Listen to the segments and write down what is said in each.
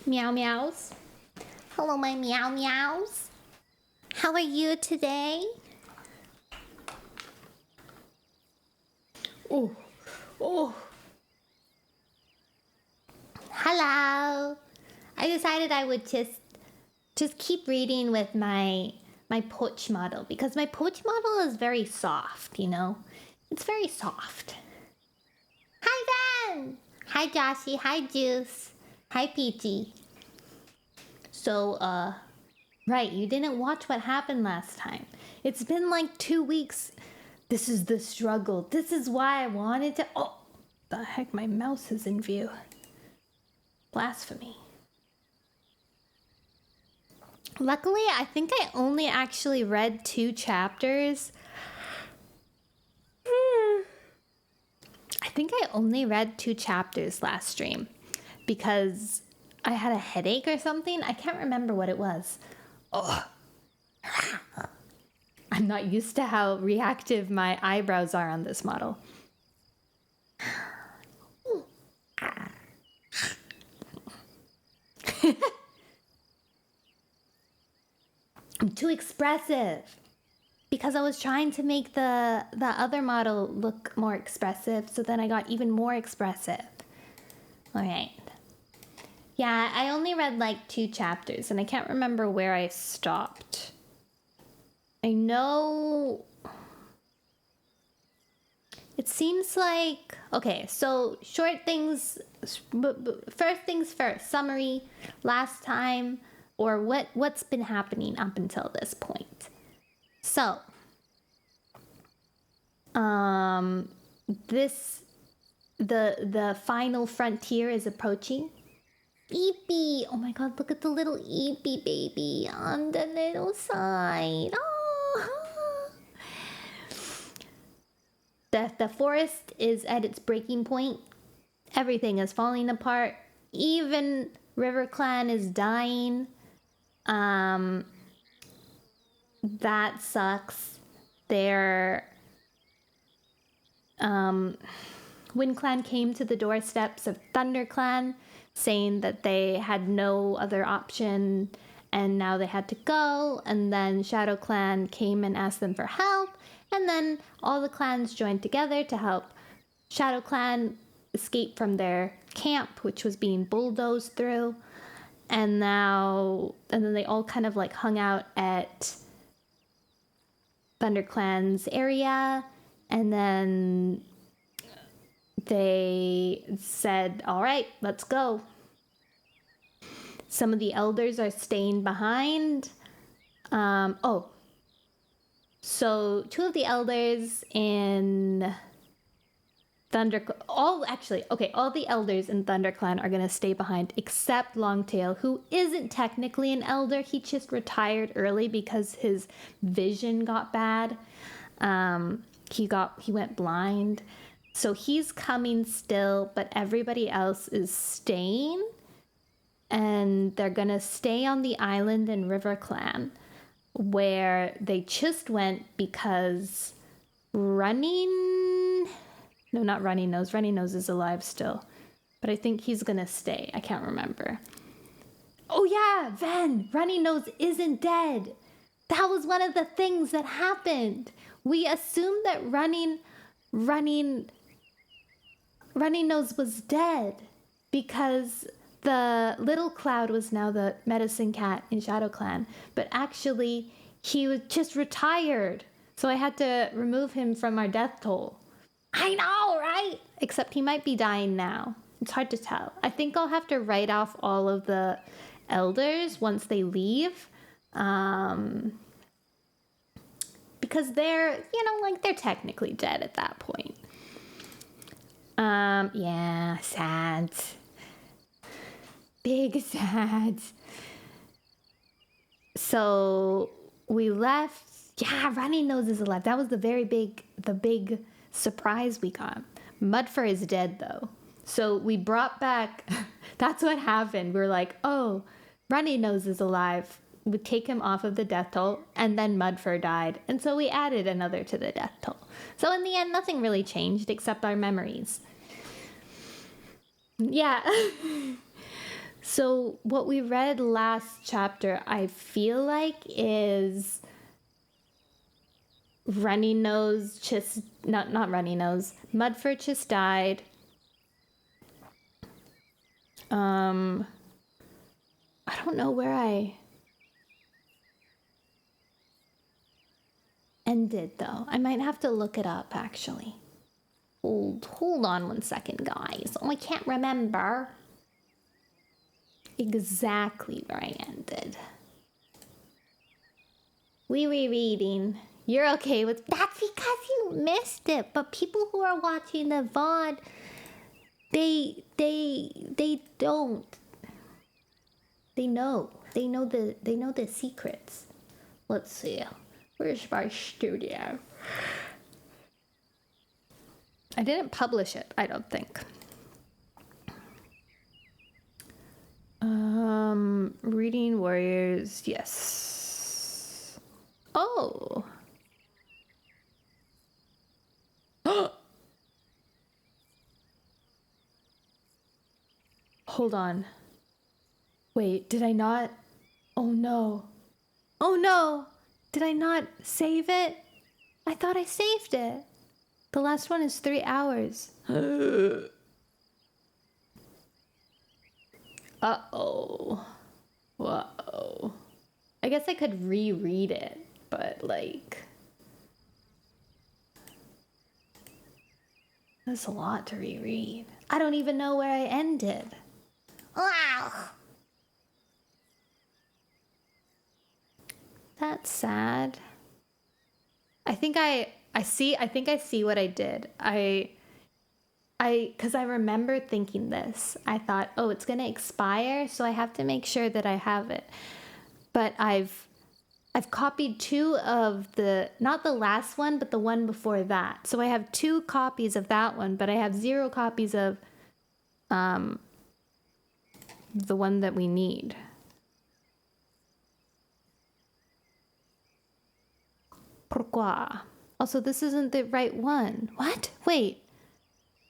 Meow meows. Hello, my meow meows. How are you today? Oh, oh. Hello. I decided I would just keep reading with my poach model because my poach model is very soft, you know? It's very soft. Hi, Van. Hi, Joshy. Hi, Juice. Hi, Peachy. So, right, you didn't watch what happened last time. It's been like 2 weeks. This is the struggle. This is why I wanted to... Oh, the heck, my mouse is in view. Blasphemy. Luckily, I think I only actually read 2 chapters. I think I only read 2 chapters last stream because I had a headache or something. I can't remember what it was. Oh. I'm not used to how reactive my eyebrows are on this model. I'm too expressive because I was trying to make the other model look more expressive, so then I got even more expressive. All right. Yeah, I only read like 2 chapters and I can't remember where I stopped. I know it seems like, okay, so short things, first things first, summary, last time, or what's been happening up until this point. So, the final frontier is approaching. Eepy! Oh my god, look at the little Eepy baby on the little side. Oh. The forest is at its breaking point. Everything is falling apart. Even River Clan is dying. That sucks. Their Wind Clan came to the doorsteps of Thunder Clan, saying that they had no other option and now they had to go. And then Shadow Clan came and asked them for help. And then all the clans joined together to help Shadow Clan escape from their camp, which was being bulldozed through. And then they all kind of like hung out at Thunder Clan's area. And then they said, all right, let's go. Some of the elders are staying behind. So 2 of the elders in all the elders in ThunderClan are going to stay behind except Longtail, who isn't technically an elder. He just retired early because his vision got bad. He went blind. So he's coming still, but everybody else is staying. And they're going to stay on the island in River Clan, where they just went because Runny Nose is alive still. But I think he's going to stay. I can't remember. Oh yeah, Ven, Runny Nose isn't dead. That was one of the things that happened. We assumed that Runny Nose was dead because the little cloud was now the medicine cat in Shadow Clan, but actually he was just retired. So I had to remove him from our death toll. I know, right? Except he might be dying now. It's hard to tell. I think I'll have to write off all of the elders once they leave. Because they're technically dead at that point. Yeah, sad. Big sad. So we left. Yeah, Runny Nose is alive. That was the big surprise we got. Mudfur is dead though. So we brought back, that's what happened. We were like, oh, Runny Nose is alive. We'd take him off of the death toll, and then Mudfur died. And so we added another to the death toll. So in the end, nothing really changed except our memories. Yeah. So what we read last chapter, I feel like, is Runny Nose just not Runny Nose. Mudford just died. I don't know where I ended though. I might have to look it up actually. Hold on 1 second, guys. Oh, I can't remember exactly where I ended. We rereading. You're okay with that's because you missed it. But people who are watching the VOD, they don't. They know the secrets. Let's see. Where's my studio? I didn't publish it, I don't think. Reading Warriors, yes. Oh. Hold on. Wait, did I not? Oh no. Oh no! Did I not save it? I thought I saved it. The last one is 3 hours. Uh-oh. Whoa. I guess I could reread it, but like... That's a lot to reread. I don't even know where I ended. Wow. That's sad. I think I see what I did. Because I remember thinking this. I thought, oh, it's gonna expire, so I have to make sure that I have it. But I've copied 2 of the, not the last one, but the one before that. So I have 2 copies of that one, but I have 0 copies of the one that we need. Pourquoi? Also, this isn't the right one. What? Wait.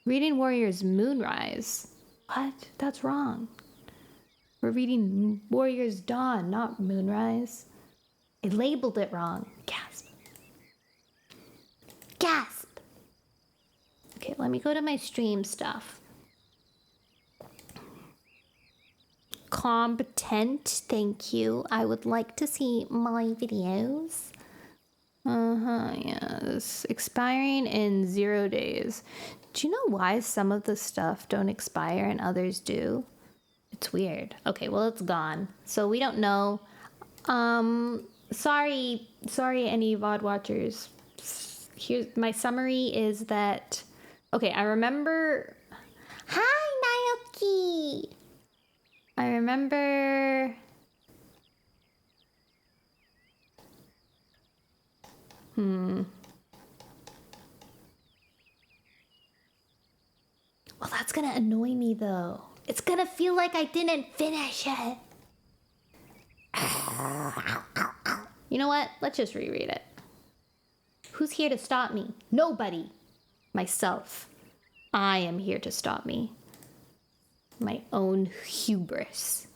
Reading Warriors Moonrise. What? That's wrong. We're reading Warriors Dawn, not Moonrise. I labeled it wrong. Gasp. Gasp. Okay, let me go to my stream stuff. Competent, thank you. I would like to see my videos. Yes. Expiring in 0 days. Do you know why some of the stuff don't expire and others do? It's weird. Okay, well, it's gone. So we don't know. Sorry, any VOD watchers. Here's my summary is that... Okay, I remember... Hi, Naoki! I remember... Well, that's gonna annoy me, though. It's gonna feel like I didn't finish it. You know what? Let's just reread it. Who's here to stop me? Nobody. Myself. I am here to stop me. My own hubris.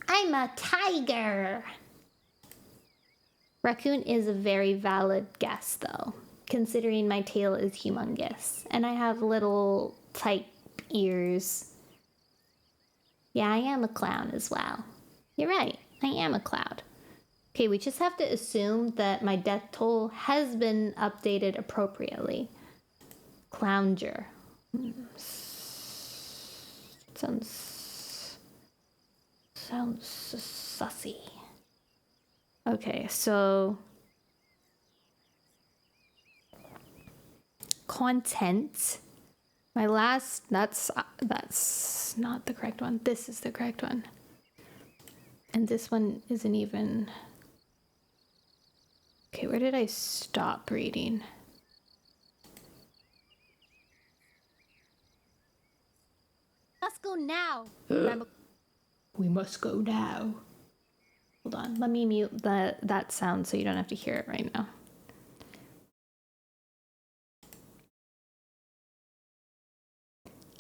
I'm a tiger. Raccoon is a very valid guess, though, considering my tail is humongous and I have little tight ears. Yeah, I am a clown as well. You're right, I am a cloud. Okay, we just have to assume that my death toll has been updated appropriately. Clownger. Sounds sussy. Okay, so content. My last, that's not the correct one. This is the correct one. And this one isn't even... Okay, where did I stop reading? Let's go now. We must go now. Hold on, let me mute that sound so you don't have to hear it right now.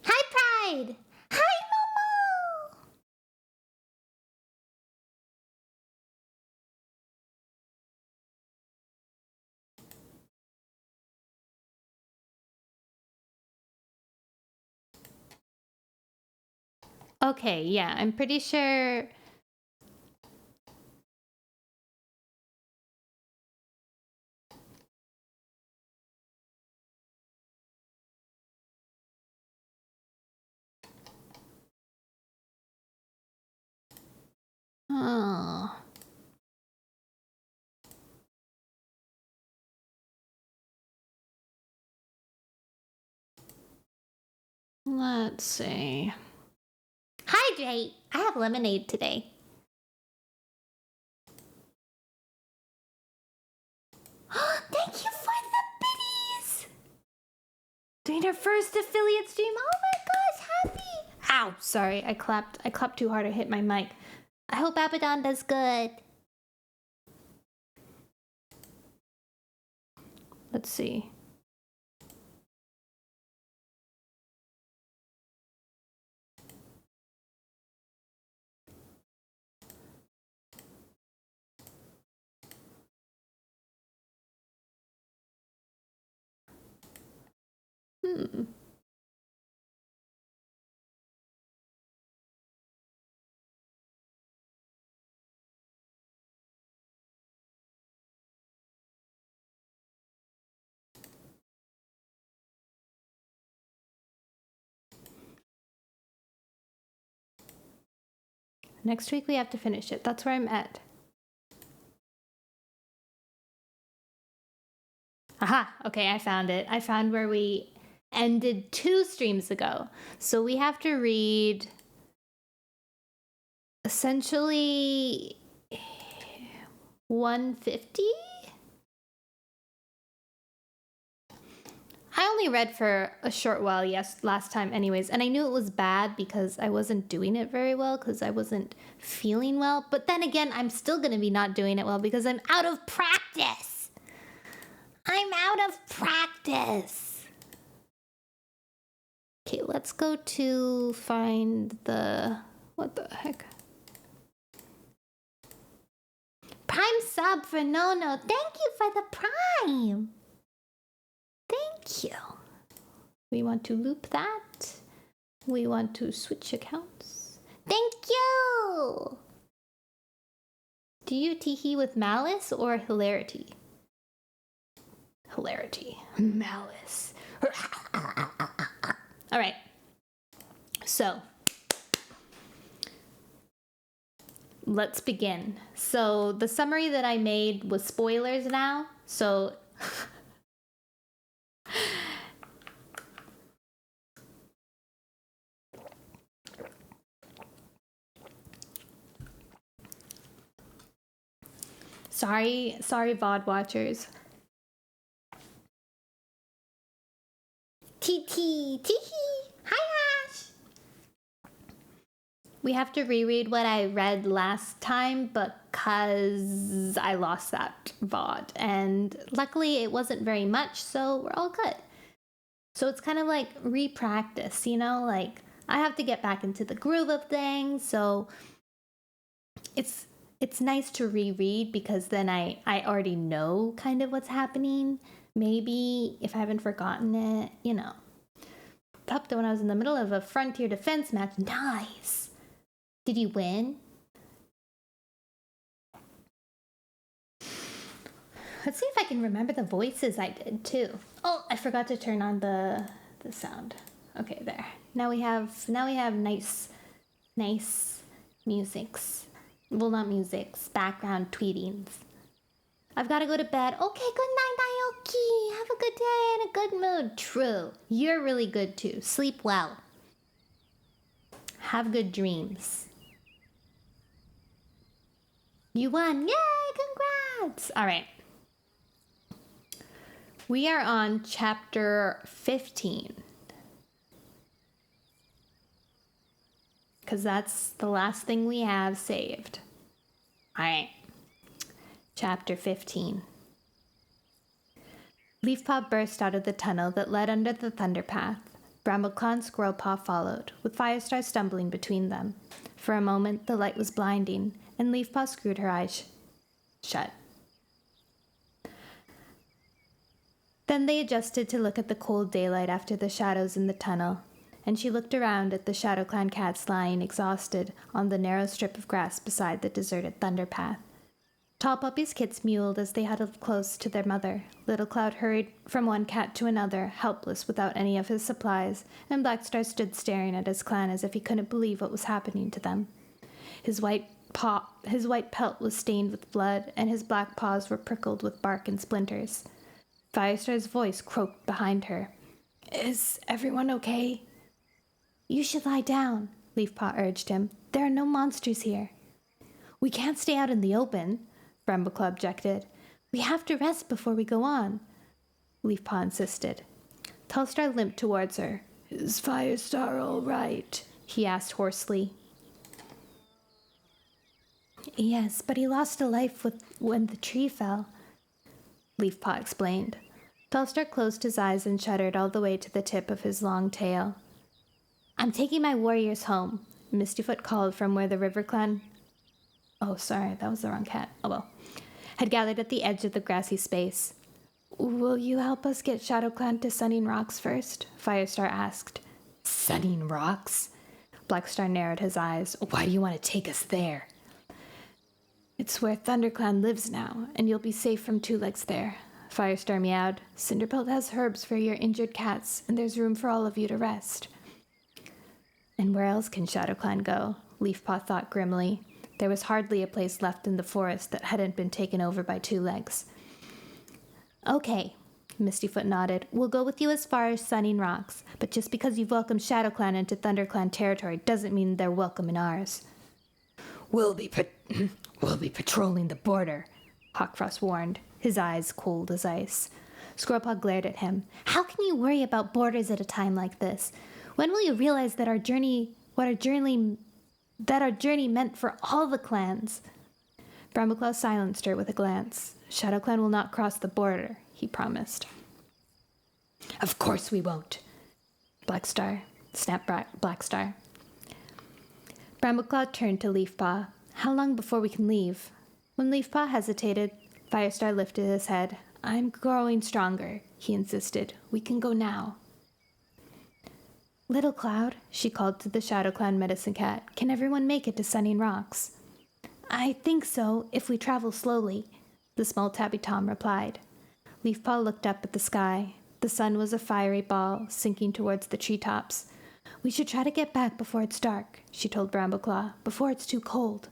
Hi, Pride! Hi, Okay, yeah, I'm pretty sure. Oh. Let's see. Hydrate! I have lemonade today. Thank you for the biddies! Doing our first affiliate stream. Oh my gosh, happy! Ow, sorry, I clapped too hard. I hit my mic. I hope Abaddon does good. Let's see. Next week we have to finish it. That's where I'm at. Aha, okay, I found it. I found where we ended 2 streams ago. So we have to read essentially 150? I only read for a short while, last time anyways, and I knew it was bad because I wasn't doing it very well because I wasn't feeling well. But then again, I'm still gonna be not doing it well because I'm out of practice. I'm out of practice. Okay, let's go to find the... What the heck? Prime sub for Nono. Thank you for the prime. Thank you. We want to loop that. We want to switch accounts. Thank you. Do you teehee with malice or hilarity? Hilarity. Malice. All right. So, let's begin. So, the summary that I made was spoilers now. So, sorry, VOD watchers. Tee. Hi, Ash. We have to reread what I read last time because I lost that VOD. And luckily it wasn't very much, so we're all good. So it's kind of like re-practice, you know? Like, I have to get back into the groove of things, so it's nice to reread because then I already know kind of what's happening. Maybe if I haven't forgotten it, you know. Except when I was in the middle of a frontier defense match. Nice! Did you win? Let's see if I can remember the voices I did too. Oh, I forgot to turn on the sound. Okay, there. Now we have nice musics. Well, not musics, background tweetings. I've got to go to bed. Okay, good night, Naoki. Have a good day and a good mood. True. You're really good too. Sleep well. Have good dreams. You won. Yay, congrats. All right. We are on chapter 15. Because that's the last thing we have saved. All right. Chapter 15. Leafpaw burst out of the tunnel that led under the thunder path. Brambleclaw and Squirrelpaw followed, with Firestar stumbling between them. For a moment, the light was blinding, and Leafpaw screwed her eyes shut. Then they adjusted to look at the cold daylight after the shadows in the tunnel, and she looked around at the Shadow Clan cats lying exhausted on the narrow strip of grass beside the deserted thunder path. Tall Puppy's kits mewled as they huddled close to their mother. Little Cloud hurried from one cat to another, helpless without any of his supplies, and Blackstar stood staring at his clan as if he couldn't believe what was happening to them. His white pelt was stained with blood, and his black paws were prickled with bark and splinters. Firestar's voice croaked behind her. "Is everyone okay?" "You should lie down," Leafpaw urged him. "There are no monsters here." "We can't stay out in the open," Brambleclaw objected. "We have to rest before we go on," Leafpaw insisted. Tallstar limped towards her. "Is Firestar all right?" he asked hoarsely. "Yes, but he lost a life when the tree fell," Leafpaw explained. Tallstar closed his eyes and shuddered all the way to the tip of his long tail. "I'm taking my warriors home," Mistyfoot called from where the River Clan... Oh, sorry, that was the wrong cat. Oh well. Had gathered at the edge of the grassy space. "Will you help us get Shadow Clan to Sunning Rocks first?" Firestar asked. "Sunning Rocks?" Blackstar narrowed his eyes. "Why do you want to take us there?" "It's where ThunderClan lives now, and you'll be safe from Two Legs there," Firestar meowed. "Cinderbelt has herbs for your injured cats, and there's room for all of you to rest." And where else can ShadowClan go? Leafpaw thought grimly. There was hardly a place left in the forest that hadn't been taken over by Two Legs. "Okay," Mistyfoot nodded. "We'll go with you as far as Sunning Rocks, but just because you've welcomed ShadowClan into ThunderClan territory doesn't mean they're welcome in ours." We'll be patrolling the border," Hawkfrost warned, his eyes cold as ice. Squirrelpaw glared at him. "How can you worry about borders at a time like this? When will you realize that our journey meant for all the clans?" Brambleclaw silenced her with a glance. "ShadowClan will not cross the border," he promised. "Of course we won't," snapped Blackstar. Brambleclaw turned to Leafpaw. "How long before we can leave?" When Leafpaw hesitated, Firestar lifted his head. "I'm growing stronger," he insisted. "We can go now." "Little Cloud," she called to the Shadow Clan medicine cat, "can everyone make it to Sunning Rocks?" "I think so, if we travel slowly," the small Tabby Tom replied. Leafpaw looked up at the sky. The sun was a fiery ball, sinking towards the treetops. "We should try to get back before it's dark," she told Brambleclaw, "before it's too cold."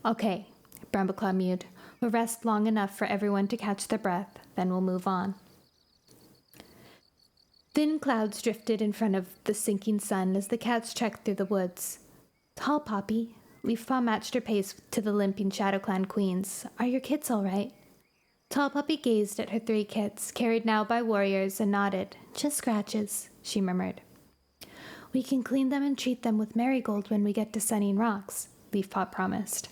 "Okay," Brambleclaw mewed. "We'll rest long enough for everyone to catch their breath, then we'll move on." Thin clouds drifted in front of the sinking sun as the cats trekked through the woods. "Tall Poppy," Leafpaw matched her pace to the limping ShadowClan queens. "Are your kits all right?" Tall Puppy gazed at her 3 kits, carried now by warriors, and nodded. "Just scratches," she murmured. "We can clean them and treat them with marigold when we get to Sunning Rocks," Leafpaw promised.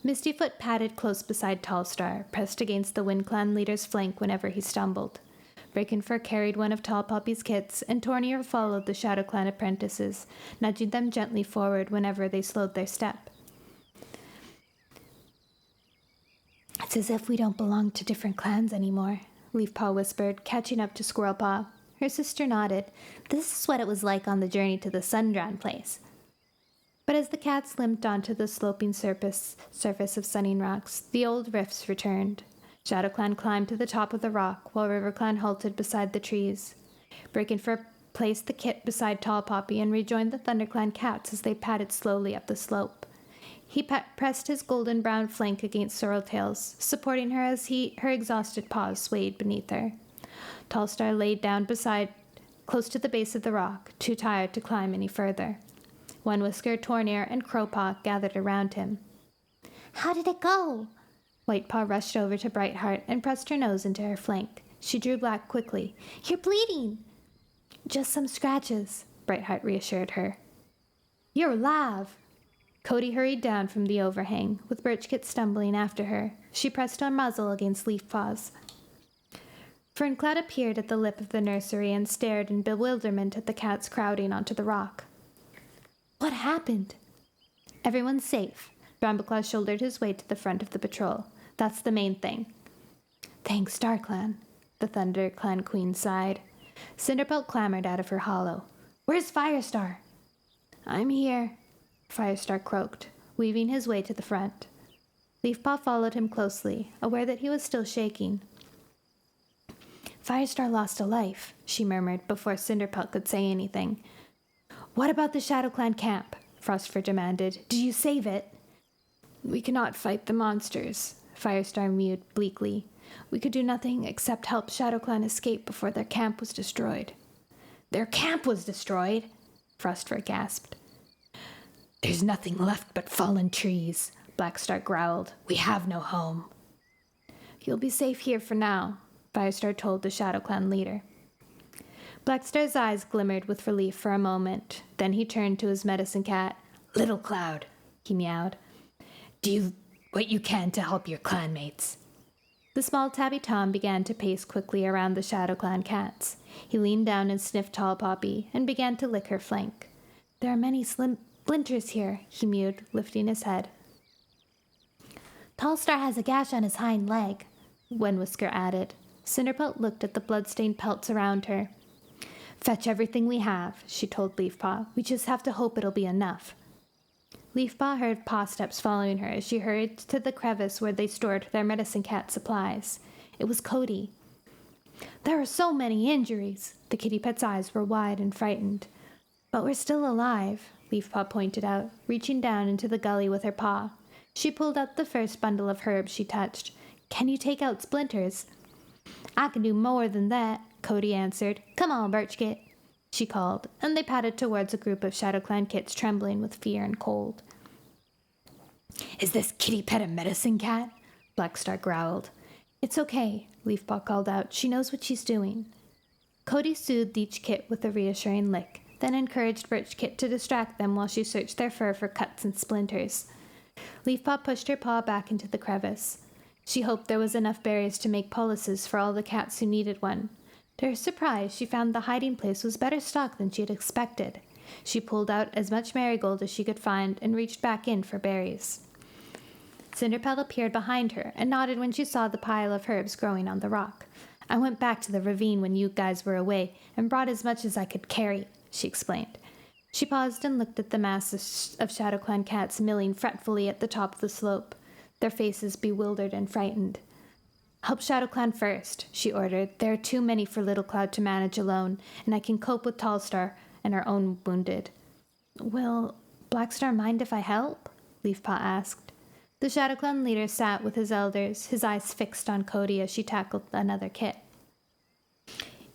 Mistyfoot padded close beside Tallstar, pressed against the WindClan leader's flank whenever he stumbled. Breakenfur carried one of Tall Poppy's kits, and Tornier followed the ShadowClan apprentices, nudging them gently forward whenever they slowed their step. "It's as if we don't belong to different clans anymore," Leafpaw whispered, catching up to Squirrelpaw. Her sister nodded. "This is what it was like on the journey to the Sundrown place." But as the cats limped onto the sloping surface of Sunning Rocks, the old rifts returned. ShadowClan climbed to the top of the rock, while RiverClan halted beside the trees. Breakenfur placed the kit beside Tall Poppy and rejoined the ThunderClan cats as they padded slowly up the slope. He pressed his golden-brown flank against Sorreltail's, supporting her as her exhausted paws swayed beneath her. Tallstar laid down close to the base of the rock, too tired to climb any further. One Whisker, Tornier, and Crowpaw gathered around him. "How did it go?" Whitepaw rushed over to Brightheart and pressed her nose into her flank. She drew back quickly. "You're bleeding!" "Just some scratches," Brightheart reassured her. "You're alive!" Cody hurried down from the overhang, with Birchkit stumbling after her. She pressed her muzzle against Leafpaw's. Ferncloud appeared at the lip of the nursery and stared in bewilderment at the cats crowding onto the rock. "What happened?" "Everyone's safe." Brambleclaw shouldered his way to the front of the patrol. "That's the main thing." "Thanks, StarClan," the ThunderClan queen sighed. Cinderbelt clambered out of her hollow. Where's Firestar? I'm here, Firestar croaked, weaving his way to the front. Leafpaw followed him closely, aware that he was still shaking. Firestar lost a life, she murmured before Cinderpelt could say anything. What about the ShadowClan camp? Frostfur demanded. Did you save it? We cannot fight the monsters, Firestar mewed bleakly. We could do nothing except help ShadowClan escape before their camp was destroyed. Their camp was destroyed? Frostfur gasped. There's nothing left but fallen trees, Blackstar growled. We have no home. You'll be safe here for now, Firestar told the ShadowClan leader. Blackstar's eyes glimmered with relief for a moment. Then he turned to his medicine cat. Little Cloud, he meowed. Do what you can to help your clanmates. The small tabby Tom began to pace quickly around the ShadowClan cats. He leaned down and sniffed Tall Poppy and began to lick her flank. There are many splinters here, he mewed, lifting his head. Tallstar has a gash on his hind leg, Windwhisker added. Cinderpelt looked at the blood-stained pelts around her. Fetch everything we have, she told Leafpaw. We just have to hope it'll be enough. Leafpaw heard paw steps following her as she hurried to the crevice where they stored their medicine cat supplies. It was Cody. There are so many injuries. The kitty pet's eyes were wide and frightened. But we're still alive, Leafpaw pointed out, reaching down into the gully with her paw. She pulled out the first bundle of herbs she touched. Can you take out splinters? I can do more than that, Cody answered. Come on, Birchkit, she called, and they padded towards a group of ShadowClan kits trembling with fear and cold. Is this kitty pet a medicine cat? Blackstar growled. It's okay, Leafpaw called out. She knows what she's doing. Cody soothed each kit with a reassuring lick, then encouraged Birchkit to distract them while she searched their fur for cuts and splinters. Leafpaw pushed her paw back into the crevice. She hoped there was enough berries to make poultices for all the cats who needed one. To her surprise, she found the hiding place was better stocked than she had expected. She pulled out as much marigold as she could find and reached back in for berries. Cinderpelt appeared behind her and nodded when she saw the pile of herbs growing on the rock. I went back to the ravine when you guys were away and brought as much as I could carry, she explained. She paused and looked at the mass of ShadowClan cats milling fretfully at the top of the slope, their faces bewildered and frightened. Help ShadowClan first, she ordered. There are too many for Little Cloud to manage alone, and I can cope with Tallstar and our own wounded. Will Blackstar mind if I help? Leafpaw asked. The ShadowClan leader sat with his elders, his eyes fixed on Cody as she tackled another kit.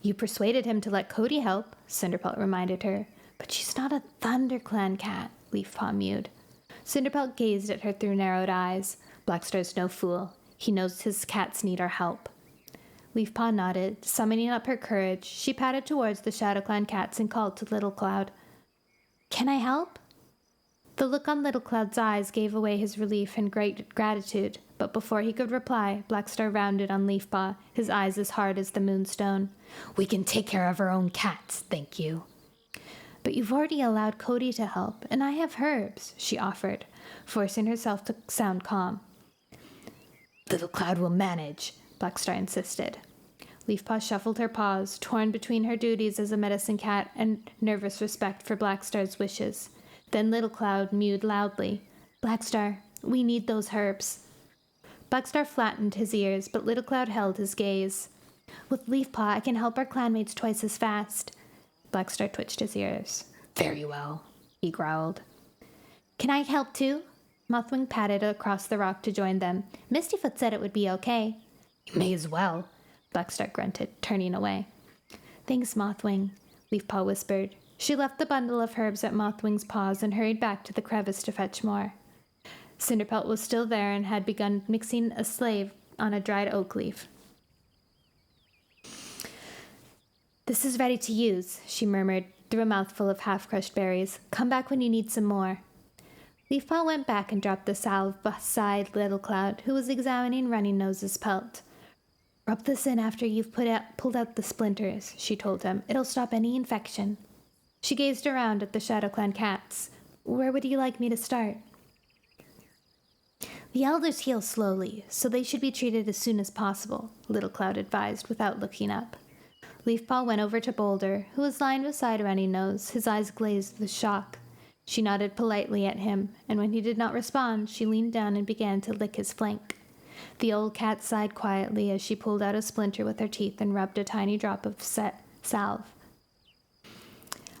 You persuaded him to let Cody help, Cinderpelt reminded her. But she's not a ThunderClan cat, Leafpaw mewed. Cinderpelt gazed at her through narrowed eyes. Blackstar's no fool. He knows his cats need our help. Leafpaw nodded. Summoning up her courage, she padded towards the ShadowClan cats and called to Little Cloud. Can I help? The look on Little Cloud's eyes gave away his relief and great gratitude, but before he could reply, Blackstar rounded on Leafpaw, his eyes as hard as the moonstone. We can take care of our own cats, thank you. But you've already allowed Cody to help, and I have herbs, she offered, forcing herself to sound calm. Little Cloud will manage, Blackstar insisted. Leafpaw shuffled her paws, torn between her duties as a medicine cat and nervous respect for Blackstar's wishes. Then Little Cloud mewed loudly. Blackstar, we need those herbs. Blackstar flattened his ears, but Little Cloud held his gaze. With Leafpaw, I can help our clanmates twice as fast. Blackstar twitched his ears. Very well, he growled. Can I help too? Mothwing padded across the rock to join them. Mistyfoot said it would be okay. You may as well, Blackstar grunted, turning away. Thanks, Mothwing, Leafpaw whispered. She left the bundle of herbs at Mothwing's paws and hurried back to the crevice to fetch more. Cinderpelt was still there and had begun mixing a slave on a dried oak leaf. This is ready to use, she murmured through a mouthful of half-crushed berries. Come back when you need some more. Leafpaw went back and dropped the salve beside Little Cloud, who was examining Running Nose's pelt. Rub this in after you've pulled out the splinters, she told him. It'll stop any infection. She gazed around at the ShadowClan cats. Where would you like me to start? The elders heal slowly, so they should be treated as soon as possible, Little Cloud advised without looking up. Leafpaw went over to Boulder, who was lying beside Runny Nose, his eyes glazed with shock. She nodded politely at him, and when he did not respond, she leaned down and began to lick his flank. The old cat sighed quietly as she pulled out a splinter with her teeth and rubbed a tiny drop of salve.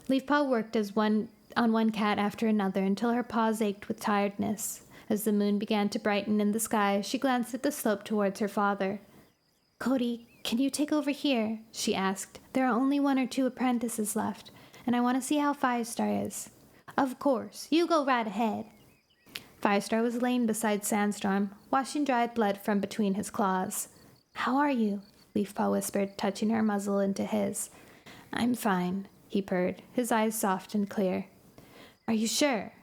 Leafpaw worked on one cat after another until her paws ached with tiredness. As the moon began to brighten in the sky, she glanced at the slope towards her father. "Cody, can you take over here?" she asked. "There are only 1 or 2 apprentices left, and I want to see how Firestar is." "Of course. You go right ahead." Firestar was laying beside Sandstorm, washing dried blood from between his claws. "How are you?" Leafpaw whispered, touching her muzzle into his. "I'm fine," he purred, his eyes soft and clear. "Are you sure?"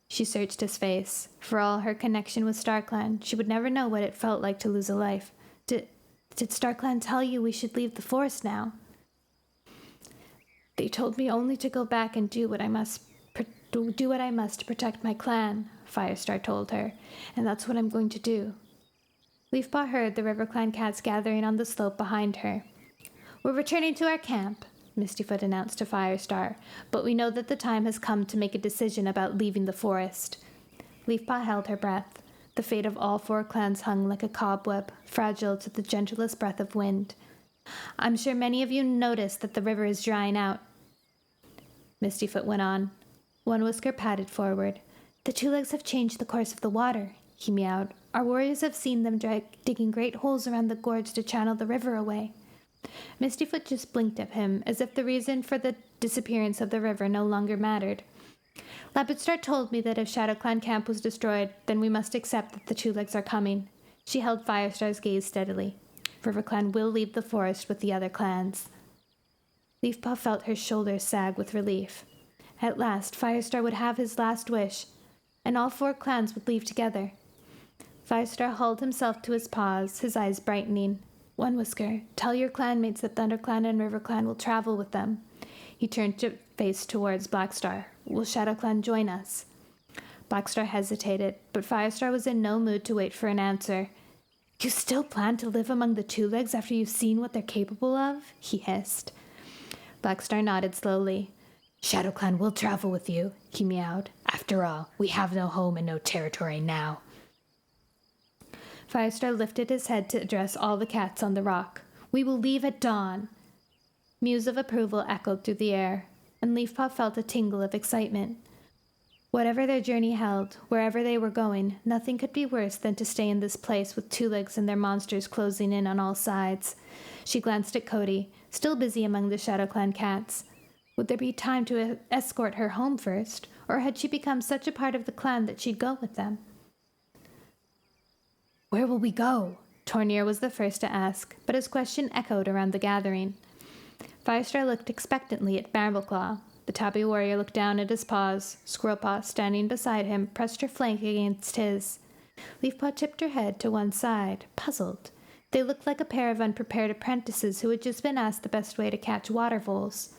She searched his face. For all her connection with StarClan, she would never know what it felt like to lose a life. Did StarClan tell you we should leave the forest now?" "They told me only to go back and do what I must to protect my clan," Firestar told her, "and that's what I'm going to do." Leafpaw heard the RiverClan cats gathering on the slope behind her. "We're returning to our camp," Mistyfoot announced to Firestar, "but we know that the time has come to make a decision about leaving the forest." Leafpaw held her breath. The fate of all 4 clans hung like a cobweb, fragile to the gentlest breath of wind. "I'm sure many of you noticed that the river is drying out," Mistyfoot went on. One whisker padded forward. "The 2 legs have changed the course of the water," he meowed. "Our warriors have seen them digging great holes around the gorge to channel the river away." Mistyfoot just blinked at him, as if the reason for the disappearance of the river no longer mattered. "Leopardstar told me that if ShadowClan camp was destroyed, then we must accept that the 2 legs are coming." She held Firestar's gaze steadily. "RiverClan will leave the forest with the other clans." Leafpaw felt her shoulders sag with relief. At last, Firestar would have his last wish, and all 4 clans would leave together. Firestar hauled himself to his paws, his eyes brightening. "One Whisker, tell your clanmates that ThunderClan and RiverClan will travel with them." He turned to face towards Blackstar. "Will ShadowClan join us?" Blackstar hesitated, but Firestar was in no mood to wait for an answer. "You still plan to live among the 2 legs after you've seen what they're capable of?" he hissed. Blackstar nodded slowly. "ShadowClan will travel with you," he meowed. "After all, we have no home and no territory now." Firestar lifted his head to address all the cats on the rock. "We will leave at dawn." Mews of approval echoed through the air, and Leafpaw felt a tingle of excitement. Whatever their journey held, wherever they were going, nothing could be worse than to stay in this place with 2 legs and their monsters closing in on all sides. She glanced at Cody, still busy among the ShadowClan cats. Would there be time to escort her home first, or had she become such a part of the clan that she'd go with them? "Where will we go?" Tornir was the first to ask, but his question echoed around the gathering. Firestar looked expectantly at Brambleclaw. The tabby warrior looked down at his paws. Squirrelpaw, standing beside him, pressed her flank against his. Leafpaw tipped her head to one side, puzzled. They looked like a pair of unprepared apprentices who had just been asked the best way to catch water voles.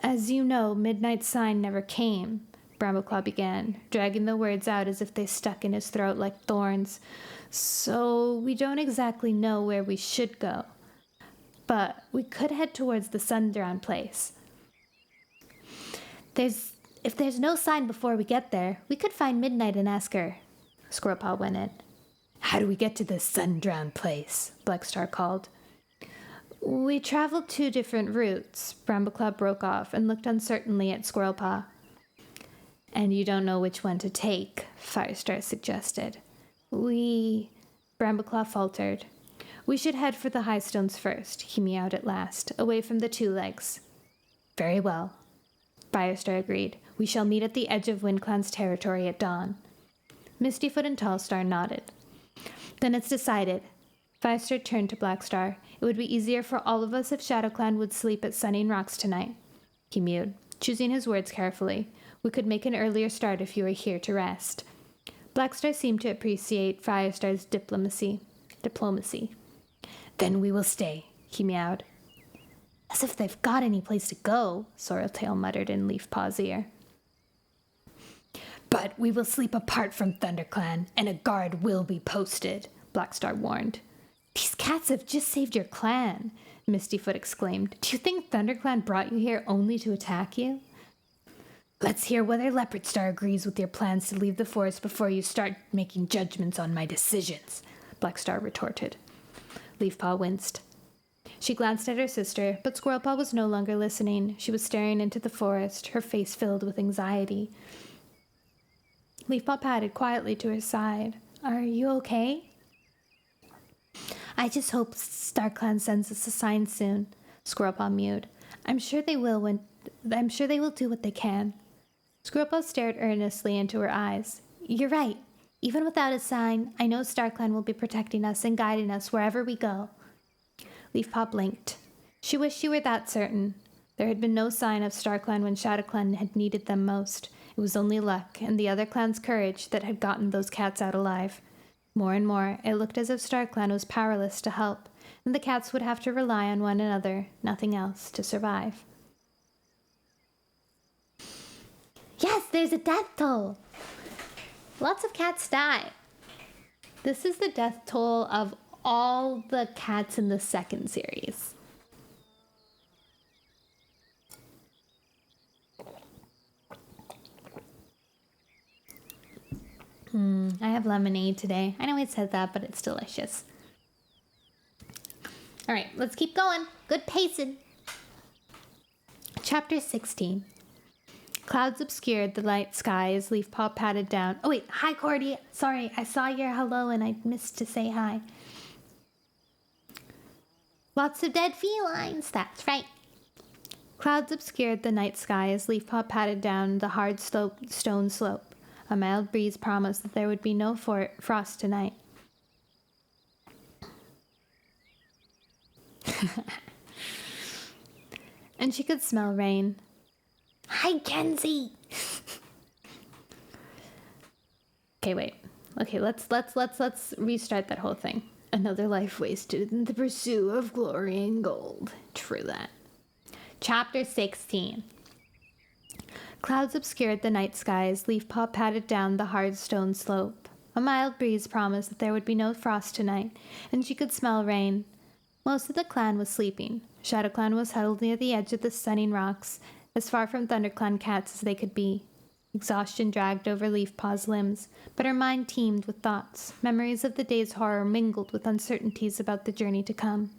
"As you know, Midnight's sign never came," Brambleclaw began, dragging the words out as if they stuck in his throat like thorns. "So we don't exactly know where we should go. But we could head towards the Sundrown place. If there's no sign before we get there, we could find Midnight and ask her." Squirrelpaw went in. "How do we get to the Sundrown place?" Blackstar called. "We traveled 2 different routes." Brambleclaw broke off and looked uncertainly at Squirrelpaw. "And you don't know which one to take," Firestar suggested. Brambleclaw faltered. "We should head for the high stones first," he meowed at last, away from the 2 legs. "Very well," Firestar agreed. "We shall meet at the edge of WindClan's territory at dawn." Mistyfoot and Tallstar nodded. "Then it's decided." Firestar turned to Blackstar. "It would be easier for all of us if ShadowClan would sleep at Sunning Rocks tonight." He mewed, choosing his words carefully. "We could make an earlier start if you were here to rest." Blackstar seemed to appreciate Firestar's diplomacy. "Then we will stay," he meowed. "As if they've got any place to go," Sorreltail muttered in Leafpaw's ear. "But we will sleep apart from ThunderClan, and a guard will be posted," Blackstar warned. "These cats have just saved your clan," Mistyfoot exclaimed. Do you think ThunderClan brought you here only to attack you? Let's hear whether Leopardstar agrees with your plans to leave the forest before you start making judgments on my decisions, Blackstar retorted. Leafpaw winced. She glanced at her sister, but Squirrelpaw was no longer listening. She was staring into the forest, her face filled with anxiety. Leafpaw padded quietly to her side. Are you okay? I just hope StarClan sends us a sign soon, Squirrelpaw mewed. I'm sure they will do what they can. Squirrelpaw stared earnestly into her eyes. You're right. Even without a sign, I know StarClan will be protecting us and guiding us wherever we go. Leafpaw blinked. She wished she were that certain. There had been no sign of StarClan when ShadowClan had needed them most. It was only luck and the other clan's courage that had gotten those cats out alive. More and more, it looked as if StarClan was powerless to help, and the cats would have to rely on one another, nothing else, to survive. Yes, there's a death toll! Lots of cats die. This is the death toll of all the cats in the second series. I have lemonade today. I know I said that, but it's delicious. All right, let's keep going. Good pacing. Chapter 16. Clouds obscured the light sky as Leafpaw patted down. Oh wait, hi Cordy. Sorry, I saw your hello and I missed to say hi. Lots of dead felines, that's right. Clouds obscured the night sky as Leafpaw patted down the hard stone slope. A mild breeze promised that there would be no frost tonight. And she could smell rain. Hi, Kenzie! Okay, wait. Okay, let's restart that whole thing. Another life wasted in the pursuit of glory and gold. True that. Chapter 16. Clouds obscured the night sky as Leafpaw patted down the hard stone slope. A mild breeze promised that there would be no frost tonight, and she could smell rain. Most of the clan was sleeping. ShadowClan was huddled near the edge of the stunning rocks, as far from ThunderClan cats as they could be. Exhaustion dragged over Leafpaw's limbs, but her mind teemed with thoughts. Memories of the day's horror mingled with uncertainties about the journey to come.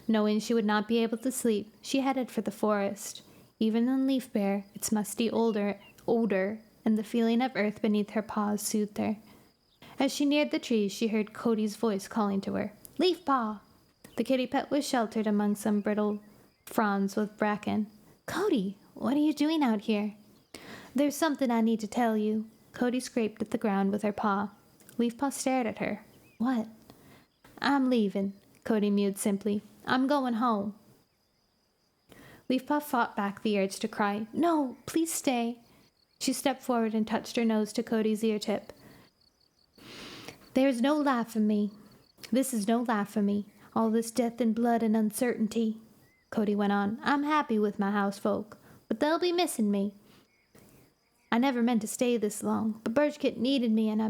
Knowing she would not be able to sleep, she headed for the forest. Even in Leaf Bear, its musty odor and the feeling of earth beneath her paws soothed her. As she neared the trees, she heard Cody's voice calling to her. Leafpaw! The kitty pet was sheltered among some brittle fronds with bracken. Cody, what are you doing out here? There's something I need to tell you. Cody scraped at the ground with her paw. Leafpaw stared at her. What? I'm leaving, Cody mewed simply. I'm going home. Leafpaw fought back the urge to cry. No, please stay. She stepped forward and touched her nose to Cody's ear tip. There's no life in me. This is no life for me. All this death and blood and uncertainty. Cody went on. I'm happy with my housefolk, but they'll be missing me. I never meant to stay this long, but Birchkit needed me and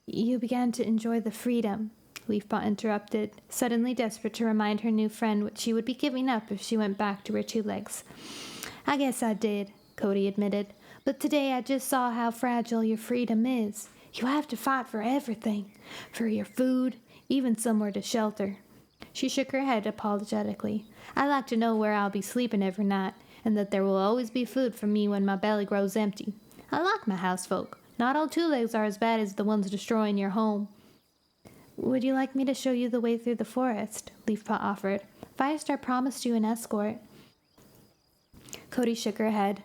You began to enjoy the freedom. Leafpaw interrupted, suddenly desperate to remind her new friend what she would be giving up if she went back to her two legs. I guess I did, Cody admitted, but today I just saw how fragile your freedom is. You have to fight for everything, for your food, even somewhere to shelter. She shook her head apologetically. I like to know where I'll be sleeping every night, and that there will always be food for me when my belly grows empty. I like my housefolk. Not all two-legs are as bad as the ones destroying your home. Would you like me to show you the way through the forest? Leafpaw offered. Firestar promised you an escort. Cody shook her head.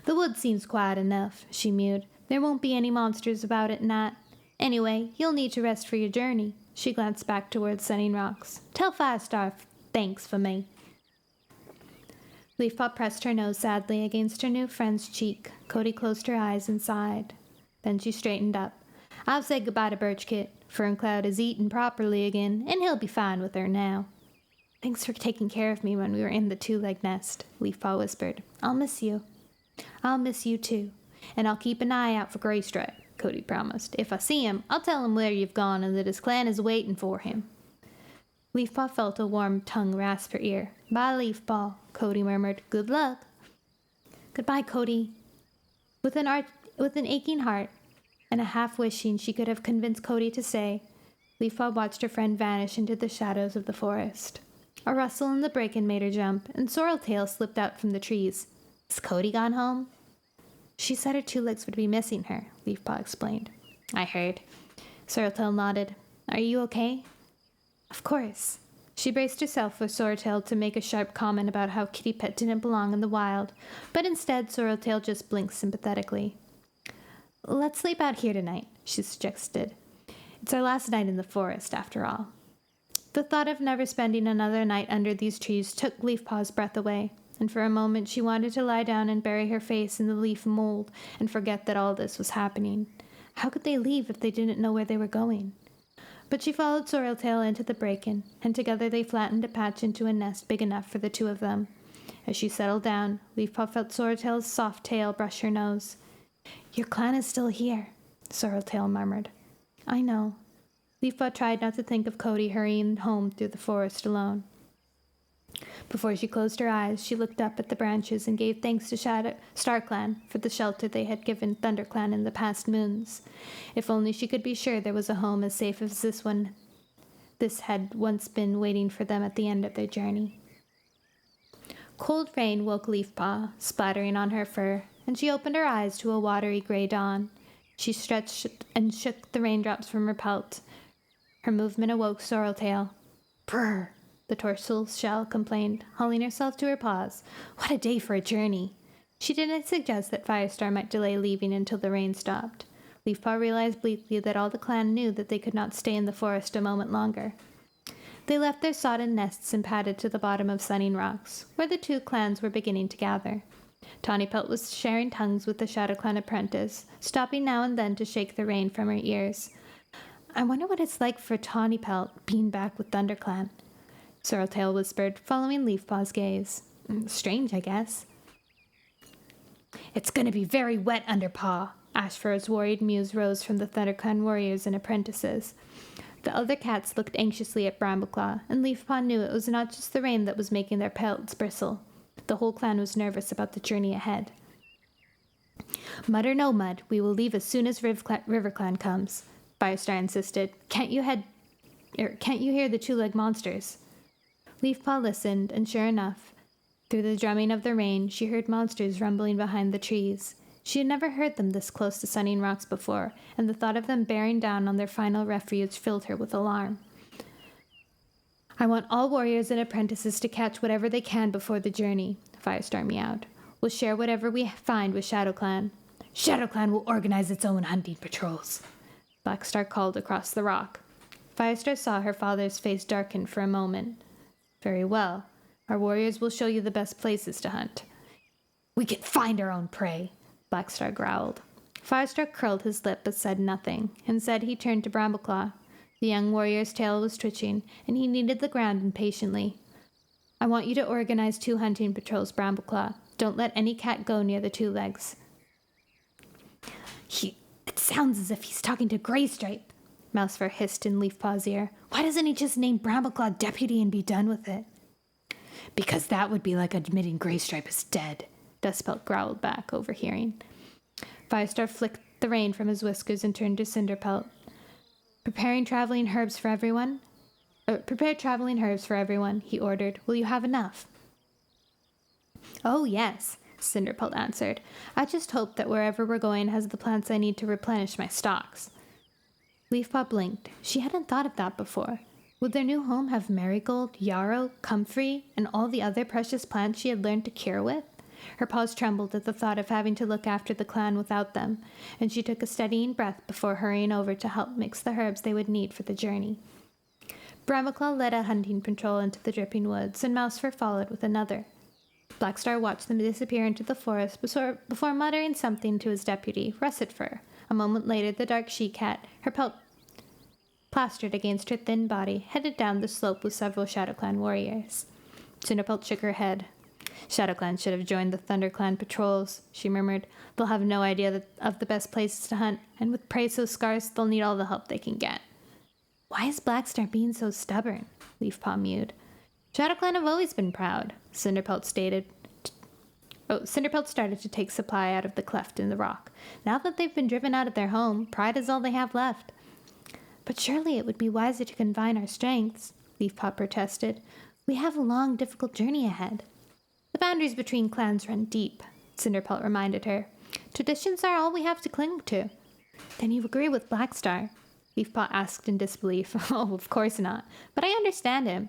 The wood seems quiet enough, she mewed. There won't be any monsters about at night. Anyway, you'll need to rest for your journey. She glanced back towards Sunning Rocks. Tell Firestar thanks for me. Leafpaw pressed her nose sadly against her new friend's cheek. Cody closed her eyes and sighed. Then she straightened up. I've said goodbye to Birchkit. Ferncloud is eating properly again, and he'll be fine with her now. Thanks for taking care of me when we were in the two-leg nest, Leafpaw whispered. I'll miss you. I'll miss you too. And I'll keep an eye out for Greystripe, Cody promised. If I see him, I'll tell him where you've gone and that his clan is waiting for him. Leafpaw felt a warm tongue rasp her ear. Bye, Leafpaw, Cody murmured. Good luck. Goodbye, Cody. With an aching heart, and a half-wishing she could have convinced Cody to stay, Leafpaw watched her friend vanish into the shadows of the forest. A rustle in the bracken made her jump, and Sorreltail slipped out from the trees. Has Cody gone home? She said her two legs would be missing her, Leafpaw explained. I heard. Sorreltail nodded. Are you okay? Of course. She braced herself for Sorreltail to make a sharp comment about how Kitty Pet didn't belong in the wild, but instead Sorreltail just blinked sympathetically. Let's sleep out here tonight, she suggested. It's our last night in the forest, after all. The thought of never spending another night under these trees took Leafpaw's breath away, and for a moment she wanted to lie down and bury her face in the leaf mold and forget that all this was happening. How could they leave if they didn't know where they were going? But she followed Sorreltail into the bracken, and together they flattened a patch into a nest big enough for the two of them. As she settled down, Leafpaw felt Sorreltail's soft tail brush her nose. Your clan is still here, Sorreltail murmured. I know. Leafpaw tried not to think of Cody hurrying home through the forest alone. Before she closed her eyes, she looked up at the branches and gave thanks to StarClan for the shelter they had given ThunderClan in the past moons. If only she could be sure there was a home as safe as this had once been waiting for them at the end of their journey. Cold rain woke Leafpaw, splattering on her fur, and she opened her eyes to a watery gray dawn. She stretched and shook the raindrops from her pelt. Her movement awoke Sorreltail. Brr, the tortoise shell complained, hauling herself to her paws. What a day for a journey! She didn't suggest that Firestar might delay leaving until the rain stopped. Leafpaw realized bleakly that all the clan knew that they could not stay in the forest a moment longer. They left their sodden nests and padded to the bottom of Sunning Rocks, where the two clans were beginning to gather. Tawnypelt was sharing tongues with the ShadowClan apprentice, stopping now and then to shake the rain from her ears. I wonder what it's like for Tawnypelt being back with ThunderClan, Sorreltail whispered, following Leafpaw's gaze. Strange, I guess. It's gonna be very wet under Paw. Ashfur's worried mews rose from the ThunderClan warriors and apprentices. The other cats looked anxiously at Brambleclaw, and Leafpaw knew it was not just the rain that was making their pelts bristle. The whole clan was nervous about the journey ahead. Mud or no mud, we will leave as soon as RiverClan comes, Firestar insisted. Can't you hear the two-legged monsters? Leafpaw listened, and sure enough, through the drumming of the rain, she heard monsters rumbling behind the trees. She had never heard them this close to Sunning Rocks before, and the thought of them bearing down on their final refuge filled her with alarm. I want all warriors and apprentices to catch whatever they can before the journey, Firestar meowed. We'll share whatever we find with ShadowClan. ShadowClan will organize its own hunting patrols, Blackstar called across the rock. Firestar saw her father's face darken for a moment. Very well. Our warriors will show you the best places to hunt. We can find our own prey, Blackstar growled. Firestar curled his lip but said nothing. Instead, he turned to Brambleclaw. The young warrior's tail was twitching, and he kneaded the ground impatiently. I want you to organize 2 hunting patrols, Brambleclaw. Don't let any cat go near the 2 legs. It sounds as if he's talking to Graystripe, Mousefur hissed in Leafpaw's ear. Why doesn't he just name Brambleclaw deputy and be done with it? Because that would be like admitting Graystripe is dead, Dustpelt growled back, overhearing. Firestar flicked the rain from his whiskers and turned to Cinderpelt. Prepare traveling herbs for everyone, he ordered. Will you have enough? Oh, yes, Cinderpelt answered. I just hope that wherever we're going has the plants I need to replenish my stocks. Leafpaw blinked. She hadn't thought of that before. Would their new home have marigold, yarrow, comfrey, and all the other precious plants she had learned to cure with? Her paws trembled at the thought of having to look after the clan without them, and she took a steadying breath before hurrying over to help mix the herbs they would need for the journey. Brambleclaw led a hunting patrol into the dripping woods, and Mousefur followed with another. Blackstar watched them disappear into the forest before muttering something to his deputy, Russetfur. A moment later, the dark she-cat, her pelt plastered against her thin body, headed down the slope with several ShadowClan warriors. Cinderpelt shook her head. ShadowClan should have joined the ThunderClan patrols, she murmured. They'll have no idea of the best places to hunt, and with prey so scarce, they'll need all the help they can get. Why is Blackstar being so stubborn? Leafpaw mewed. ShadowClan have always been proud, Cinderpelt stated. Cinderpelt started to take supply out of the cleft in the rock. Now that they've been driven out of their home, pride is all they have left. But surely it would be wiser to combine our strengths, Leafpaw protested. We have a long, difficult journey ahead. The boundaries between clans run deep, Cinderpelt reminded her. Traditions are all we have to cling to. Then you agree with Blackstar? Leafpaw asked in disbelief. Oh, of course not. But I understand him,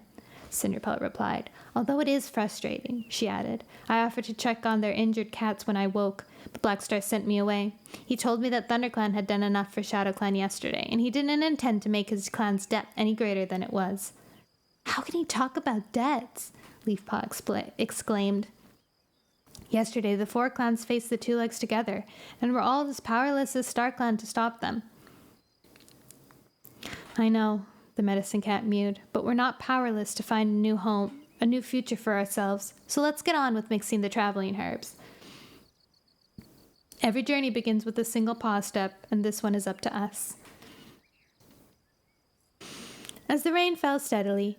Cinderpelt replied. Although it is frustrating, she added. I offered to check on their injured cats when I woke, but Blackstar sent me away. He told me that ThunderClan had done enough for ShadowClan yesterday, and he didn't intend to make his clan's debt any greater than it was. How can he talk about debts? Leafpaw exclaimed. Yesterday, the 4 clans faced the 2 legs together, and were all as powerless as StarClan to stop them. I know, the medicine cat mewed, but we're not powerless to find a new home, a new future for ourselves, so let's get on with mixing the traveling herbs. Every journey begins with a single paw step, and this one is up to us. As the rain fell steadily,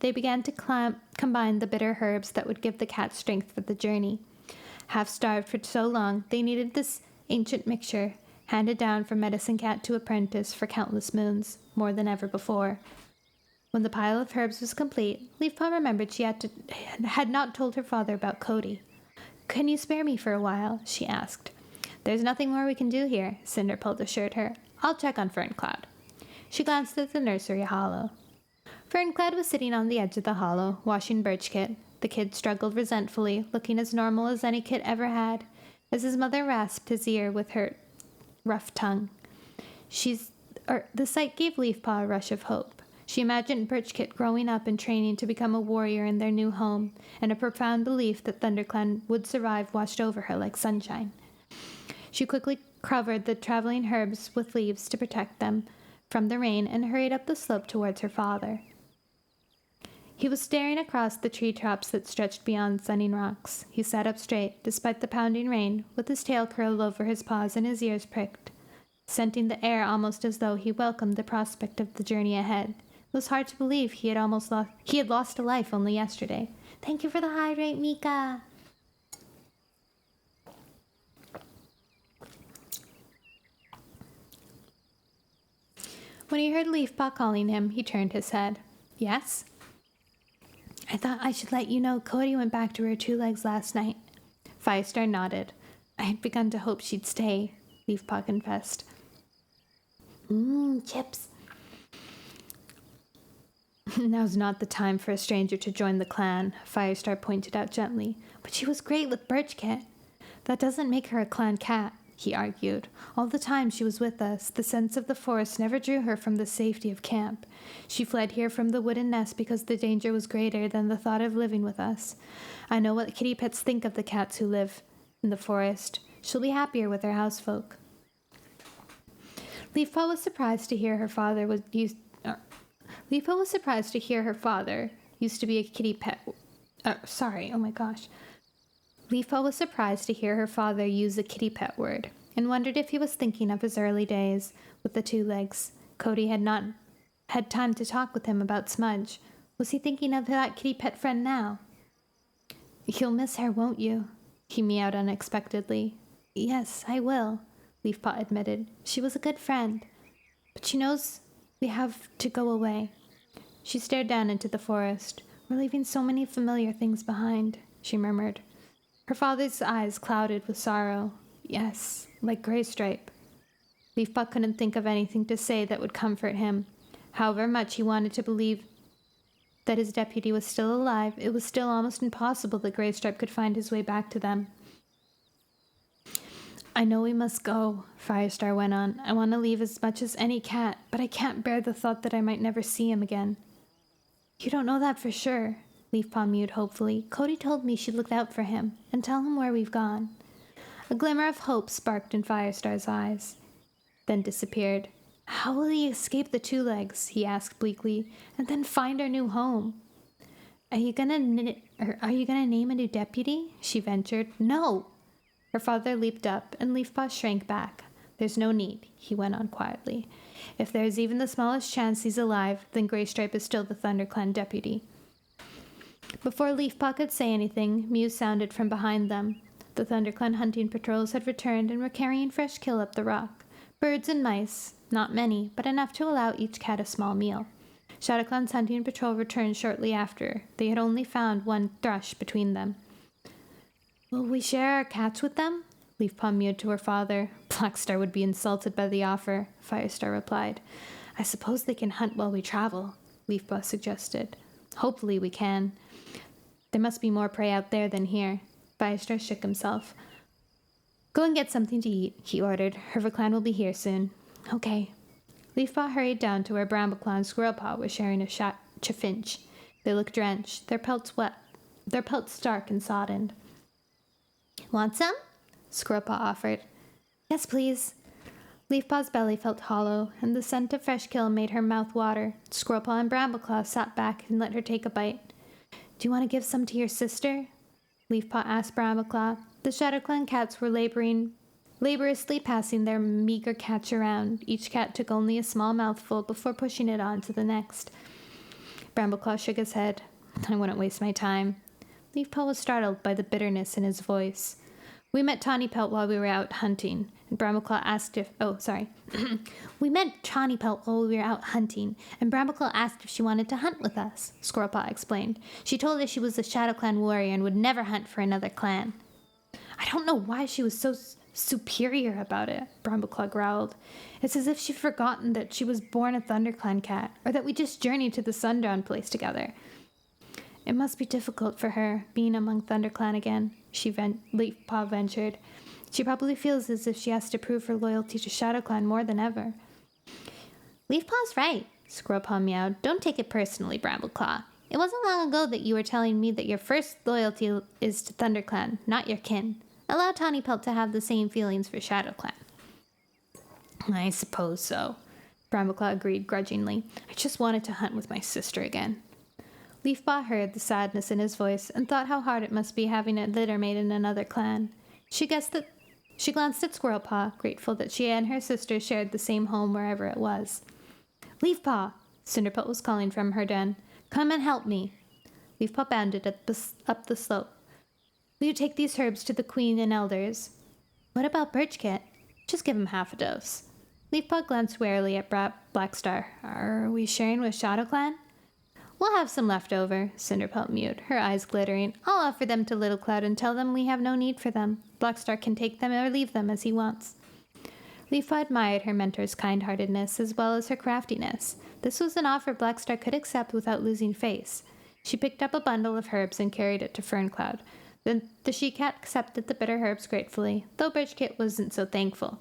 they began to combine the bitter herbs that would give the cat strength for the journey. Half starved for so long, they needed this ancient mixture, handed down from medicine cat to apprentice for countless moons, more than ever before. When the pile of herbs was complete, Leafpaw remembered she had not told her father about Cody. Can you spare me for a while? She asked. There's nothing more we can do here, Cinderpelt assured her. I'll check on Ferncloud. She glanced at the nursery hollow. Ferncloud was sitting on the edge of the hollow, washing Birchkit. The kid struggled resentfully, looking as normal as any kid ever had, as his mother rasped his ear with her rough tongue. The sight gave Leafpaw a rush of hope. She imagined Birchkit growing up and training to become a warrior in their new home, and a profound belief that ThunderClan would survive washed over her like sunshine. She quickly covered the traveling herbs with leaves to protect them from the rain and hurried up the slope towards her father. He was staring across the tree tops that stretched beyond sunning rocks. He sat up straight, despite the pounding rain, with his tail curled over his paws and his ears pricked, scenting the air almost as though he welcomed the prospect of the journey ahead. It was hard to believe he had lost a life only yesterday. Thank you for the hydrate, Mika. When he heard Leafpaw calling him, he turned his head. Yes? I thought I should let you know Cody went back to her 2 legs last night. Firestar nodded. I had begun to hope she'd stay, Leafpaw confessed. Chips. Now's not the time for a stranger to join the clan, Firestar pointed out gently. But she was great with Birchkit. That doesn't make her a clan cat, he argued. All the time she was with us, the sense of the forest never drew her from the safety of camp. She fled here from the wooden nest because the danger was greater than the thought of living with us. I know what kitty pets think of the cats who live in the forest. She'll be happier with her housefolk. Leafpaw was surprised to hear her father used to be a kitty pet. Leafpaw was surprised to hear her father use the kitty pet word, and wondered if he was thinking of his early days with the 2 legs. Cody had not had time to talk with him about Smudge. Was he thinking of that kitty pet friend now? You'll miss her, won't you? He meowed unexpectedly. Yes, I will, Leafpaw admitted. She was a good friend. But she knows we have to go away. She stared down into the forest. We're leaving so many familiar things behind, she murmured. Her father's eyes clouded with sorrow. Yes, like Graystripe. Leafpaw couldn't think of anything to say that would comfort him. However much he wanted to believe that his deputy was still alive, it was still almost impossible that Graystripe could find his way back to them. I know we must go, Firestar went on. I want to leave as much as any cat, but I can't bear the thought that I might never see him again. You don't know that for sure, Leafpaw mewed hopefully. Cody told me she'd look out for him and tell him where we've gone. A glimmer of hope sparked in Firestar's eyes, then disappeared. How will he escape the 2 legs? He asked bleakly, and then find our new home? Are you gonna name a new deputy? She ventured. No! Her father leaped up, and Leafpaw shrank back. There's no need, he went on quietly. If there is even the smallest chance he's alive, then Graystripe is still the ThunderClan deputy. Before Leafpaw could say anything, mews sounded from behind them. The ThunderClan hunting patrols had returned and were carrying fresh kill up the rock. Birds and mice, not many, but enough to allow each cat a small meal. ShadowClan's hunting patrol returned shortly after. They had only found one thrush between them. Will we share our cats with them? Leafpaw mewed to her father. Blackstar would be insulted by the offer, Firestar replied. I suppose they can hunt while we travel, Leafpaw suggested. Hopefully we can. There must be more prey out there than here. Firestar shook himself. Go and get something to eat, he ordered. Hervaclan will be here soon. Okay. Leafpaw hurried down to where Brambleclaw and Squirrelpaw were sharing a chaffinch. They looked drenched, their pelts wet, their pelts stark and soddened. Want some? Squirrelpaw offered. Yes, please. Leafpaw's belly felt hollow, and the scent of fresh kill made her mouth water. Squirrelpaw and Brambleclaw sat back and let her take a bite. Do you want to give some to your sister? Leafpaw asked Brambleclaw. The ShadowClan cats were laboriously passing their meager catch around. Each cat took only a small mouthful before pushing it on to the next. Brambleclaw shook his head. I wouldn't waste my time. Leafpaw was startled by the bitterness in his voice. We met Tawny Pelt while we were out hunting, and Brambleclaw asked if... Oh, sorry. We met Tawny Pelt while we were out hunting, and Brambleclaw asked if she wanted to hunt with us, Squirrelpaw explained. She told us she was a ShadowClan warrior and would never hunt for another clan. I don't know why she was so superior about it, Brambleclaw growled. It's as if she'd forgotten that she was born a ThunderClan cat, or that we just journeyed to the Sundawn place together. It must be difficult for her, being among ThunderClan again, Leafpaw ventured. She probably feels as if she has to prove her loyalty to ShadowClan more than ever. Leafpaw's right, Squirrelpaw meowed. Don't take it personally, Brambleclaw. It wasn't long ago that you were telling me that your first loyalty is to ThunderClan, not your kin. Allow Tawny Pelt to have the same feelings for ShadowClan. I suppose so, Brambleclaw agreed grudgingly. I just wanted to hunt with my sister again. Leafpaw heard the sadness in his voice and thought how hard it must be having a littermate in another clan. She glanced at Squirrelpaw, grateful that she and her sister shared the same home wherever it was. Leafpaw, Cinderpelt was calling from her den. Come and help me. Leafpaw bounded up the slope. Will you take these herbs to the Queen and Elders? What about Birchkit? Just give him half a dose. Leafpaw glanced warily at Blackstar. Are we sharing with ShadowClan? We'll have some left over, Cinderpelt mewed, her eyes glittering. I'll offer them to Little Cloud and tell them we have no need for them. Blackstar can take them or leave them as he wants. Leafpaw admired her mentor's kind-heartedness as well as her craftiness. This was an offer Blackstar could accept without losing face. She picked up a bundle of herbs and carried it to Ferncloud. Then the she-cat accepted the bitter herbs gratefully, though Birchkit wasn't so thankful.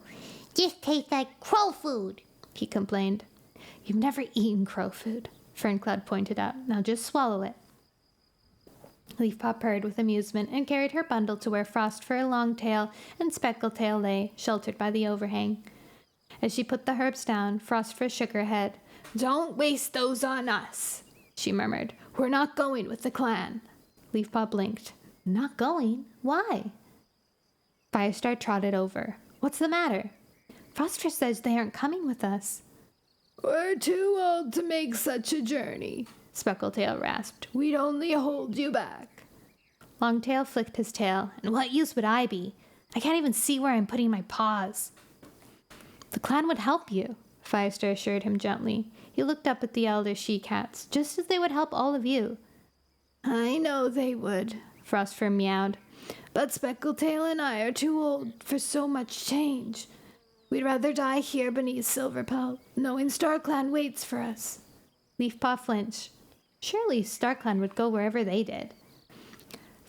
Just tastes like crow food, he complained. You've never eaten crow food, Ferncloud pointed out. Now just swallow it. Leafpaw purred with amusement and carried her bundle to where Frostfur, Longtail, and Speckletail lay, sheltered by the overhang. As she put the herbs down, Frostfur shook her head. Don't waste those on us, she murmured. We're not going with the clan. Leafpaw blinked. Not going? Why? Firestar trotted over. What's the matter? Frostfur says they aren't coming with us. We're too old to make such a journey, Speckletail rasped. We'd only hold you back. Longtail flicked his tail. And what use would I be? I can't even see where I'm putting my paws. The clan would help you, Firestar assured him gently. He looked up at the elder she-cats, just as they would help all of you. I know they would, Frostfur meowed. But Speckletail and I are too old for so much change. We'd rather die here beneath Silverpelt, knowing StarClan waits for us. Leafpaw flinched. Surely StarClan would go wherever they did.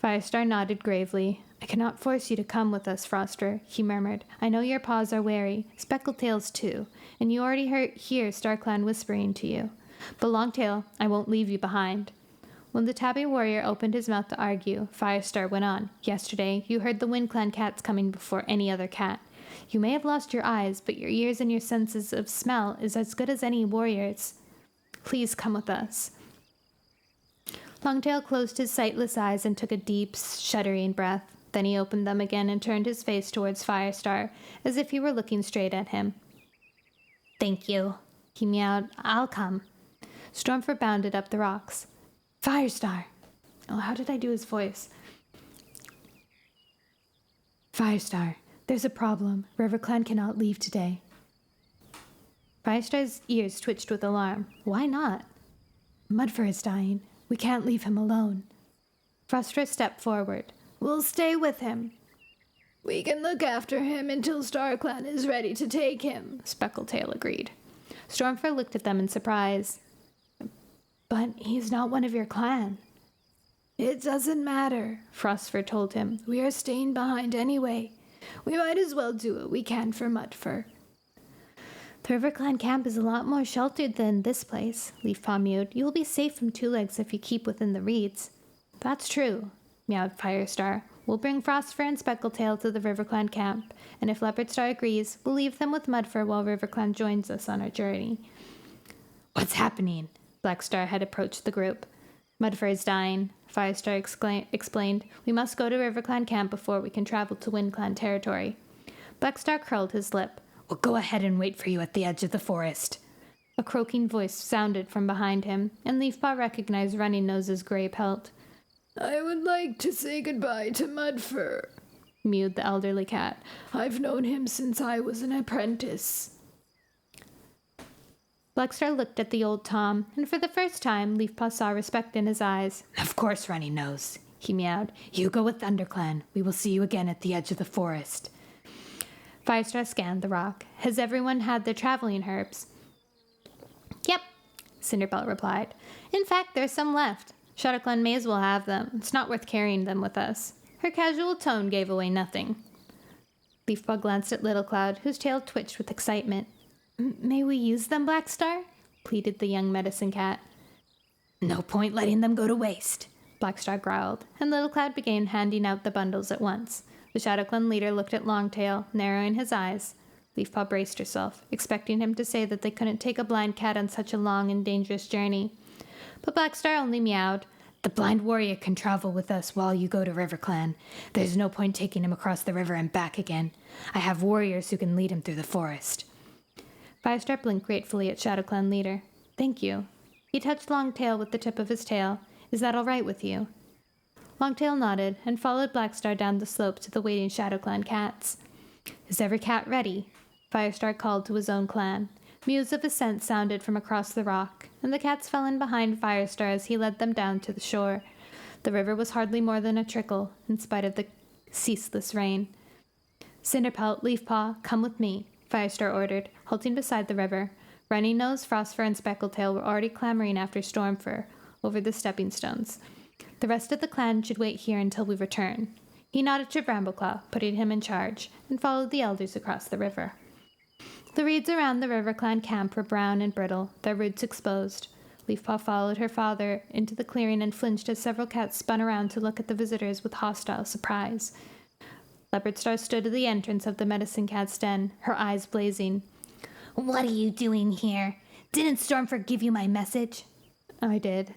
Firestar nodded gravely. I cannot force you to come with us, Frostfur, he murmured. I know your paws are wary, Speckletail's too, and you already hear StarClan whispering to you. But Longtail, I won't leave you behind. When the tabby warrior opened his mouth to argue, Firestar went on. Yesterday, you heard the WindClan cats coming before any other cat. You may have lost your eyes, but your ears and your senses of smell is as good as any warrior's. Please come with us. Longtail closed his sightless eyes and took a deep, shuddering breath. Then he opened them again and turned his face towards Firestar, as if he were looking straight at him. "Thank you," he meowed. "I'll come." Stormfur bounded up the rocks. "Firestar!" Oh, how did I do his voice? "Firestar, there's a problem. RiverClan cannot leave today." Firestar's ears twitched with alarm. Why not? "Mudfur is dying. We can't leave him alone." Frostra stepped forward. "We'll stay with him." "We can look after him until StarClan is ready to take him," Speckletail agreed. Stormfur looked at them in surprise. "But he's not one of your clan." "It doesn't matter," Frostfur told him. "We are staying behind anyway. We might as well do what we can for Mudfur." "The RiverClan camp is a lot more sheltered than this place," Leafpaw mewed. "You will be safe from Two Legs if you keep within the reeds." "That's true," meowed Firestar. "We'll bring Frostfur and Speckletail to the RiverClan camp, and if Leopardstar agrees, we'll leave them with Mudfur while RiverClan joins us on our journey." "What's happening?" Blackstar had approached the group. "Mudfur is dying," Firestar explained. "We must go to RiverClan camp before we can travel to WindClan territory." Blackstar curled his lip. "We'll go ahead and wait for you at the edge of the forest." A croaking voice sounded from behind him, and Leafpaw recognized Running Nose's gray pelt. "I would like to say goodbye to Mudfur," mewed the elderly cat. "I've known him since I was an apprentice." Blackstar looked at the old Tom, and for the first time, Leafpaw saw respect in his eyes. "Of course, Running Nose," he meowed. "You go with ThunderClan. We will see you again at the edge of the forest." Firestar scanned the rock. "Has everyone had their traveling herbs?" "Yep," Cinderbelt replied. "In fact, there's some left. ShadowClan may as well have them. It's not worth carrying them with us." Her casual tone gave away nothing. Leafpaw glanced at Little Cloud, whose tail twitched with excitement. "May we use them, Blackstar?" pleaded the young medicine cat. "No point letting them go to waste," Blackstar growled, and Little Cloud began handing out the bundles at once. The ShadowClan leader looked at Longtail, narrowing his eyes. Leafpaw braced herself, expecting him to say that they couldn't take a blind cat on such a long and dangerous journey. But Blackstar only meowed. "The blind warrior can travel with us while you go to RiverClan. There's no point taking him across the river and back again. I have warriors who can lead him through the forest." Firestar blinked gratefully at ShadowClan leader. "Thank you." He touched Longtail with the tip of his tail. "Is that all right with you?" Longtail nodded and followed Blackstar down the slope to the waiting ShadowClan cats. "Is every cat ready?" Firestar called to his own clan. Mews of assent sounded from across the rock, and the cats fell in behind Firestar as he led them down to the shore. The river was hardly more than a trickle, in spite of the ceaseless rain. "Cinderpelt, Leafpaw, come with me," Firestar ordered, halting beside the river. Running Nose, Frostfur, and Speckletail were already clamoring after Stormfur over the stepping stones. "The rest of the clan should wait here until we return." He nodded to Brambleclaw, putting him in charge, and followed the elders across the river. The reeds around the RiverClan camp were brown and brittle, their roots exposed. Leafpaw followed her father into the clearing and flinched as several cats spun around to look at the visitors with hostile surprise. Leopardstar stood at the entrance of the medicine cat's den, her eyes blazing. "What are you doing here? Didn't Stormfur give you my message?" "I did."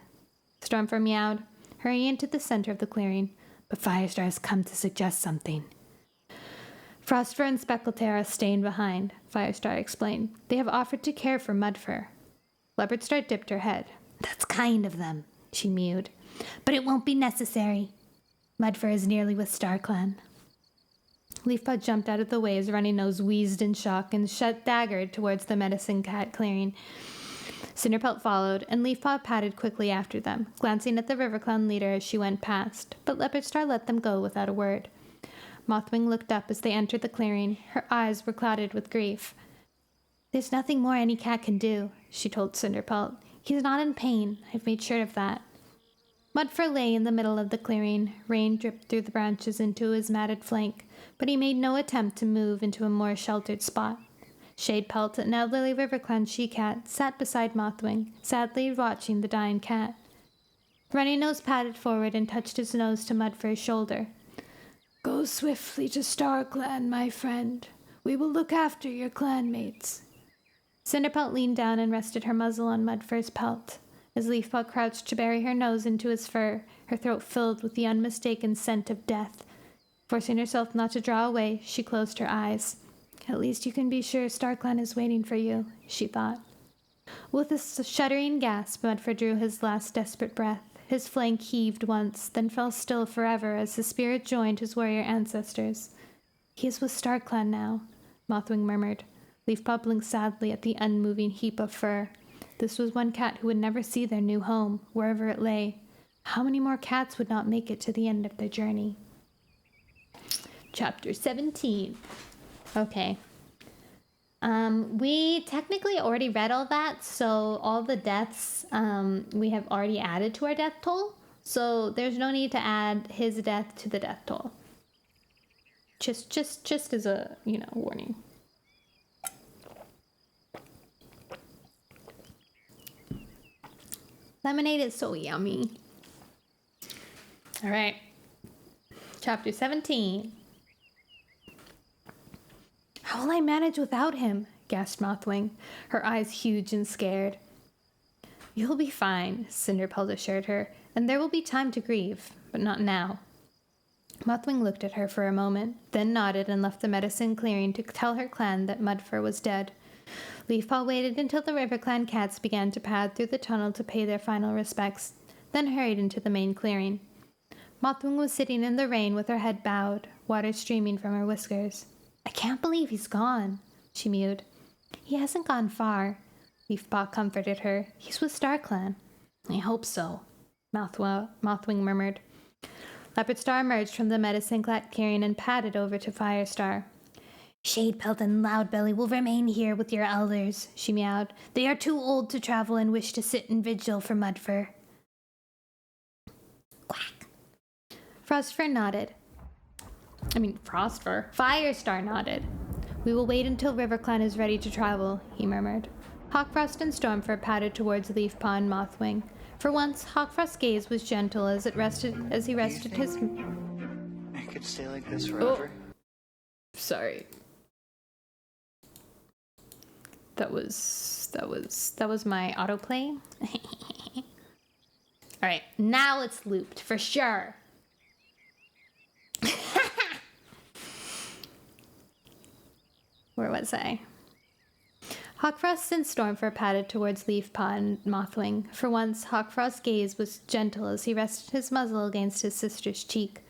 Stormfur meowed, hurrying into the center of the clearing. "But Firestar has come to suggest something." "Frostfur and Speckletail are staying behind," Firestar explained. "They have offered to care for Mudfur." Leopardstar dipped her head. "That's kind of them," she mewed. "But it won't be necessary. Mudfur is nearly with StarClan." Leafpaw jumped out of the way as Running Nose wheezed in shock and daggered towards the medicine cat clearing. Cinderpelt followed, and Leafpaw padded quickly after them, glancing at the RiverClan leader as she went past, but Leopardstar let them go without a word. Mothwing looked up as they entered the clearing. Her eyes were clouded with grief. "There's nothing more any cat can do," she told Cinderpelt. "He's not in pain. I've made sure of that." Mudfur lay in the middle of the clearing. Rain dripped through the branches into his matted flank, but he made no attempt to move into a more sheltered spot. Shadepelt, an elderly RiverClan she-cat, sat beside Mothwing, sadly watching the dying cat. Running Nose padded forward and touched his nose to Mudfur's shoulder. "Go swiftly to StarClan, my friend. We will look after your clanmates." Cinderpelt leaned down and rested her muzzle on Mudfur's pelt. As Leafpaw crouched to bury her nose into his fur, her throat filled with the unmistaken scent of death. Forcing herself not to draw away, she closed her eyes. At least you can be sure StarClan is waiting for you, she thought. With a shuddering gasp, Mudford drew his last desperate breath. His flank heaved once, then fell still forever as his spirit joined his warrior ancestors. He is with StarClan now, Mothwing murmured. Leafpaw blinked sadly at the unmoving heap of fur. This was one cat who would never see their new home, wherever it lay. How many more cats would not make it to the end of their journey? Chapter 17. Okay. We technically already read all that, so all the deaths we have already added to our death toll. So there's no need to add his death to the death toll. Just as a, warning. Lemonade is so yummy. All right. Chapter 17. How will I manage without him? Gasped Mothwing, her eyes huge and scared. You'll be fine, Cinderpelt assured her, and there will be time to grieve, but not now. Mothwing looked at her for a moment, then nodded and left the medicine clearing to tell her clan that Mudfur was dead. Leafpaw waited until the River Clan cats began to pad through the tunnel to pay their final respects, then hurried into the main clearing. Mothwing was sitting in the rain with her head bowed, water streaming from her whiskers. I can't believe he's gone, she mewed. He hasn't gone far, Leafpaw comforted her. He's with StarClan. I hope so, Mothwing murmured. Leopardstar emerged from the medicine-clad clearing and padded over to Firestar. Shadepelt and Loudbelly will remain here with your elders, she meowed. They are too old to travel and wish to sit in vigil for Mudfur. Quack. Firestar nodded. We will wait until RiverClan is ready to travel, he murmured. Hawkfrost and Stormfur padded towards Leafpaw and Mothwing. For once, Hawkfrost's gaze was gentle as he rested his... I could stay like this forever? Oh. Sorry. That was my autoplay. Alright, now it's looped, for sure. Where was I? Hawkfrost and Stormfur padded towards Leafpaw and Mothwing. For once, Hawkfrost's gaze was gentle as he rested his muzzle against his sister's cheek.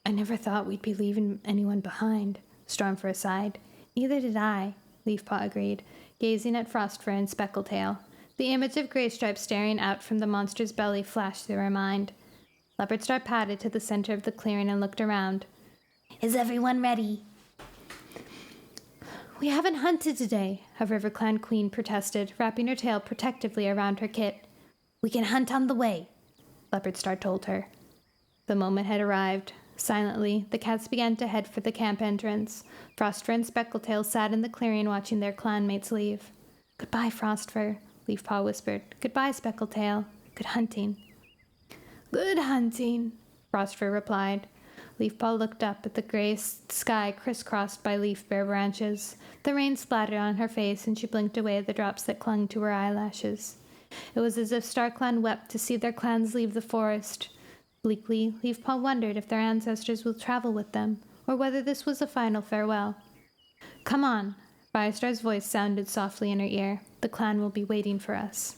I never thought we'd be leaving anyone behind, Stormfur sighed. Neither did I, Leafpaw agreed, gazing at Frostfur and Speckletail. The image of Greystripe staring out from the monster's belly flashed through her mind. Leopardstar padded to the center of the clearing and looked around. Is everyone ready? We haven't hunted today, a RiverClan queen protested, wrapping her tail protectively around her kit. We can hunt on the way, Leopardstar told her. The moment had arrived. Silently, the cats began to head for the camp entrance. Frostfur and Speckletail sat in the clearing watching their clanmates leave. Goodbye, Frostfur, Leafpaw whispered. Goodbye, Speckletail. Good hunting. Good hunting, Frostfur replied. Leafpaw looked up at the gray sky crisscrossed by leaf-bare branches. The rain splattered on her face, and she blinked away at the drops that clung to her eyelashes. It was as if StarClan wept to see their clans leave the forest. Bleakly, Leafpaw wondered if their ancestors will travel with them, or whether this was a final farewell. Come on, Firestar's voice sounded softly in her ear. The clan will be waiting for us.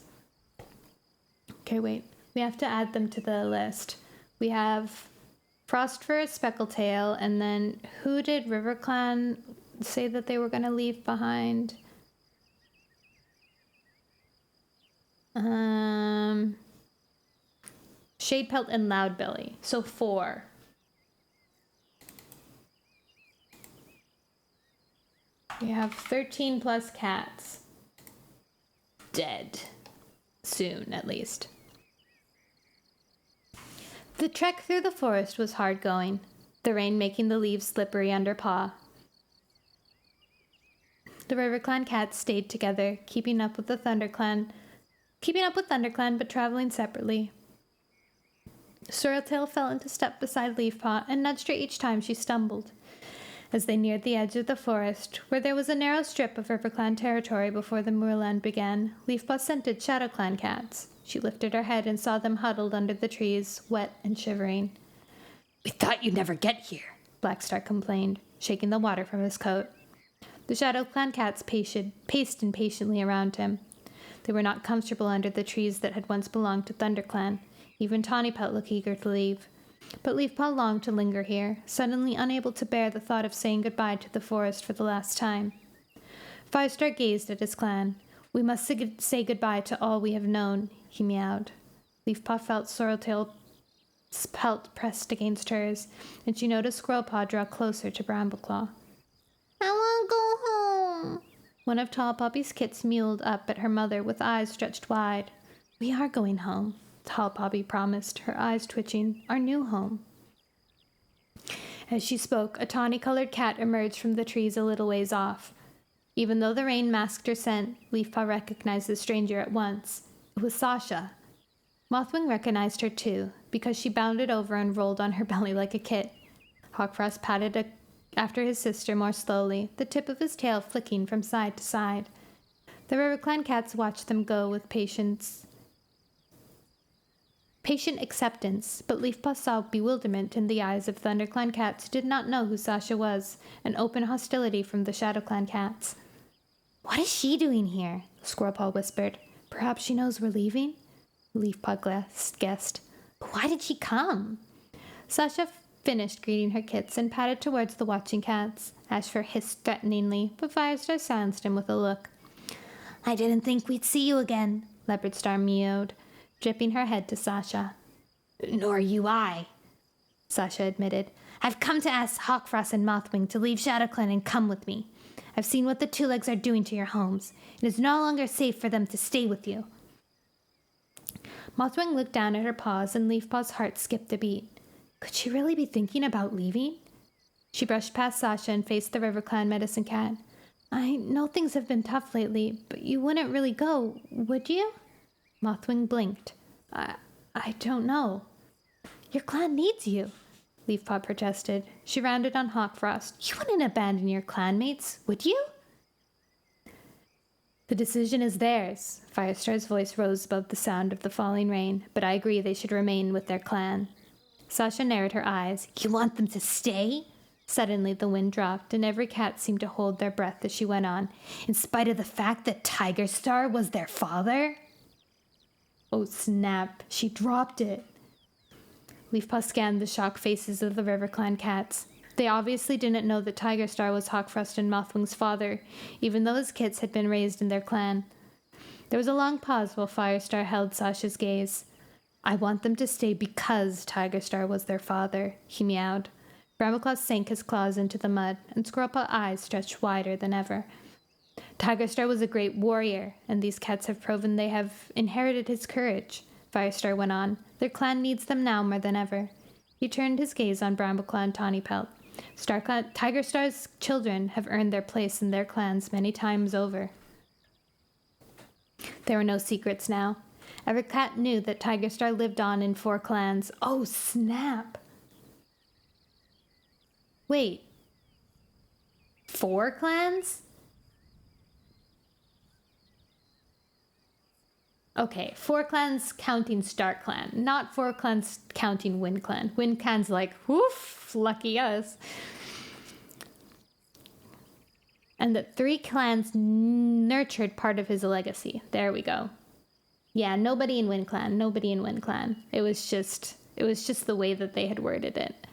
Okay, wait. We have to add them to the list. We have Frostfur, Speckletail, and then who did RiverClan say that they were going to leave behind? Shadepelt and Loudbelly. So 4. We have 13 plus cats. Dead. Soon, at least. The trek through the forest was hard going, the rain making the leaves slippery under paw. The RiverClan cats stayed together, keeping up with ThunderClan, but traveling separately. Swirltail fell into step beside Leafpaw and nudged her each time she stumbled. As they neared the edge of the forest, where there was a narrow strip of RiverClan territory before the moorland began, Leafpaw scented ShadowClan cats. She lifted her head and saw them huddled under the trees, wet and shivering. We thought you'd never get here, Blackstar complained, shaking the water from his coat. The Shadow Clan cats paced impatiently around him. They were not comfortable under the trees that had once belonged to ThunderClan. Even Tawnypelt looked eager to leave. But Leafpaw longed to linger here, suddenly unable to bear the thought of saying goodbye to the forest for the last time. Firestar gazed at his clan. We must say goodbye to all we have known, he meowed. Leafpaw felt Sorreltail's pelt pressed against hers, and she noticed Squirrelpaw draw closer to Brambleclaw. I want to go home. One of Tall Poppy's kits mewed up at her mother with eyes stretched wide. We are going home, Tall Poppy promised, her eyes twitching. Our new home. As she spoke, a tawny-colored cat emerged from the trees a little ways off. Even though the rain masked her scent, Leafpaw recognized the stranger at once. It was Sasha. Mothwing recognized her too, because she bounded over and rolled on her belly like a kit. Hawkfrost patted after his sister more slowly, the tip of his tail flicking from side to side. The RiverClan cats watched them go with patient acceptance, but Leafpaw saw bewilderment in the eyes of ThunderClan cats who did not know who Sasha was, and open hostility from the ShadowClan cats. What is she doing here? Squirrelpaw whispered. Perhaps she knows we're leaving? Leafpaw guessed. But why did she come? Sasha finished greeting her kits and padded towards the watching cats. Ashfur hissed threateningly, but Firestar silenced him with a look. I didn't think we'd see you again, Leopardstar meowed, dripping her head to Sasha. Nor you I, Sasha admitted. I've come to ask Hawkfrost and Mothwing to leave ShadowClan and come with me. I've seen what the Two Legs are doing to your homes. It is no longer safe for them to stay with you. Mothwing looked down at her paws, and Leafpaw's heart skipped a beat. Could she really be thinking about leaving? She brushed past Sasha and faced the RiverClan medicine cat. I know things have been tough lately, but you wouldn't really go, would you? Mothwing blinked. I don't know. Your clan needs you, Leafpaw protested. She rounded on Hawkfrost. You wouldn't abandon your clanmates, would you? The decision is theirs. Firestar's voice rose above the sound of the falling rain, but I agree they should remain with their clan. Sasha narrowed her eyes. You want them to stay? Suddenly the wind dropped, and every cat seemed to hold their breath as she went on. In spite of the fact that Tigerstar was their father? Oh, snap. She dropped it. Leafpaw scanned the shocked faces of the RiverClan cats. They obviously didn't know that Tigerstar was Hawkfrost and Mothwing's father, even though his kits had been raised in their clan. There was a long pause while Firestar held Sasha's gaze. I want them to stay because Tigerstar was their father, he meowed. Brambleclaw sank his claws into the mud, and Squirrelpaw's eyes stretched wider than ever. Tigerstar was a great warrior, and these cats have proven they have inherited his courage, Firestar went on. Their clan needs them now more than ever. He turned his gaze on Brambleclaw and Tawnypelt. Tigerstar's children have earned their place in their clans many times over. There were no secrets now. Every cat knew that Tigerstar lived on in 4 clans. Oh, snap! Wait. 4 clans? Okay, 4 clans counting Star Clan, not 4 clans counting Wind Clan. Wind Clan's like, woof, lucky us. And that 3 clans nurtured part of his legacy. There we go. Yeah, nobody in Wind Clan, nobody in Wind Clan. It was just the way that they had worded it.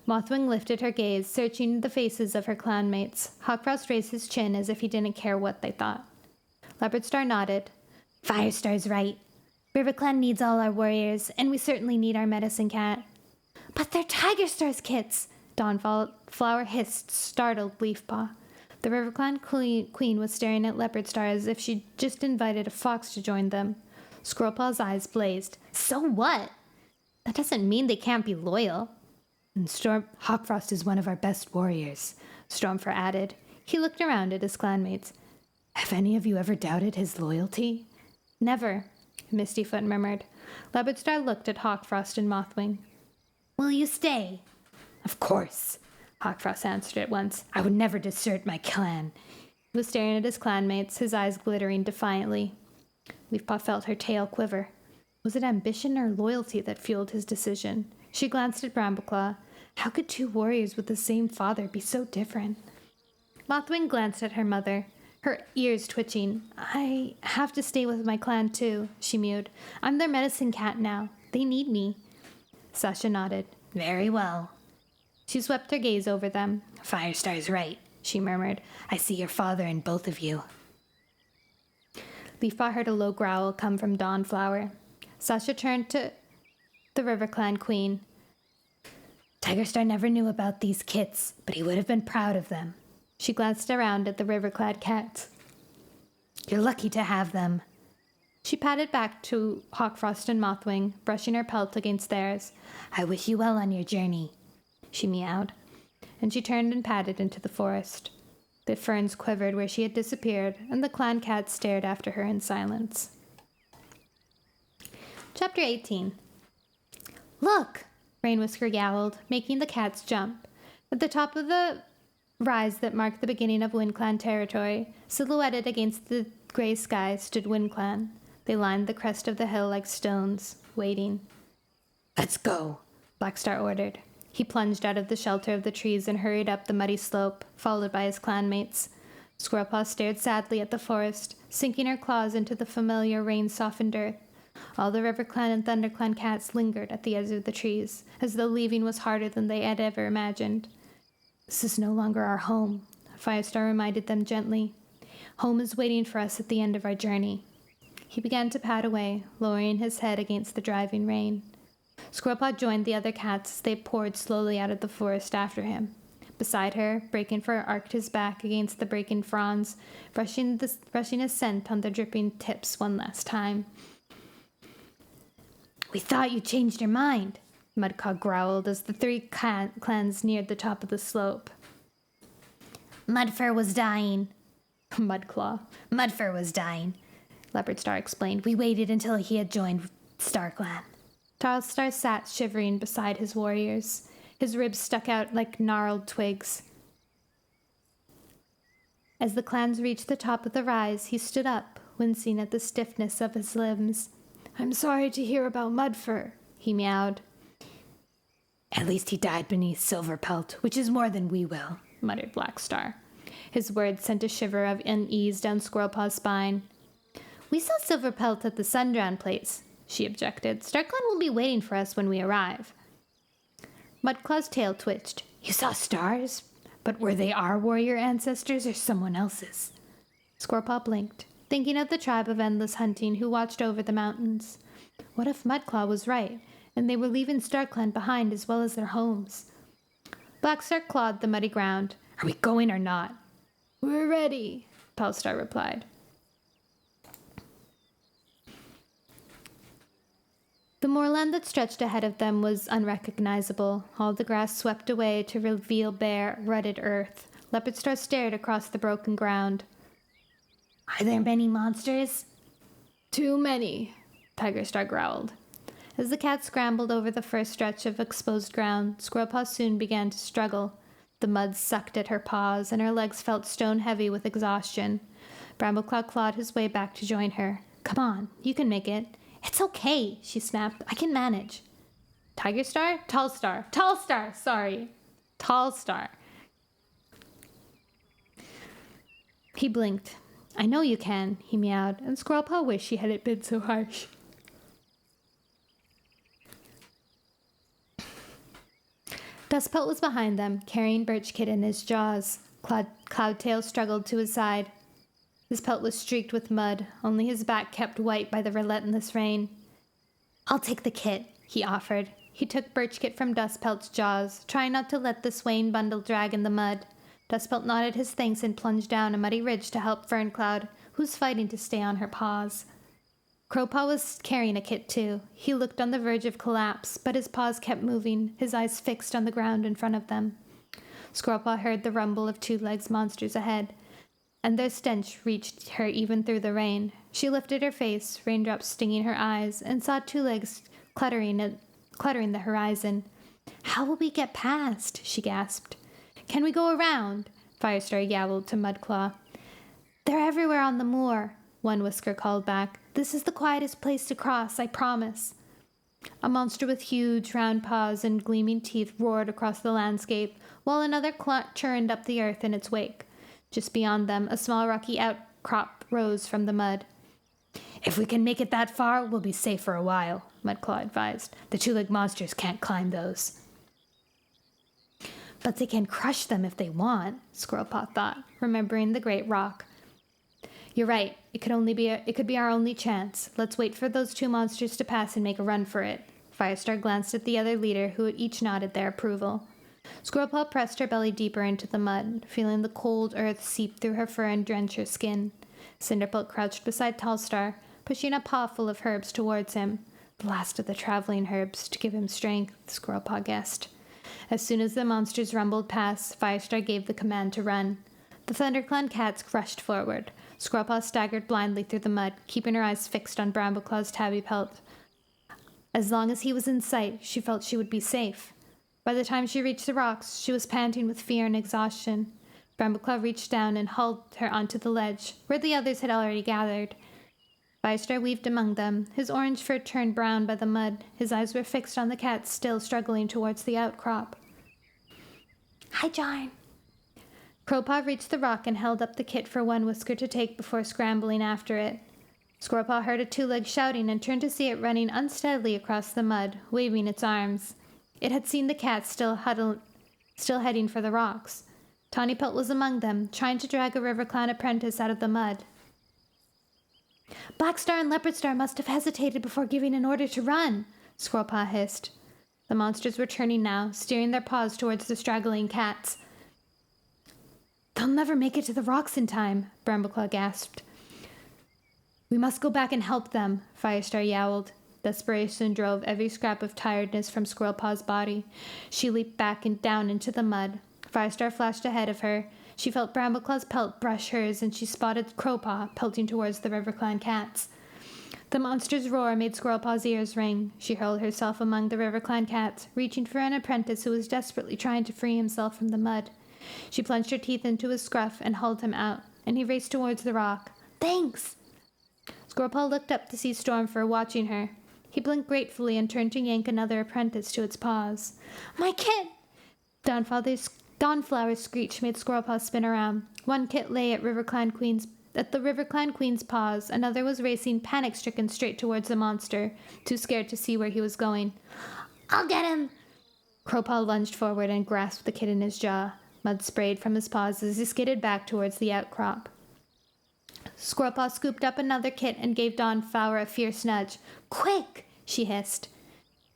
Mothwing lifted her gaze, searching the faces of her clanmates. Hawkfrost raised his chin as if he didn't care what they thought. Leopardstar nodded. Firestar's right. RiverClan needs all our warriors, and we certainly need our medicine cat. But they're Tigerstar's kits! Dawnflower hissed, startled Leafpaw. The RiverClan queen was staring at Leopardstar as if she'd just invited a fox to join them. Squirrelpaw's eyes blazed. So what? That doesn't mean they can't be loyal. And Hawkfrost is one of our best warriors, Stormfur added. He looked around at his clanmates. Have any of you ever doubted his loyalty? Never, Mistyfoot murmured. Leopardstar looked at Hawkfrost and Mothwing. Will you stay? Of course, Hawkfrost answered at once. I would never desert my clan. He was staring at his clanmates, his eyes glittering defiantly. Leafpaw felt her tail quiver. Was it ambition or loyalty that fueled his decision? She glanced at Brambleclaw. How could two warriors with the same father be so different? Mothwing glanced at her mother, her ears twitching. I have to stay with my clan too, she mewed. I'm their medicine cat now. They need me. Sasha nodded. Very well. She swept her gaze over them. Firestar's right, she murmured. I see your father in both of you. Leafpaw heard a low growl come from Dawnflower. Sasha turned to the River Clan Queen. Tigerstar never knew about these kits, but he would have been proud of them. She glanced around at the river-clad cats. You're lucky to have them. She patted back to Hawkfrost and Mothwing, brushing her pelt against theirs. I wish you well on your journey, she meowed, and she turned and padded into the forest. The ferns quivered where she had disappeared, and the clan cats stared after her in silence. Chapter 18. Look! Rainwhisker yowled, making the cats jump. At the top of the rise that marked the beginning of WindClan territory, silhouetted against the gray sky, stood WindClan. They lined the crest of the hill like stones, waiting. Let's go, Blackstar ordered. He plunged out of the shelter of the trees and hurried up the muddy slope, followed by his clanmates. Squirrelpaw stared sadly at the forest, sinking her claws into the familiar rain-softened earth. All the RiverClan and ThunderClan cats lingered at the edge of the trees, as though leaving was harder than they had ever imagined. This is no longer our home, Firestar reminded them gently. Home is waiting for us at the end of our journey. He began to pad away, lowering his head against the driving rain. Squirrelpaw joined the other cats as they poured slowly out of the forest after him. Beside her, Breakinfur arched his back against the breaking fronds, brushing his scent on the dripping tips one last time. We thought you changed your mind, Mudclaw growled as the three clans neared the top of the slope. Mudfur was dying. Mudfur was dying, Leopardstar explained. We waited until he had joined StarClan. Tarlstar sat shivering beside his warriors. His ribs stuck out like gnarled twigs. As the clans reached the top of the rise, he stood up, wincing at the stiffness of his limbs. I'm sorry to hear about Mudfur, he meowed. At least he died beneath Silverpelt, which is more than we will, muttered Blackstar. His words sent a shiver of unease down Squirrelpaw's spine. We saw Silverpelt at the Sundrown place, she objected. StarClan will be waiting for us when we arrive. Mudclaw's tail twitched. You saw stars? But were they our warrior ancestors or someone else's? Squirrelpaw blinked, thinking of the tribe of endless hunting who watched over the mountains. What if Mudclaw was right, and they were leaving StarClan behind as well as their homes? Blackstar clawed the muddy ground. Are we going or not? We're ready, Tallstar replied. The moorland that stretched ahead of them was unrecognizable. All the grass swept away to reveal bare, rutted earth. Leopardstar stared across the broken ground. Are there many monsters? Too many, Tigerstar growled. As the cat scrambled over the first stretch of exposed ground, Squirrelpaw soon began to struggle. The mud sucked at her paws, and her legs felt stone-heavy with exhaustion. Brambleclaw clawed his way back to join her. Come on, you can make it. It's okay, she snapped. I can manage. Tigerstar? Tallstar, sorry. Tallstar. He blinked. I know you can, he meowed, and Squirrelpaw wished she hadn't been so harsh. Dustpelt was behind them, carrying Birchkit in his jaws. Cloudtail struggled to his side. His pelt was streaked with mud, only his back kept white by the relentless rain. I'll take the kit, he offered. He took Birchkit from Dustpelt's jaws, trying not to let the swaying bundle drag in the mud. Dustpelt nodded his thanks and plunged down a muddy ridge to help Ferncloud, who was fighting to stay on her paws. Crowpaw was carrying a kit too. He looked on the verge of collapse, but his paws kept moving, his eyes fixed on the ground in front of them. Squirrelpaw heard the rumble of two-legged monsters ahead, and their stench reached her even through the rain. She lifted her face, raindrops stinging her eyes, and saw two legs cluttering the horizon. How will we get past? She gasped. Can we go around? Firestar yowled to Mudclaw. They're everywhere on the moor, One Whisker called back. This is the quietest place to cross, I promise. A monster with huge, round paws and gleaming teeth roared across the landscape, while another churned up the earth in its wake. Just beyond them, a small rocky outcrop rose from the mud. "If we can make it that far, we'll be safe for a while," Mudclaw advised. "The two-legged monsters can't climb those." "But they can crush them if they want," Squirrelpaw thought, remembering the great rock. "You're right. It could be our only chance. Let's wait for those two monsters to pass and make a run for it." Firestar glanced at the other leader, who each nodded their approval. Squirrelpaw pressed her belly deeper into the mud, feeling the cold earth seep through her fur and drench her skin. Cinderpelt crouched beside Tallstar, pushing a paw full of herbs towards him. The last of the traveling herbs to give him strength, Squirrelpaw guessed. As soon as the monsters rumbled past, Firestar gave the command to run. The ThunderClan cats rushed forward. Squirrelpaw staggered blindly through the mud, keeping her eyes fixed on Brambleclaw's tabby pelt. As long as he was in sight, she felt she would be safe. By the time she reached the rocks, she was panting with fear and exhaustion. Brambleclaw reached down and hauled her onto the ledge, where the others had already gathered. Firestar weaved among them, his orange fur turned brown by the mud. His eyes were fixed on the cats still struggling towards the outcrop. "Hi, John." Crowpaw reached the rock and held up the kit for One Whisker to take before scrambling after it. Squirrelpaw heard a two-leg shouting and turned to see it running unsteadily across the mud, waving its arms. It had seen the cats still heading for the rocks. Tawnypelt was among them, trying to drag a RiverClan apprentice out of the mud. "Blackstar and Leopardstar must have hesitated before giving an order to run," Squirrelpaw hissed. The monsters were turning now, steering their paws towards the straggling cats. "They'll never make it to the rocks in time," Brambleclaw gasped. "We must go back and help them," Firestar yowled. Desperation drove every scrap of tiredness from Squirrelpaw's body. She leaped back and down into the mud. Firestar flashed ahead of her. She felt Brambleclaw's pelt brush hers, and she spotted Crowpaw pelting towards the RiverClan cats. The monster's roar made Squirrelpaw's ears ring. She hurled herself among the RiverClan cats, reaching for an apprentice who was desperately trying to free himself from the mud. She plunged her teeth into his scruff and hauled him out, and he raced towards the rock. "Thanks!" Squirrelpaw looked up to see Stormfur watching her. He blinked gratefully and turned to yank another apprentice to its paws. "My kit!" Dawnflower's screech made Squirrelpaw spin around. One kit lay at the RiverClan Queen's paws. Another was racing, panic-stricken, straight towards the monster, too scared to see where he was going. "I'll get him!" Crowpaw lunged forward and grasped the kit in his jaw. Mud sprayed from his paws as he skidded back towards the outcrop. Squirrelpaw scooped up another kit and gave Dawnflower a fierce nudge. "Quick!" she hissed.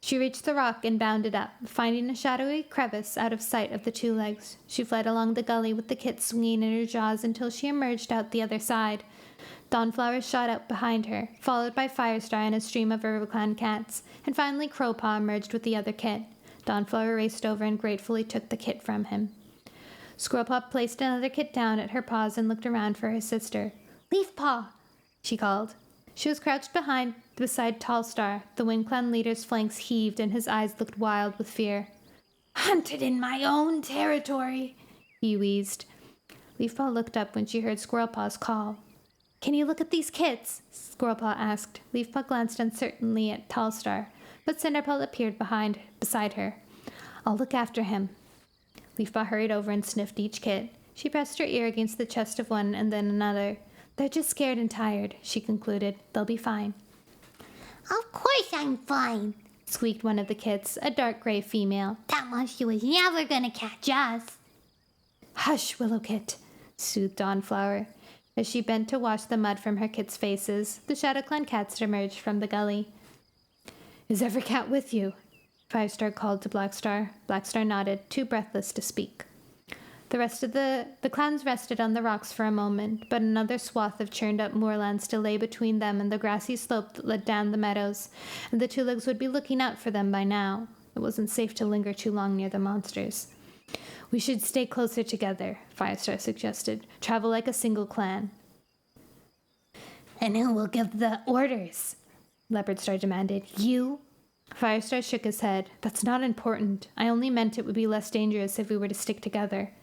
She reached the rock and bounded up, finding a shadowy crevice out of sight of the two legs. She fled along the gully with the kit swinging in her jaws until she emerged out the other side. Dawnflower shot out behind her, followed by Firestar and a stream of RiverClan cats, and finally Crowpaw emerged with the other kit. Dawnflower raced over and gratefully took the kit from him. Squirrelpaw placed another kit down at her paws and looked around for her sister. "Leafpaw!" she called. She was crouched beside Tallstar. The WindClan leader's flanks heaved and his eyes looked wild with fear. "Hunted in my own territory," he wheezed. Leafpaw looked up when she heard Squirrelpaw's call. "Can you look at these kits?" Squirrelpaw asked. Leafpaw glanced uncertainly at Tallstar, but Cinderpelt appeared beside her. "I'll look after him." Leafpaw hurried over and sniffed each kit. She pressed her ear against the chest of one and then another. "They're just scared and tired," she concluded. "They'll be fine." "Of course I'm fine," squeaked one of the kits, a dark gray female. "That monster was never gonna catch us." "Hush, Willowkit," soothed Dawnflower. As she bent to wash the mud from her kits' faces, the ShadowClan cats emerged from the gully. "Is every cat with you?" Firestar called to Blackstar. Blackstar nodded, too breathless to speak. The rest of the clans rested on the rocks for a moment, but another swath of churned-up moorland still lay between them and the grassy slope that led down the meadows, and the two-legs would be looking out for them by now. It wasn't safe to linger too long near the monsters. "We should stay closer together," Firestar suggested. "Travel like a single clan." "And who will give the orders?" Leopardstar demanded. "You?" Firestar shook his head. "That's not important. I only meant it would be less dangerous if we were to stick together."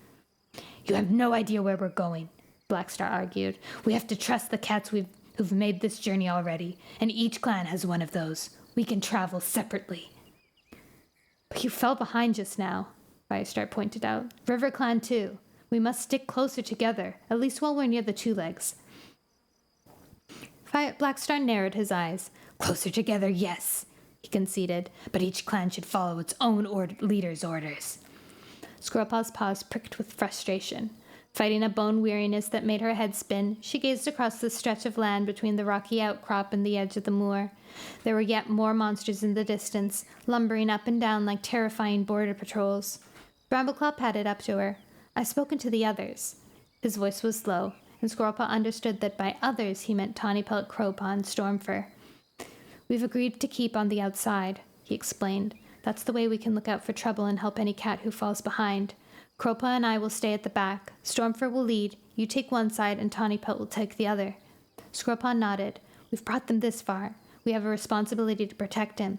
"You have no idea where we're going," Blackstar argued. "We have to trust the cats who've made this journey already, and each clan has one of those. We can travel separately. But you fell behind just now, Firestar pointed out. River Clan too. We must stick closer together, at least while we're near the two legs. Blackstar narrowed his eyes. Closer together, yes, he conceded, but each clan should follow its own leader's orders. Squirrelpaw's paws pricked with frustration. Fighting a bone weariness that made her head spin, she gazed across the stretch of land between the rocky outcrop and the edge of the moor. There were yet more monsters in the distance, lumbering up and down like terrifying border patrols. Brambleclaw padded up to her. I've spoken to the others. His voice was low, and Squirrelpaw understood that by others he meant Tawnypelt, Crowpaw, and Stormfur. We've agreed to keep on the outside, he explained. That's the way we can look out for trouble and help any cat who falls behind. Crowpaw and I will stay at the back. Stormfur will lead. You take one side, and Tawnypelt will take the other. Squirrelpaw nodded. We've brought them this far. We have a responsibility to protect him,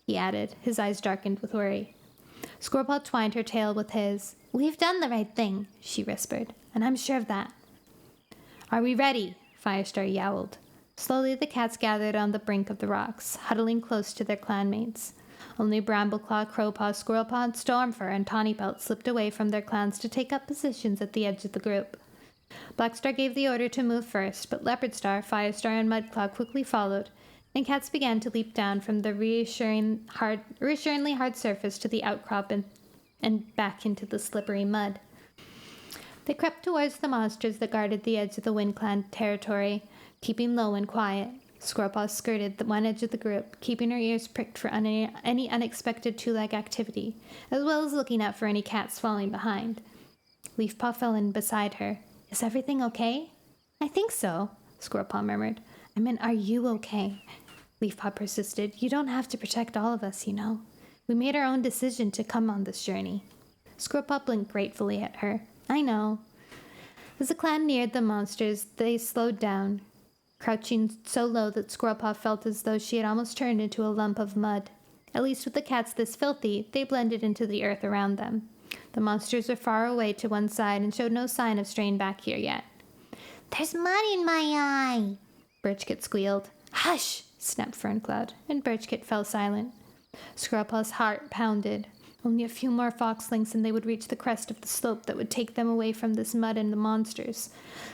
he added. His eyes darkened with worry. Squirrelpaw twined her tail with his. We've done the right thing, she whispered, and I'm sure of that. Are we ready? Firestar yowled. Slowly the cats gathered on the brink of the rocks, huddling close to their clanmates. Only Brambleclaw, Crowpaw, Squirrelpaw, and Stormfur and Tawnypelt slipped away from their clans to take up positions at the edge of the group. Blackstar gave the order to move first, but Leopardstar, Firestar, and Mudclaw quickly followed, and cats began to leap down from the reassuringly hard surface to the outcrop and back into the slippery mud. They crept towards the monsters that guarded the edge of the Wind Clan territory, keeping low and quiet. Squirrelpaw skirted the one edge of the group, keeping her ears pricked for any unexpected two-leg activity, as well as looking out for any cats falling behind. Leafpaw fell in beside her. Is everything okay? I think so, Squirrelpaw murmured. I meant, are you okay? Leafpaw persisted. You don't have to protect all of us, you know. We made our own decision to come on this journey. Squirrelpaw blinked gratefully at her. I know. As the clan neared the monsters, they slowed down, crouching so low that Squirrelpaw felt as though she had almost turned into a lump of mud. At least with the cats this filthy, they blended into the earth around them. The monsters were far away to one side and showed no sign of straying back here yet. There's mud in my eye, Birchkit squealed. Hush, snapped Ferncloud, and Birchkit fell silent. Squirrelpaw's heart pounded. Only a few more foxlings and they would reach the crest of the slope that would take them away from this mud and the monsters.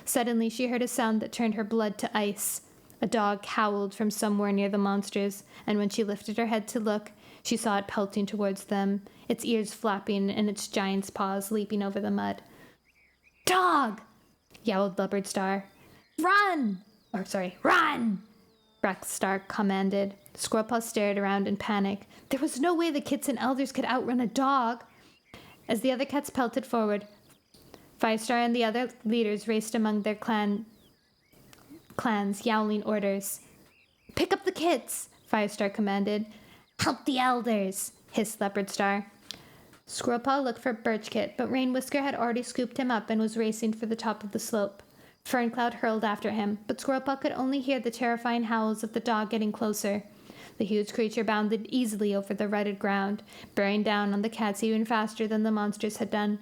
Suddenly she heard a sound that turned her blood to ice. A dog howled from somewhere near the monsters, and when she lifted her head to look, she saw it pelting towards them, its ears flapping and its giant's paws leaping over the mud. Dog! Yowled Leopardstar. Run! Run! Blackstar commanded. Squirrelpaw stared around in panic. There was no way the kits and elders could outrun a dog. As the other cats pelted forward, Firestar and the other leaders raced among their clans, yowling orders. Pick up the kits, Firestar commanded. Help the elders, hissed Leopardstar. Squirrelpaw looked for Birchkit, but Rainwhisker had already scooped him up and was racing for the top of the slope. Ferncloud hurled after him, but Squirrelpaw could only hear the terrifying howls of the dog getting closer. The huge creature bounded easily over the rutted ground, bearing down on the cats even faster than the monsters had done.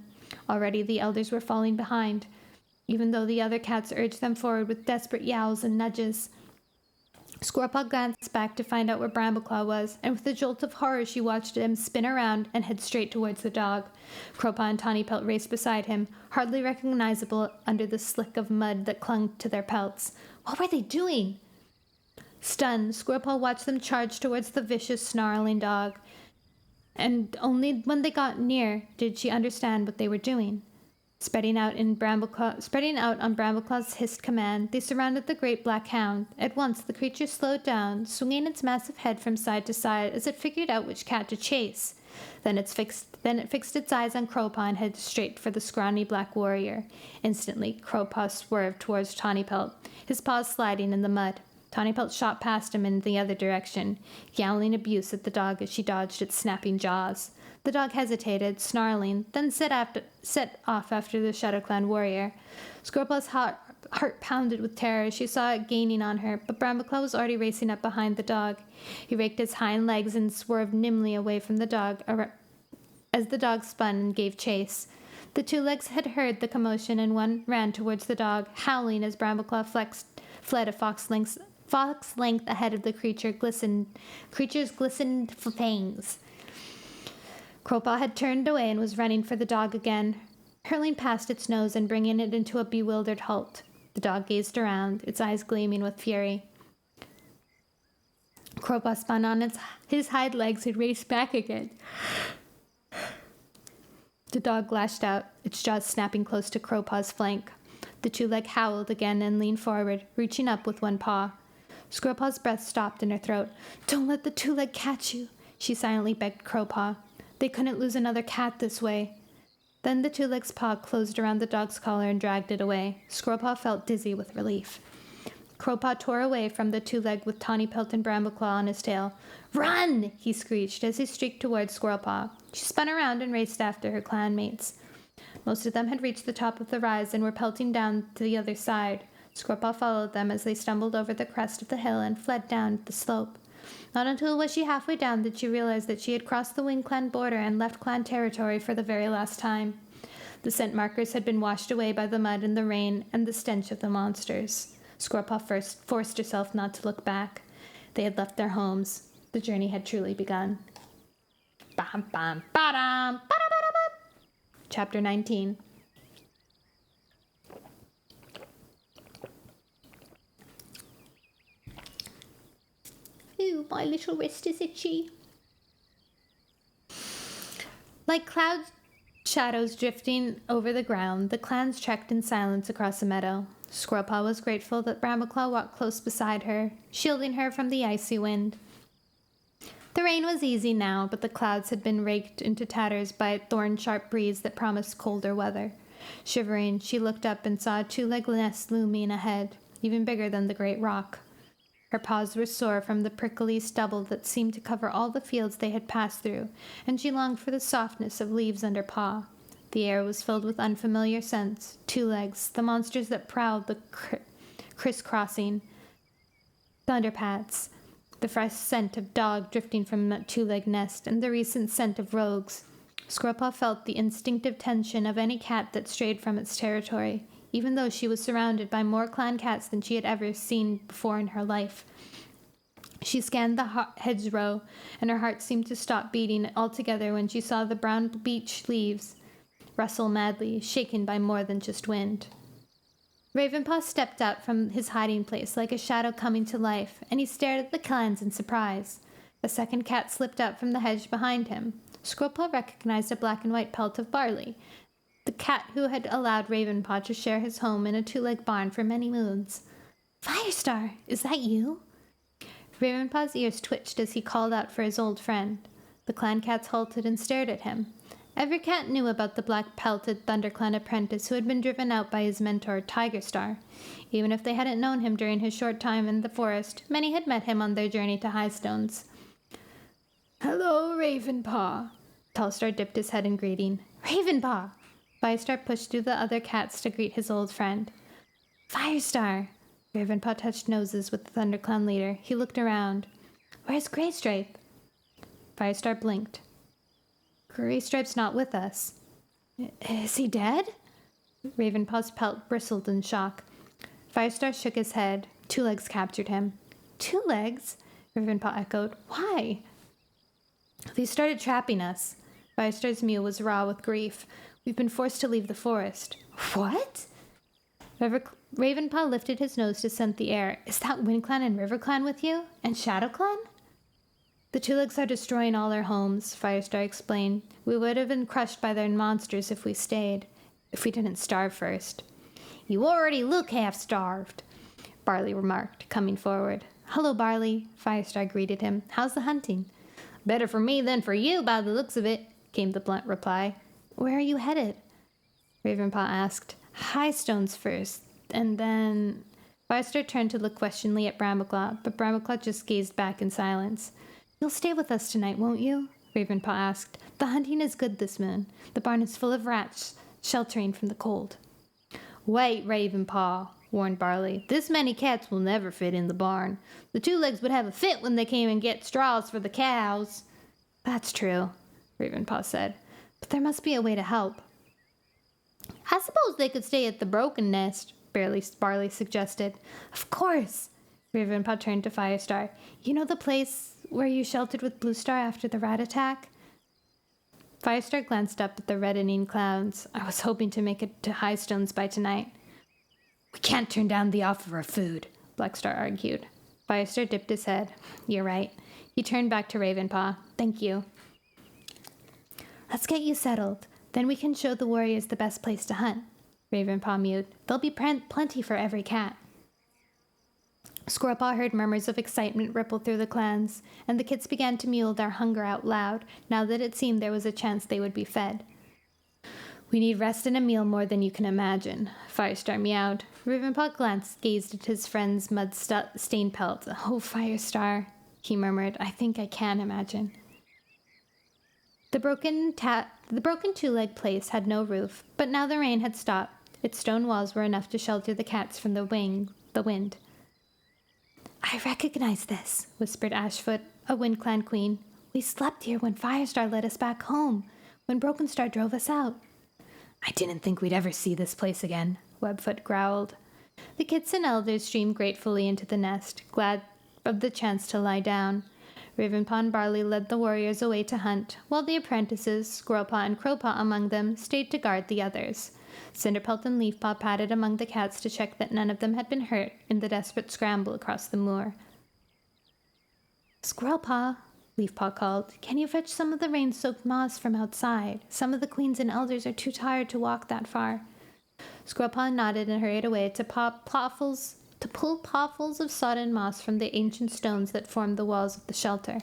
Already the elders were falling behind, even though the other cats urged them forward with desperate yowls and nudges. Squirrelpaw glanced back to find out where Brambleclaw was, and with a jolt of horror she watched him spin around and head straight towards the dog. Crowpaw and Tawnypelt raced beside him, hardly recognizable under the slick of mud that clung to their pelts. What were they doing? Stunned, Squirrelpaw watched them charge towards the vicious, snarling dog, and only when they got near did she understand what they were doing. Spreading out on Brambleclaw's hissed command, they surrounded the great black hound. At once the creature slowed down, swinging its massive head from side to side as it figured out which cat to chase. Then it fixed its eyes on Crowpaw and headed straight for the scrawny black warrior. Instantly, Crowpaw swerved towards Tawnypelt, his paws sliding in the mud. Tawnypelt shot past him in the other direction, yowling abuse at the dog as she dodged its snapping jaws. The dog hesitated, snarling, then set off after the ShadowClan warrior. Squirrelpaw's heart pounded with terror as she saw it gaining on her, but Brambleclaw was already racing up behind the dog. He raked his hind legs and swerved nimbly away from the dog as the dog spun and gave chase. The two legs had heard the commotion, and one ran towards the dog, howling as Brambleclaw fled a fox length ahead of the creature's glistened fangs. Crowpaw had turned away and was running for the dog again, hurling past its nose and bringing it into a bewildered halt. The dog gazed around, its eyes gleaming with fury. Crowpaw spun on his hind legs and raced back again. The dog lashed out, its jaws snapping close to Crowpaw's flank. The two-leg howled again and leaned forward, reaching up with one paw. Crowpaw's breath stopped in her throat. "Don't let the two-leg catch you," she silently begged Crowpaw. They couldn't lose another cat this way. Then the two-leg's paw closed around the dog's collar and dragged it away. Crowpaw felt dizzy with relief. Crowpaw tore away from the two-leg with Tawny Pelt and Brambleclaw on his tail. "Run!" he screeched as he streaked towards Squirrelpaw. She spun around and raced after her clanmates. Most of them had reached the top of the rise and were pelting down to the other side. Squirrelpaw followed them as they stumbled over the crest of the hill and fled down the slope. Not until was she halfway down did she realize that she had crossed the Wing Clan border and left clan territory for the very last time. The scent markers had been washed away by the mud and the rain and the stench of the monsters. Squirrelpaw first forced herself not to look back. They had left their homes. The journey had truly begun. Bam, bam, ba-dam, ba-da-ba-da-ba. Chapter 19. Ooh, my little wrist is itchy. Like cloud shadows drifting over the ground, the clans trekked in silence across a meadow. Squirrelpaw was grateful that Brambleclaw walked close beside her, shielding her from the icy wind. The rain was easy now, but the clouds had been raked into tatters by a thorn-sharp breeze that promised colder weather. Shivering, she looked up and saw a two-legged nest looming ahead, even bigger than the great rock. Her paws were sore from the prickly stubble that seemed to cover all the fields they had passed through, and she longed for the softness of leaves under paw. The air was filled with unfamiliar scents, two-legs, the monsters that prowled the crisscrossing thunderpads, the fresh scent of dog drifting from that two-legged nest, and the recent scent of rogues. Squirrelpaw felt the instinctive tension of any cat that strayed from its territory, even though she was surrounded by more clan cats than she had ever seen before in her life. She scanned the hedgerow, and her heart seemed to stop beating altogether when she saw the brown beech leaves rustle madly, shaken by more than just wind. Ravenpaw stepped out from his hiding place like a shadow coming to life, and he stared at the clans in surprise. A second cat slipped out from the hedge behind him. Squirrelpaw recognized a black and white pelt of Barley, the cat who had allowed Ravenpaw to share his home in a two-leg barn for many moons. "Firestar, is that you?" Ravenpaw's ears twitched as he called out for his old friend. The clan cats halted and stared at him. Every cat knew about the black-pelted ThunderClan apprentice who had been driven out by his mentor, Tigerstar. Even if they hadn't known him during his short time in the forest, many had met him on their journey to Highstones. "Hello, Ravenpaw." Tallstar dipped his head in greeting. "Ravenpaw!" Firestar pushed through the other cats to greet his old friend. "Firestar!" Ravenpaw touched noses with the ThunderClan leader. He looked around. "Where's Graystripe?" Firestar blinked. "Graystripe's not with us." "Is he dead?" Ravenpaw's pelt bristled in shock. Firestar shook his head. Two Legs captured him. "Two Legs?" Ravenpaw echoed. "Why?" "They started trapping us." Firestar's mew was raw with grief. "We've been forced to leave the forest." "What?" Ravenpaw lifted his nose to scent the air. "Is that WindClan and RiverClan with you? And ShadowClan?" "The Two Legs are destroying all our homes," Firestar explained. "We would have been crushed by their monsters if we stayed. If we didn't starve first." "You already look half-starved," Barley remarked, coming forward. "Hello, Barley," Firestar greeted him. "How's the hunting?" "Better for me than for you, by the looks of it," came the blunt reply. "Where are you headed?" Ravenpaw asked. "Highstones first, and then—" Firestar turned to look questioningly at Brambleclaw, but Brambleclaw just gazed back in silence. "You'll stay with us tonight, won't you?" Ravenpaw asked. "The hunting is good this moon. The barn is full of rats, sheltering from the cold." "Wait, Ravenpaw," warned Barley. "This many cats will never fit in the barn. The Two Legs would have a fit when they came and get straws for the cows." "That's true," Ravenpaw said. "But there must be a way to help." "I suppose they could stay at the broken nest," Barley suggested. "Of course!" Ravenpaw turned to Firestar. You know the place where you sheltered with Bluestar after the rat attack? Firestar glanced up at the reddening clouds. I was hoping to make it to Highstones by tonight. We can't turn down the offer of food, Blackstar argued. Firestar dipped his head. You're right. He turned back to Ravenpaw. Thank you. Let's get you settled. Then we can show the warriors the best place to hunt. Ravenpaw mewed. There'll be plenty for every cat. Squirrelpaw heard murmurs of excitement ripple through the clans, and the kids began to mewl their hunger out loud, now that it seemed there was a chance they would be fed. We need rest and a meal more than you can imagine, Firestar meowed. Ravenpaw gazed at his friend's mud-stained pelt. Oh, Firestar, he murmured. I think I can imagine. The broken two-leg place had no roof, but now the rain had stopped. Its stone walls were enough to shelter the cats from the wind. I recognize this, whispered Ashfoot, a Wind Clan queen. We slept here when Firestar led us back home, when Brokenstar drove us out. I didn't think we'd ever see this place again, Webfoot growled. The kids and elders streamed gratefully into the nest, glad of the chance to lie down. Ravenpaw and Barley led the warriors away to hunt, while the apprentices, Squirrelpaw and Crowpaw among them, stayed to guard the others. Cinderpelt and Leafpaw padded among the cats to check that none of them had been hurt in the desperate scramble across the moor. Squirrelpaw, Leafpaw called, can you fetch some of the rain-soaked moss from outside? Some of the queens and elders are too tired to walk that far. Squirrelpaw nodded and hurried away to pull pawfuls of sodden moss from the ancient stones that formed the walls of the shelter.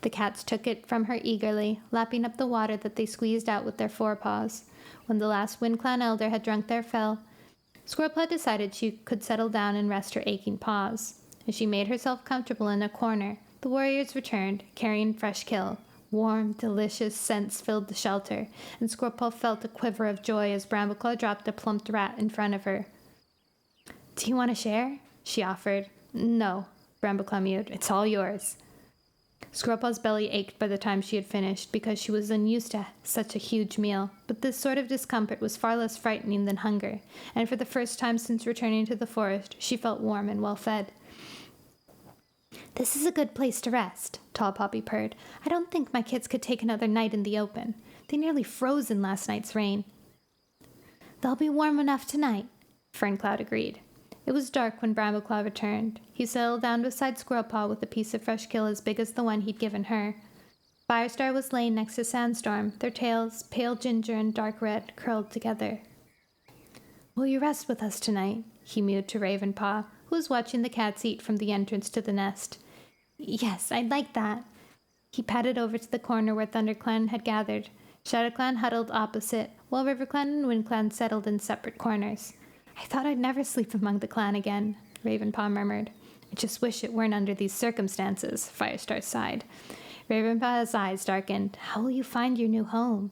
The cats took it from her eagerly, lapping up the water that they squeezed out with their forepaws. When the last Wind Clan elder had drunk their fill, Squirrelpaw decided she could settle down and rest her aching paws. As she made herself comfortable in a corner, the warriors returned, carrying fresh kill. Warm, delicious scents filled the shelter, and Squirrelpaw felt a quiver of joy as Brambleclaw dropped a plump rat in front of her. Do you want to share? She offered. No, Brambleclaw mewed. It's all yours. Squirrelpaw's belly ached by the time she had finished, because she was unused to such a huge meal, but this sort of discomfort was far less frightening than hunger, and for the first time since returning to the forest, she felt warm and well fed. This is a good place to rest, Tall Poppy purred. I don't think my kids could take another night in the open. They nearly froze in last night's rain. They'll be warm enough tonight, Ferncloud agreed. It was dark when Brambleclaw returned. He settled down beside Squirrelpaw with a piece of fresh kill as big as the one he'd given her. Firestar was laying next to Sandstorm, their tails, pale ginger and dark red, curled together. Will you rest with us tonight? He mewed to Ravenpaw, who was watching the cats eat from the entrance to the nest. Yes, I'd like that. He padded over to the corner where ThunderClan had gathered. ShadowClan huddled opposite, while RiverClan and WindClan settled in separate corners. I thought I'd never sleep among the clan again, Ravenpaw murmured. I just wish it weren't under these circumstances, Firestar sighed. Ravenpaw's eyes darkened. How will you find your new home?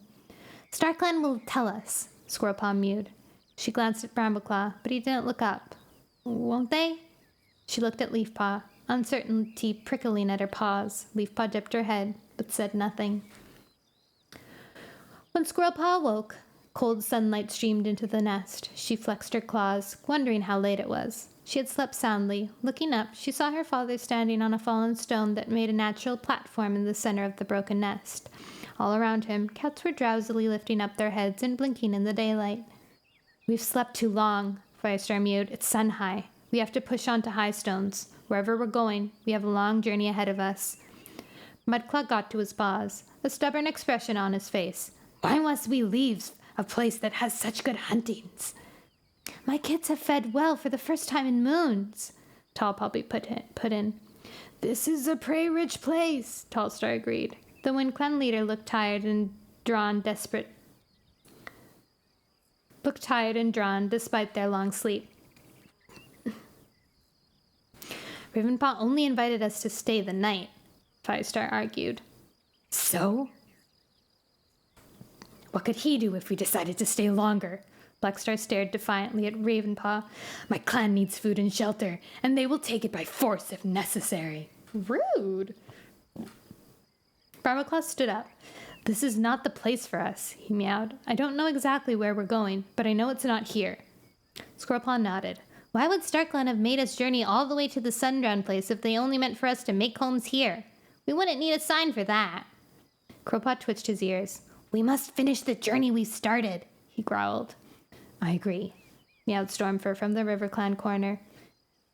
StarClan will tell us, Squirrelpaw mewed. She glanced at Brambleclaw, but he didn't look up. Won't they? She looked at Leafpaw, uncertainty prickling at her paws. Leafpaw dipped her head, but said nothing. When Squirrelpaw awoke, cold sunlight streamed into the nest. She flexed her claws, wondering how late it was. She had slept soundly. Looking up, she saw her father standing on a fallen stone that made a natural platform in the center of the broken nest. All around him, cats were drowsily lifting up their heads and blinking in the daylight. We've slept too long, Firestar mewed. It's sun high. We have to push on to Highstones. Wherever we're going, we have a long journey ahead of us. Mudclaw got to his paws, a stubborn expression on his face. Why must we leave a place that has such good huntings? My kids have fed well for the first time in moons, Tall Poppy put in. This is a prey-rich place, Tallstar agreed. The WindClan leader looked tired and drawn despite their long sleep. Ravenpaw only invited us to stay the night, Firestar argued. So? What could he do if we decided to stay longer? Blackstar stared defiantly at Ravenpaw. My clan needs food and shelter, and they will take it by force if necessary. Rude. Brambleclaw stood up. This is not the place for us, he meowed. I don't know exactly where we're going, but I know it's not here. Squirrelpaw nodded. Why would StarClan have made us journey all the way to the Sundrown place if they only meant for us to make homes here? We wouldn't need a sign for that. Crowpaw twitched his ears. We must finish the journey we started, he growled. I agree, meowed Stormfur from the RiverClan corner.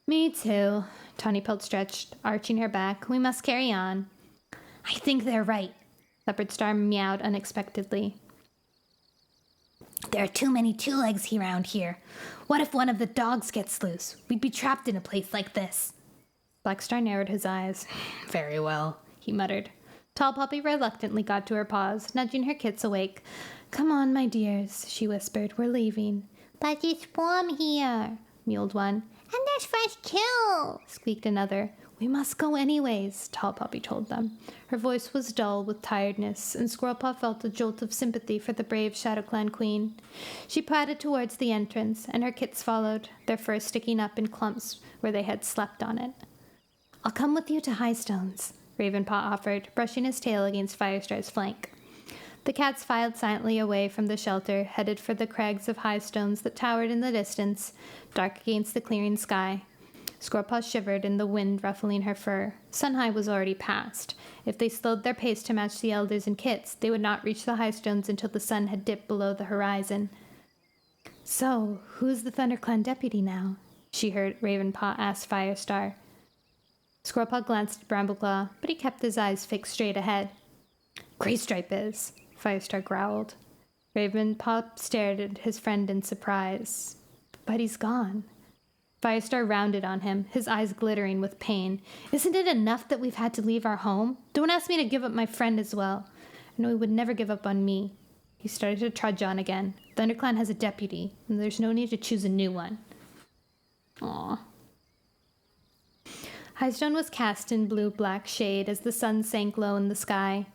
Me too, Tawnypelt stretched, arching her back. We must carry on. I think they're right, Leopardstar meowed unexpectedly. There are too many two-legs around here. What if one of the dogs gets loose? We'd be trapped in a place like this. Blackstar narrowed his eyes. Very well, he muttered. Tall Poppy reluctantly got to her paws, nudging her kits awake. Come on, my dears, she whispered. We're leaving. But it's warm here, mewed one. And there's fresh kill, squeaked another. We must go anyways, Tall Poppy told them. Her voice was dull with tiredness, and Squirrelpaw felt a jolt of sympathy for the brave ShadowClan queen. She padded towards the entrance, and her kits followed, their fur sticking up in clumps where they had slept on it. I'll come with you to Highstones, Ravenpaw offered, brushing his tail against Firestar's flank. The cats filed silently away from the shelter, headed for the crags of Highstones that towered in the distance, dark against the clearing sky. Squirrelpaw shivered in the wind ruffling her fur. Sunhigh was already past. If they slowed their pace to match the elders and kits, they would not reach the Highstones until the sun had dipped below the horizon. So, who's the ThunderClan deputy now? She heard Ravenpaw ask Firestar. Squirrelpaw glanced at Brambleclaw, but he kept his eyes fixed straight ahead. Graystripe is, Firestar growled. Ravenpaw stared at his friend in surprise. But he's gone. Firestar rounded on him, his eyes glittering with pain. Isn't it enough that we've had to leave our home? Don't ask me to give up my friend as well. I know he would never give up on me. He started to trudge on again. ThunderClan has a deputy, and there's no need to choose a new one. Aww. Highstone was cast in blue-black shade as the sun sank low in the sky.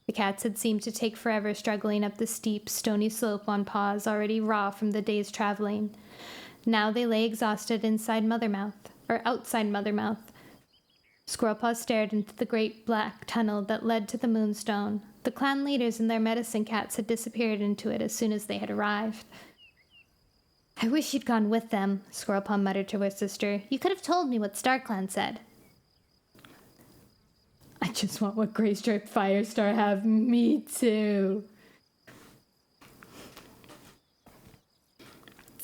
The cats had seemed to take forever struggling up the steep, stony slope on paws already raw from the day's traveling. Now they lay exhausted outside Mothermouth. Squirrelpaw stared into the great black tunnel that led to the Moonstone. The clan leaders and their medicine cats had disappeared into it as soon as they had arrived. I wish you'd gone with them, Squirrelpaw muttered to her sister. You could have told me what StarClan said. I just want what Graystripe Firestar have. Me too.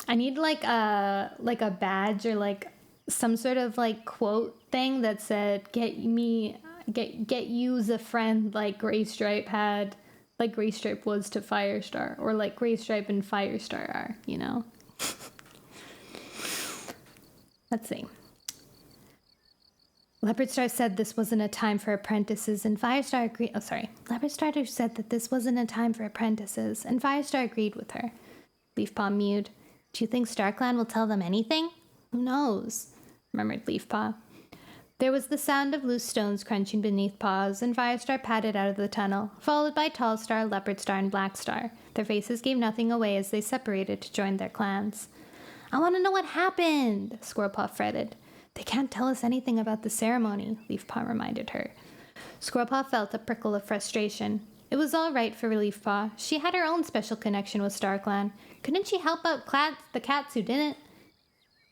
I need like a badge or like some sort of like quote thing that said get you as a friend like Graystripe had, like Graystripe was to Firestar, or like Graystripe and Firestar are, you know. Let's see. Leopardstar said this wasn't a time for apprentices, and Firestar agreed. Oh, sorry. Leopardstar said that this wasn't a time for apprentices, and Firestar agreed with her. Leafpaw mewed. Do you think StarClan will tell them anything? Who knows? Murmured Leafpaw. There was the sound of loose stones crunching beneath paws, and Firestar padded out of the tunnel, followed by Tallstar, Leopardstar, and Blackstar. Their faces gave nothing away as they separated to join their clans. I want to know what happened, Squirrelpaw fretted. They can't tell us anything about the ceremony, Leafpaw reminded her. Squirrelpaw felt a prickle of frustration. It was all right for Leafpaw. She had her own special connection with StarClan. Couldn't she help out the cats who didn't?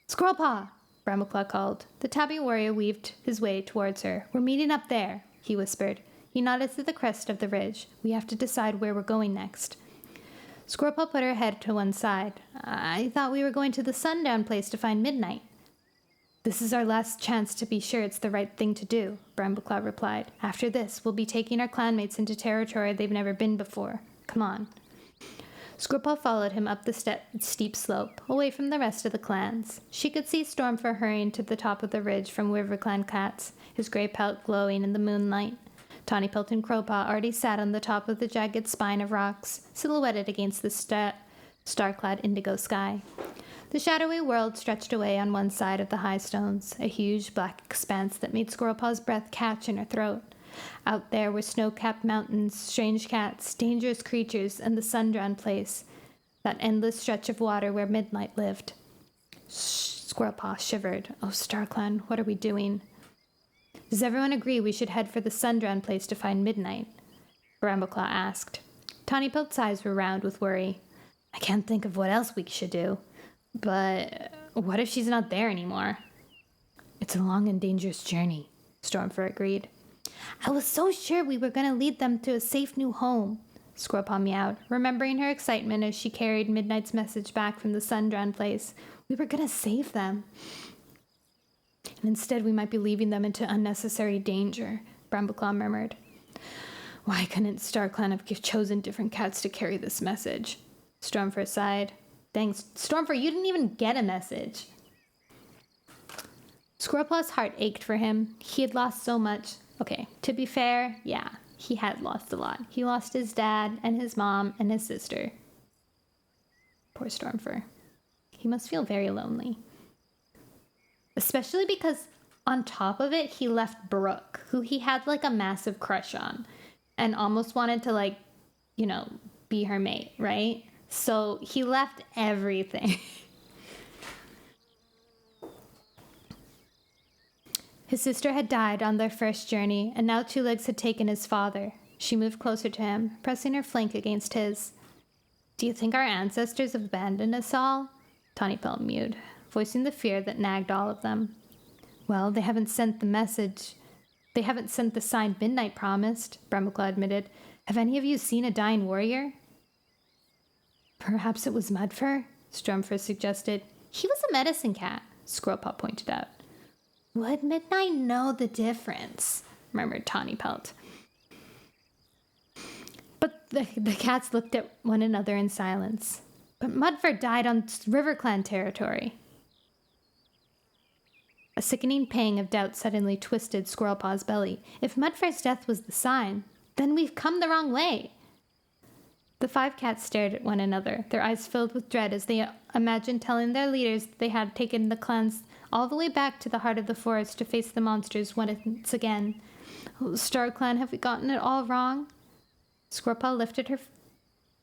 Squirrelpaw, Brambleclaw called. The tabby warrior weaved his way towards her. We're meeting up there, he whispered. He nodded to the crest of the ridge. We have to decide where we're going next. Squirrelpaw put her head to one side. I thought we were going to the sundown place to find Midnight. This is our last chance to be sure it's the right thing to do, Brambleclaw replied. After this, we'll be taking our clanmates into territory they've never been before. Come on. Squirrelpaw followed him up the steep slope, away from the rest of the clans. She could see Stormfur hurrying to the top of the ridge from RiverClan cats, his gray pelt glowing in the moonlight. Tawnypelt and Crowpaw already sat on the top of the jagged spine of rocks, silhouetted against the star-clad indigo sky. The shadowy world stretched away on one side of the Highstones, a huge black expanse that made Squirrelpaw's breath catch in her throat. Out there were snow-capped mountains, strange cats, dangerous creatures, and the sun-drowned place, that endless stretch of water where Midnight lived. Squirrelpaw shivered. Oh, StarClan, what are we doing? Does everyone agree we should head for the sun-drowned place to find Midnight? Brambleclaw asked. Tawnypelt's eyes were round with worry. I can't think of what else we should do. But what if she's not there anymore? It's a long and dangerous journey, Stormfur agreed. I was so sure we were going to lead them to a safe new home, Squirrelpaw meowed, remembering her excitement as she carried Midnight's message back from the sun-drowned place. We were going to save them. And instead we might be leaving them into unnecessary danger, Brambleclaw murmured. Why couldn't StarClan have chosen different cats to carry this message? Stormfur sighed. Thanks, Stormfur, you didn't even get a message. Squirrelpaw's heart ached for him. He had lost so much. Okay, to be fair, yeah, he had lost a lot. He lost his dad and his mom and his sister. Poor Stormfur. He must feel very lonely. Especially because on top of it, he left Brooke, who he had like a massive crush on and almost wanted to like, you know, be her mate, right? So he left everything. His sister had died on their first journey, and now Two Legs had taken his father. She moved closer to him, pressing her flank against his. Do you think our ancestors have abandoned us all? Tawny felt mewed, voicing the fear that nagged all of them. Well, they haven't sent the message. They haven't sent the sign Midnight promised, Brambleclaw admitted. Have any of you seen a dying warrior? Perhaps it was Mudfur, Stormfur suggested. He was a medicine cat, Squirrelpaw pointed out. Would Midnight know the difference? Murmured Tawny Pelt. But the cats looked at one another in silence. But Mudfur died on RiverClan territory. A sickening pang of doubt suddenly twisted Squirrelpaw's belly. If Mudfur's death was the sign, then we've come the wrong way. The 5 cats stared at one another, their eyes filled with dread as they imagined telling their leaders they had taken the clans all the way back to the heart of the forest to face the monsters once again. Oh, StarClan, have we gotten it all wrong? Squirrelpaw lifted her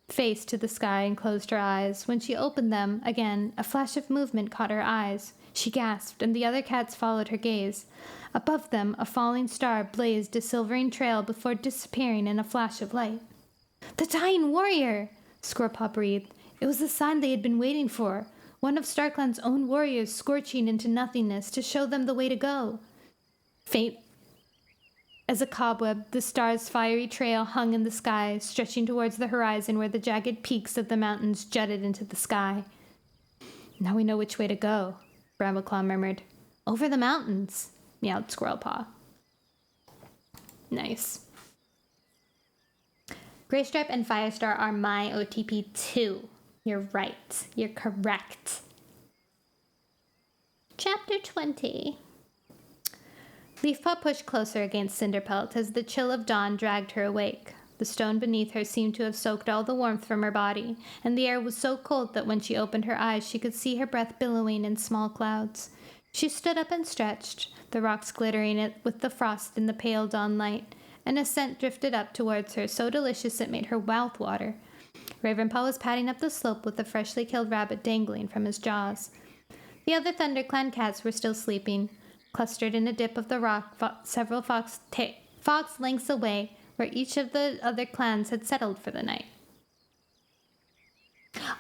face to the sky and closed her eyes. When she opened them again, a flash of movement caught her eyes. She gasped, and the other cats followed her gaze. Above them, a falling star blazed a silvering trail before disappearing in a flash of light. The dying warrior! Squirrelpaw breathed. It was the sign they had been waiting for. One of StarClan's own warriors scorching into nothingness to show them the way to go. Faint as a cobweb, the star's fiery trail hung in the sky, stretching towards the horizon where the jagged peaks of the mountains jutted into the sky. Now we know which way to go, Brambleclaw murmured. Over the mountains, meowed Squirrelpaw. Nice. Graystripe and Firestar are my OTP too. You're right. You're correct. Chapter 20. Leafpaw pushed closer against Cinderpelt as the chill of dawn dragged her awake. The stone beneath her seemed to have soaked all the warmth from her body, and the air was so cold that when she opened her eyes she could see her breath billowing in small clouds. She stood up and stretched, the rocks glittering with the frost in the pale dawn light, and a scent drifted up towards her so delicious it made her mouth water. Ravenpaw was padding up the slope with a freshly killed rabbit dangling from his jaws. The other ThunderClan cats were still sleeping, clustered in a dip of the rock several fox lengths away, where each of the other clans had settled for the night.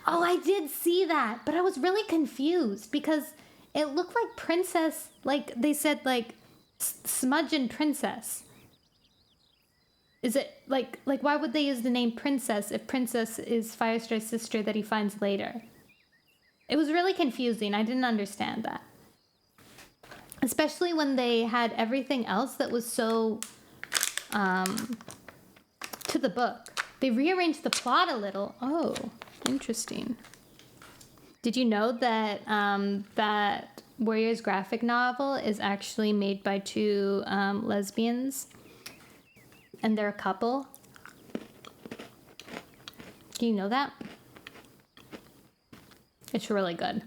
Oh, I did see that, but I was really confused because it looked like Princess, like they said, like Smudge and Princess. Is it like why would they use the name Princess if Princess is Firestar's sister that he finds later? It was really confusing. I didn't understand that. Especially when they had everything else that was so to the book. They rearranged the plot a little. Oh, interesting. Did you know that that Warriors graphic novel is actually made by 2 lesbians? And they're a couple. Do you know that? It's really good.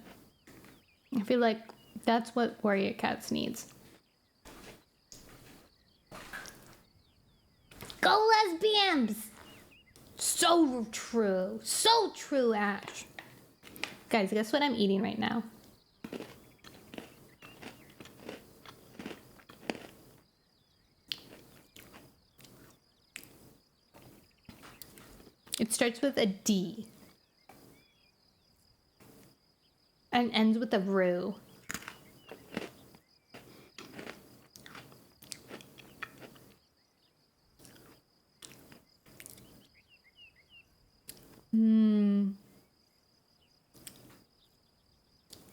I feel like that's what Warrior Cats needs. Go lesbians! So true. So true, Ash. Guys, guess what I'm eating right now? It starts with a D. and ends with a roo.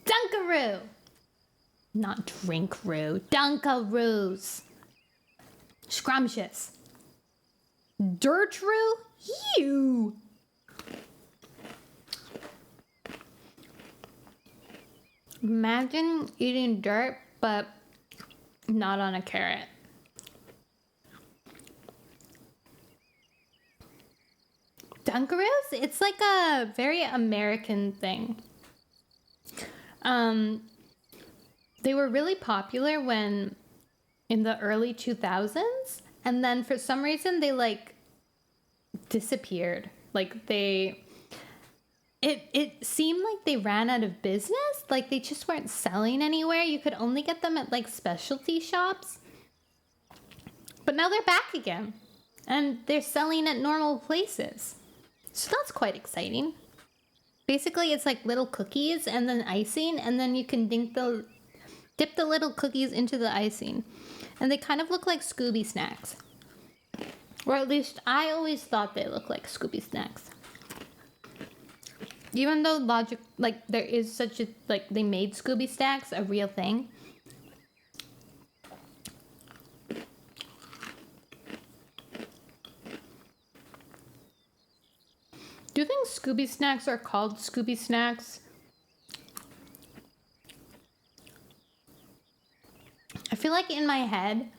Dunkaroo. Not drinkaroo. Dunkaroos. Scrumptious. Dirtroo? Ew. Imagine eating dirt, but not on a carrot. Dunkaroos? It's like a very American thing. They were really popular when in the early 2000s, and then for some reason they like disappeared. Like it seemed like they ran out of business. Like they just weren't selling anywhere. You could only get them at like specialty shops. But now they're back again, and they're selling at normal places. So that's quite exciting. Basically, it's like little cookies and then icing, and then you can dip the little cookies into the icing. And they kind of look like Scooby snacks. Or at least I always thought they looked like Scooby snacks. Even though there is such a, like, they made Scooby snacks a real thing. Do you think Scooby snacks are called Scooby snacks? I feel like in my head,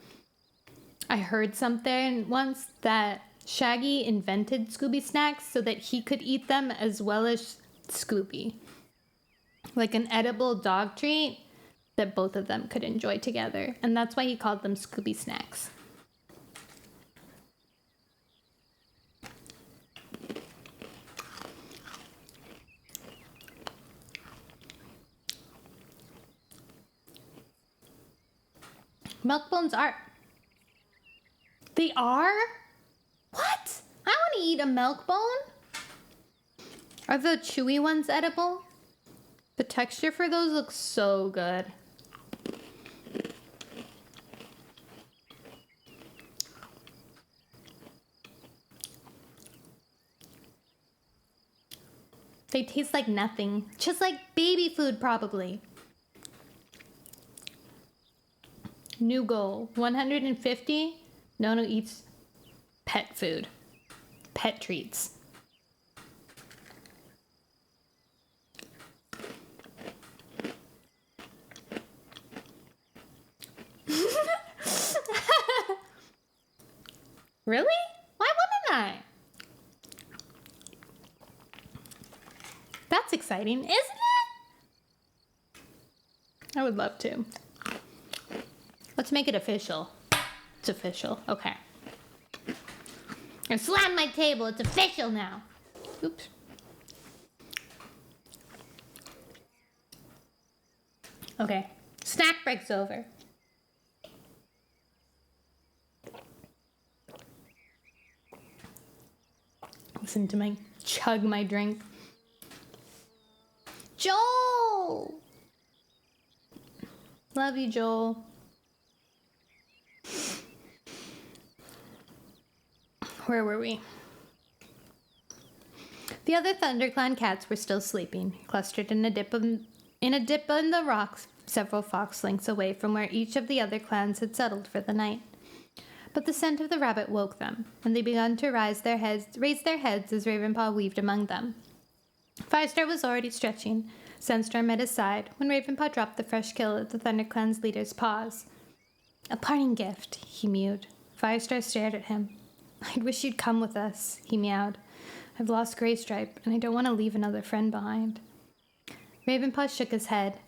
I heard something once that Shaggy invented Scooby snacks so that he could eat them as well as Scooby. Like an edible dog treat that both of them could enjoy together. And that's why he called them Scooby snacks. Milk bones are. They are? What? I want to eat a milk bone. Are the chewy ones edible? The texture for those looks so good. They taste like nothing. Just like baby food, probably. New goal, 150. Nono eats pet food. Pet treats. Really? Why wouldn't I? That's exciting, isn't it? I would love to. Let's make it official. It's official. Okay. I slammed my table. It's official now. Oops. Okay. Snack break's over. Listen to my chug my drink. Joel! Love you, Joel. Where were we? The other ThunderClan cats were still sleeping, clustered in a dip in the rocks, several fox lengths away from where each of the other clans had settled for the night. But the scent of the rabbit woke them, and they began to raise their heads as Ravenpaw weaved among them. Firestar was already stretching, Sandstorm at his side, when Ravenpaw dropped the fresh kill at the ThunderClan's leader's paws. A parting gift, he mewed. Firestar stared at him. I'd wish you'd come with us, he meowed. I've lost Greystripe, and I don't want to leave another friend behind. Ravenpaw shook his head.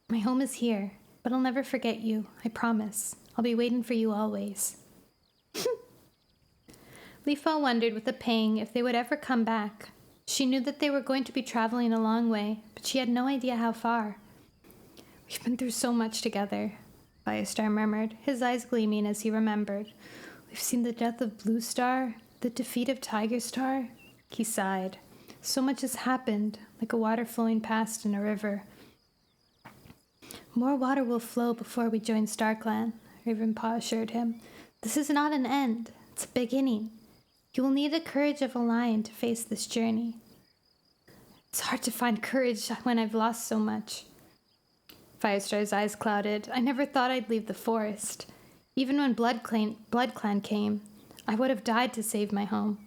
My home is here, but I'll never forget you, I promise. I'll be waiting for you always. Leafpaw wondered with a pang if they would ever come back. She knew that they were going to be traveling a long way, but she had no idea how far. We've been through so much together, Firestar murmured, his eyes gleaming as he remembered. We've seen the death of Blue Star, the defeat of Tiger Star. He sighed. So much has happened, like a water flowing past in a river. More water will flow before we join StarClan, Ravenpaw assured him. This is not an end. It's a beginning. You will need the courage of a lion to face this journey. It's hard to find courage when I've lost so much. Firestar's eyes clouded. I never thought I'd leave the forest. Even when Blood Clan came, I would have died to save my home.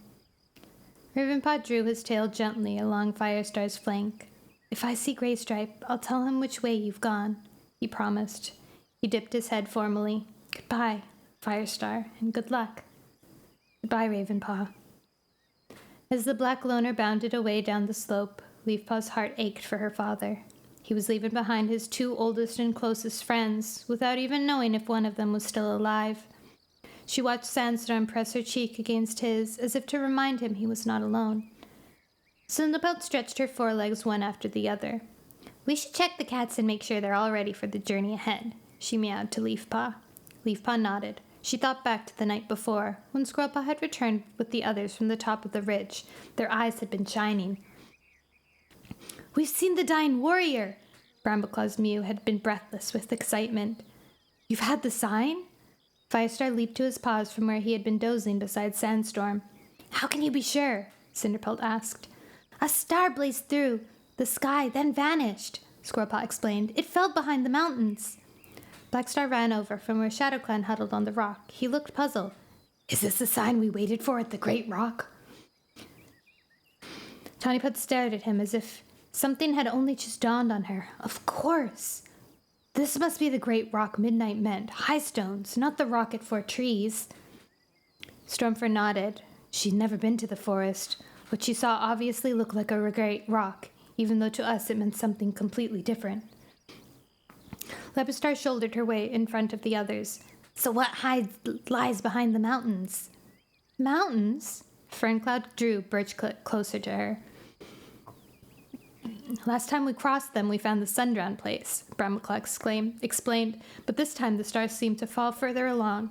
Ravenpaw drew his tail gently along Firestar's flank. If I see Greystripe, I'll tell him which way you've gone, he promised. He dipped his head formally. Goodbye, Firestar, and good luck. Goodbye, Ravenpaw. As the black loner bounded away down the slope, Leafpaw's heart ached for her father. He was leaving behind his two oldest and closest friends, without even knowing if one of them was still alive. She watched Sandstorm press her cheek against his, as if to remind him he was not alone. Cinderbelt stretched her forelegs one after the other. We should check the cats and make sure they're all ready for the journey ahead, she meowed to Leafpaw. Leafpaw nodded. She thought back to the night before, when Squirrelpaw had returned with the others from the top of the ridge. Their eyes had been shining. We've seen the dying warrior! Brambleclaw's mew had been breathless with excitement. You've had the sign? Firestar leaped to his paws from where he had been dozing beside Sandstorm. How can you be sure? Cinderpelt asked. A star blazed through the sky, then vanished, Squirrelpaw explained. It fell behind the mountains. Blackstar ran over from where ShadowClan huddled on the rock. He looked puzzled. Is this the sign we waited for at the Great Rock? Tawnypet stared at him as if something had only just dawned on her. Of course. This must be the Great Rock Midnight meant. High stones, not the rock at 4 trees. Stormfur nodded. She'd never been to the forest. What she saw obviously looked like a great rock, even though to us it meant something completely different. Leopardar shouldered her way in front of the others. So what lies behind the mountains? Mountains? Ferncloud drew Birchcliff closer to her. Last time we crossed them, we found the Sundrown place, Brambleclaw explained, but this time the stars seemed to fall further along.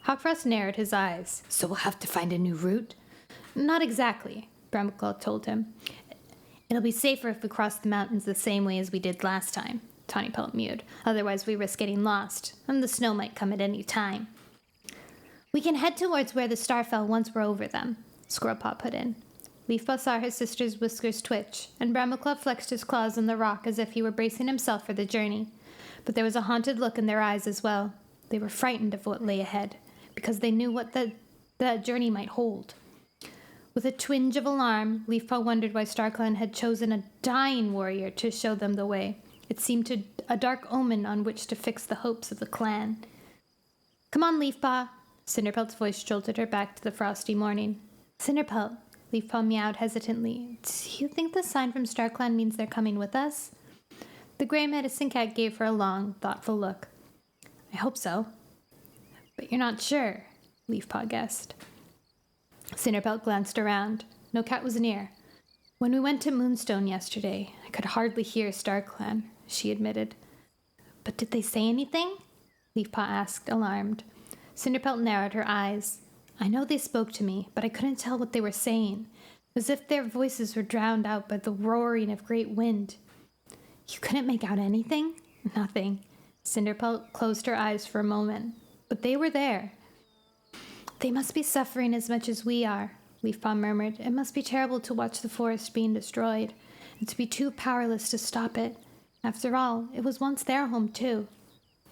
Hawkfrost narrowed his eyes. So we'll have to find a new route? Not exactly, Brambleclaw told him. It'll be safer if we cross the mountains the same way as we did last time, Tawnypelt mewed. Otherwise we risk getting lost, and the snow might come at any time. We can head towards where the star fell once we're over them, Squirrelpaw put in. Leafpaw saw her sister's whiskers twitch, and Brambleclaw flexed his claws on the rock as if he were bracing himself for the journey. But there was a haunted look in their eyes as well. They were frightened of what lay ahead, because they knew what the journey might hold. With a twinge of alarm, Leafpaw wondered why StarClan had chosen a dying warrior to show them the way. It seemed a dark omen on which to fix the hopes of the clan. Come on, Leafpaw. Cinderpelt's voice jolted her back to the frosty morning. Cinderpelt, Leafpaw meowed hesitantly. Do you think the sign from StarClan means they're coming with us? The gray medicine cat gave her a long, thoughtful look. I hope so. But you're not sure, Leafpaw guessed. Cinderpelt glanced around. No cat was near. When we went to Moonstone yesterday, I could hardly hear StarClan, she admitted. But did they say anything? Leafpaw asked, alarmed. Cinderpelt narrowed her eyes. I know they spoke to me, but I couldn't tell what they were saying, as if their voices were drowned out by the roaring of great wind. You couldn't make out anything? Nothing. Cinderpelt closed her eyes for a moment, but they were there. They must be suffering as much as we are, Leafpaw murmured. It must be terrible to watch the forest being destroyed, and to be too powerless to stop it. After all, it was once their home, too.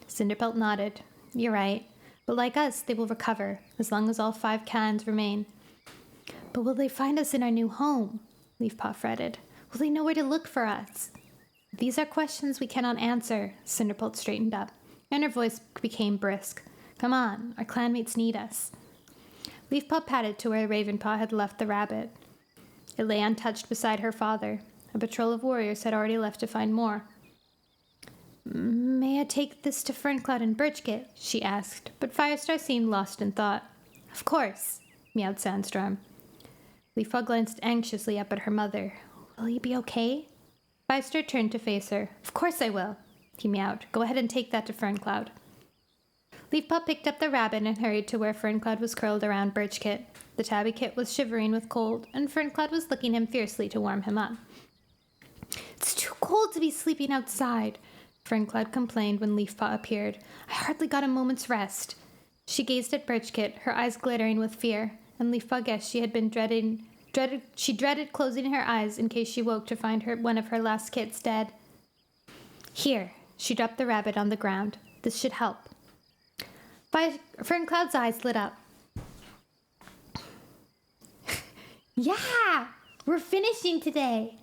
Cinderpelt nodded. You're right. But like us, they will recover, as long as all 5 clans remain. But will they find us in our new home? Leafpaw fretted. Will they know where to look for us? These are questions we cannot answer, Cinderpelt straightened up, and her voice became brisk. Come on, our clanmates need us. Leafpaw padded to where Ravenpaw had left the rabbit. It lay untouched beside her father. A patrol of warriors had already left to find more. May I take this to Ferncloud and Birchkit? She asked, but Firestar seemed lost in thought. Of course, meowed Sandstorm. Leafpaw glanced anxiously up at her mother. Will you be okay? Firestar turned to face her. Of course I will, he meowed. Go ahead and take that to Ferncloud. Leafpaw picked up the rabbit and hurried to where Ferncloud was curled around Birchkit. The tabby kit was shivering with cold, and Ferncloud was licking him fiercely to warm him up. It's too cold to be sleeping outside, Ferncloud complained when Leafpaw appeared. I hardly got a moment's rest. She gazed at Birchkit, her eyes glittering with fear, and Leafpaw guessed she dreaded closing her eyes in case she woke to find one of her last kits dead. Here, she dropped the rabbit on the ground. This should help. Ferncloud's eyes lit up. Yeah, we're finishing today.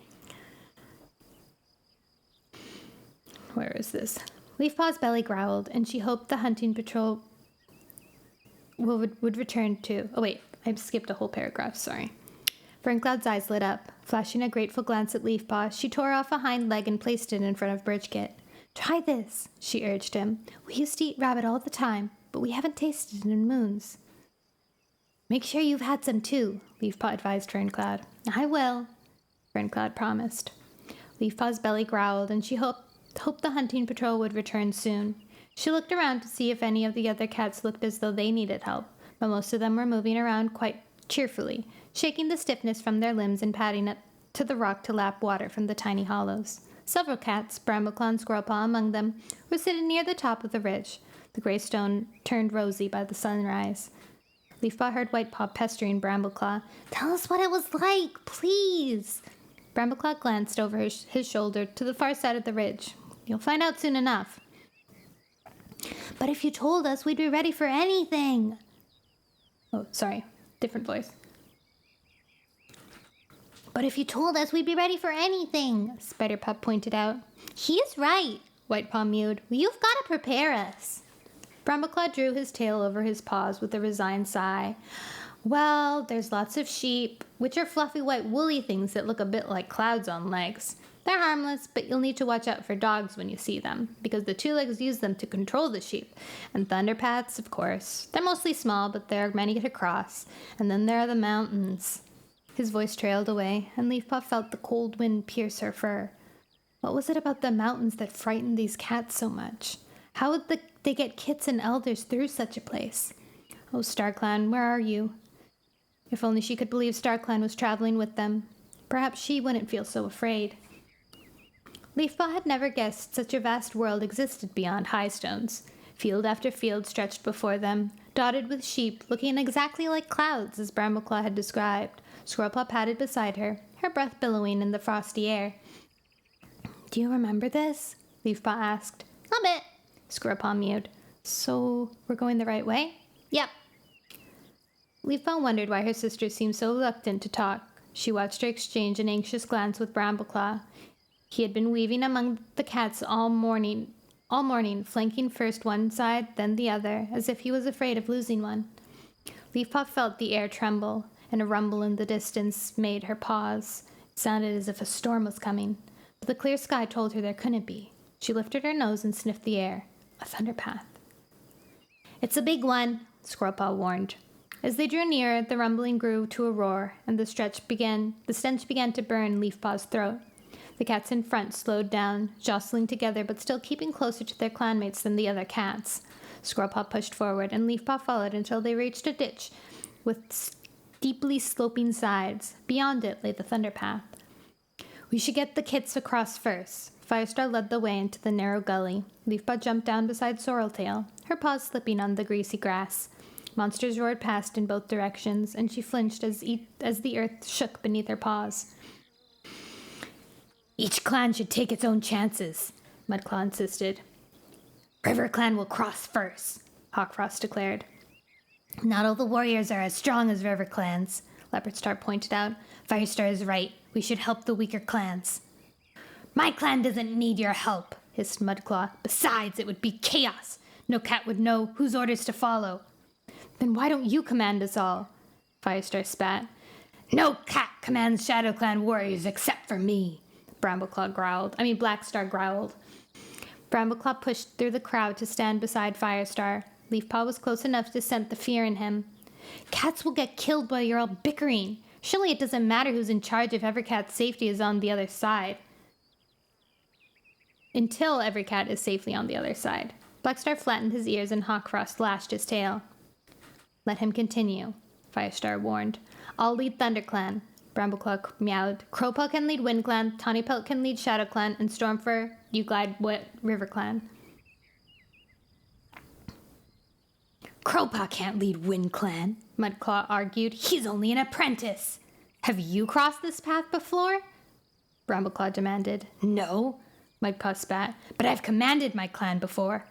Where is this? Leafpaw's belly growled, and she hoped the hunting patrol would return to... Oh, wait, I skipped a whole paragraph, sorry. Ferncloud's eyes lit up. Flashing a grateful glance at Leafpaw, she tore off a hind leg and placed it in front of Birchkit. Try this, she urged him. We used to eat rabbit all the time, but we haven't tasted it in moons. Make sure you've had some too, Leafpaw advised Ferncloud. I will, Ferncloud promised. Leafpaw's belly growled, and she hoped the hunting patrol would return soon. She looked around to see if any of the other cats looked as though they needed help, but most of them were moving around quite cheerfully, shaking the stiffness from their limbs and padding up to the rock to lap water from the tiny hollows. Several cats, Brambleclaw and Squirrelpaw among them, were sitting near the top of the ridge, the gray stone turned rosy by the sunrise. Leafpaw heard Whitepaw pestering Brambleclaw. Tell us what it was like, please! Brambleclaw glanced over his shoulder to the far side of the ridge. You'll find out soon enough. But if you told us, we'd be ready for anything. Oh, sorry. Different voice. But if you told us, we'd be ready for anything, Spiderpup pointed out. He's right, Whitepaw mewed. Well, you've got to prepare us. Brambleclaw drew his tail over his paws with a resigned sigh. Well, there's lots of sheep, which are fluffy white woolly things that look a bit like clouds on legs. They're harmless, but you'll need to watch out for dogs when you see them, because the two legs use them to control the sheep. And thunderpaths, of course. They're mostly small, but there are many to cross. And then there are the mountains. His voice trailed away, and Leafpaw felt the cold wind pierce her fur. What was it about the mountains that frightened these cats so much? How would they get kits and elders through such a place? Oh, StarClan, where are you? If only she could believe StarClan was traveling with them. Perhaps she wouldn't feel so afraid. Leafpaw had never guessed such a vast world existed beyond Highstones. Field after field stretched before them, dotted with sheep looking exactly like clouds as Brambleclaw had described. Squirrelpaw padded beside her, her breath billowing in the frosty air. Do you remember this? Leafpaw asked. A bit, Squirrelpaw mewed. So, we're going the right way? Yep. Leafpaw wondered why her sister seemed so reluctant to talk. She watched her exchange an anxious glance with Brambleclaw. He had been weaving among the cats all morning, flanking first one side, then the other, as if he was afraid of losing one. Leafpaw felt the air tremble, and a rumble in the distance made her pause. It sounded as if a storm was coming, but the clear sky told her there couldn't be. She lifted her nose and sniffed the air. A thunderpath. It's a big one, Squirrelpaw warned. As they drew nearer, the rumbling grew to a roar, and the stench began to burn Leafpaw's throat. The cats in front slowed down, jostling together but still keeping closer to their clanmates than the other cats. Squirrelpaw pushed forward, and Leafpaw followed until they reached a ditch with steeply sloping sides. Beyond it lay the thunderpath. We should get the kits across first. Firestar led the way into the narrow gully. Leafpaw jumped down beside Sorreltail, her paws slipping on the greasy grass. Monsters roared past in both directions, and she flinched as the earth shook beneath her paws. Each clan should take its own chances, Mudclaw insisted. River Clan will cross first, Hawkfrost declared. Not all the warriors are as strong as River Clans, Leopardstar pointed out. Firestar is right. We should help the weaker clans. My clan doesn't need your help, hissed Mudclaw. Besides, it would be chaos. No cat would know whose orders to follow. Then why don't you command us all? Firestar spat. No cat commands Shadow Clan warriors except for me, Blackstar growled. Brambleclaw pushed through the crowd to stand beside Firestar. Leafpaw was close enough to scent the fear in him. Cats will get killed while you're all bickering. Surely it doesn't matter who's in charge if every cat's safety is on the other side. Until every cat is safely on the other side. Blackstar flattened his ears and Hawkfrost lashed his tail. Let him continue, Firestar warned. I'll lead ThunderClan. Brambleclaw meowed. Crowpaw can lead Wind Clan, Tawnypelt can lead Shadow Clan, and Stormfur, you glide River Clan. Crowpaw can't lead Wind Clan, Mudclaw argued. He's only an apprentice. Have you crossed this path before? Brambleclaw demanded. No, Mudclaw spat, but I've commanded my clan before.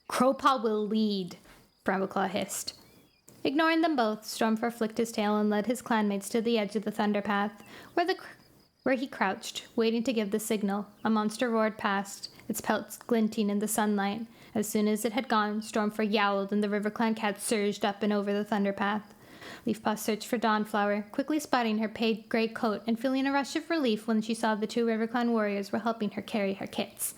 Crowpaw will lead, Brambleclaw hissed. Ignoring them both, Stormfur flicked his tail and led his clanmates to the edge of the thunder path, where he crouched, waiting to give the signal. A monster roared past, its pelts glinting in the sunlight. As soon as it had gone, Stormfur yowled and the River Clan cat surged up and over the thunder path. Leafpaw searched for Dawnflower, quickly spotting her paid gray coat and feeling a rush of relief when she saw the two River Clan warriors were helping her carry her kits.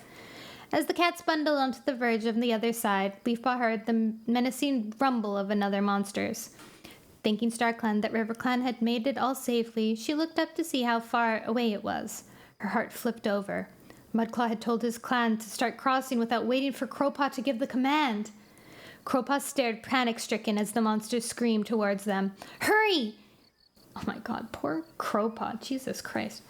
As the cats bundled onto the verge of the other side, Leafpaw heard the menacing rumble of another monsters. Thanking StarClan that RiverClan had made it all safely, she looked up to see how far away it was. Her heart flipped over. Mudclaw had told his clan to start crossing without waiting for Crowpaw to give the command. Crowpaw stared panic-stricken as the monsters screamed towards them. Hurry! Oh my god, poor Crowpaw. Jesus Christ.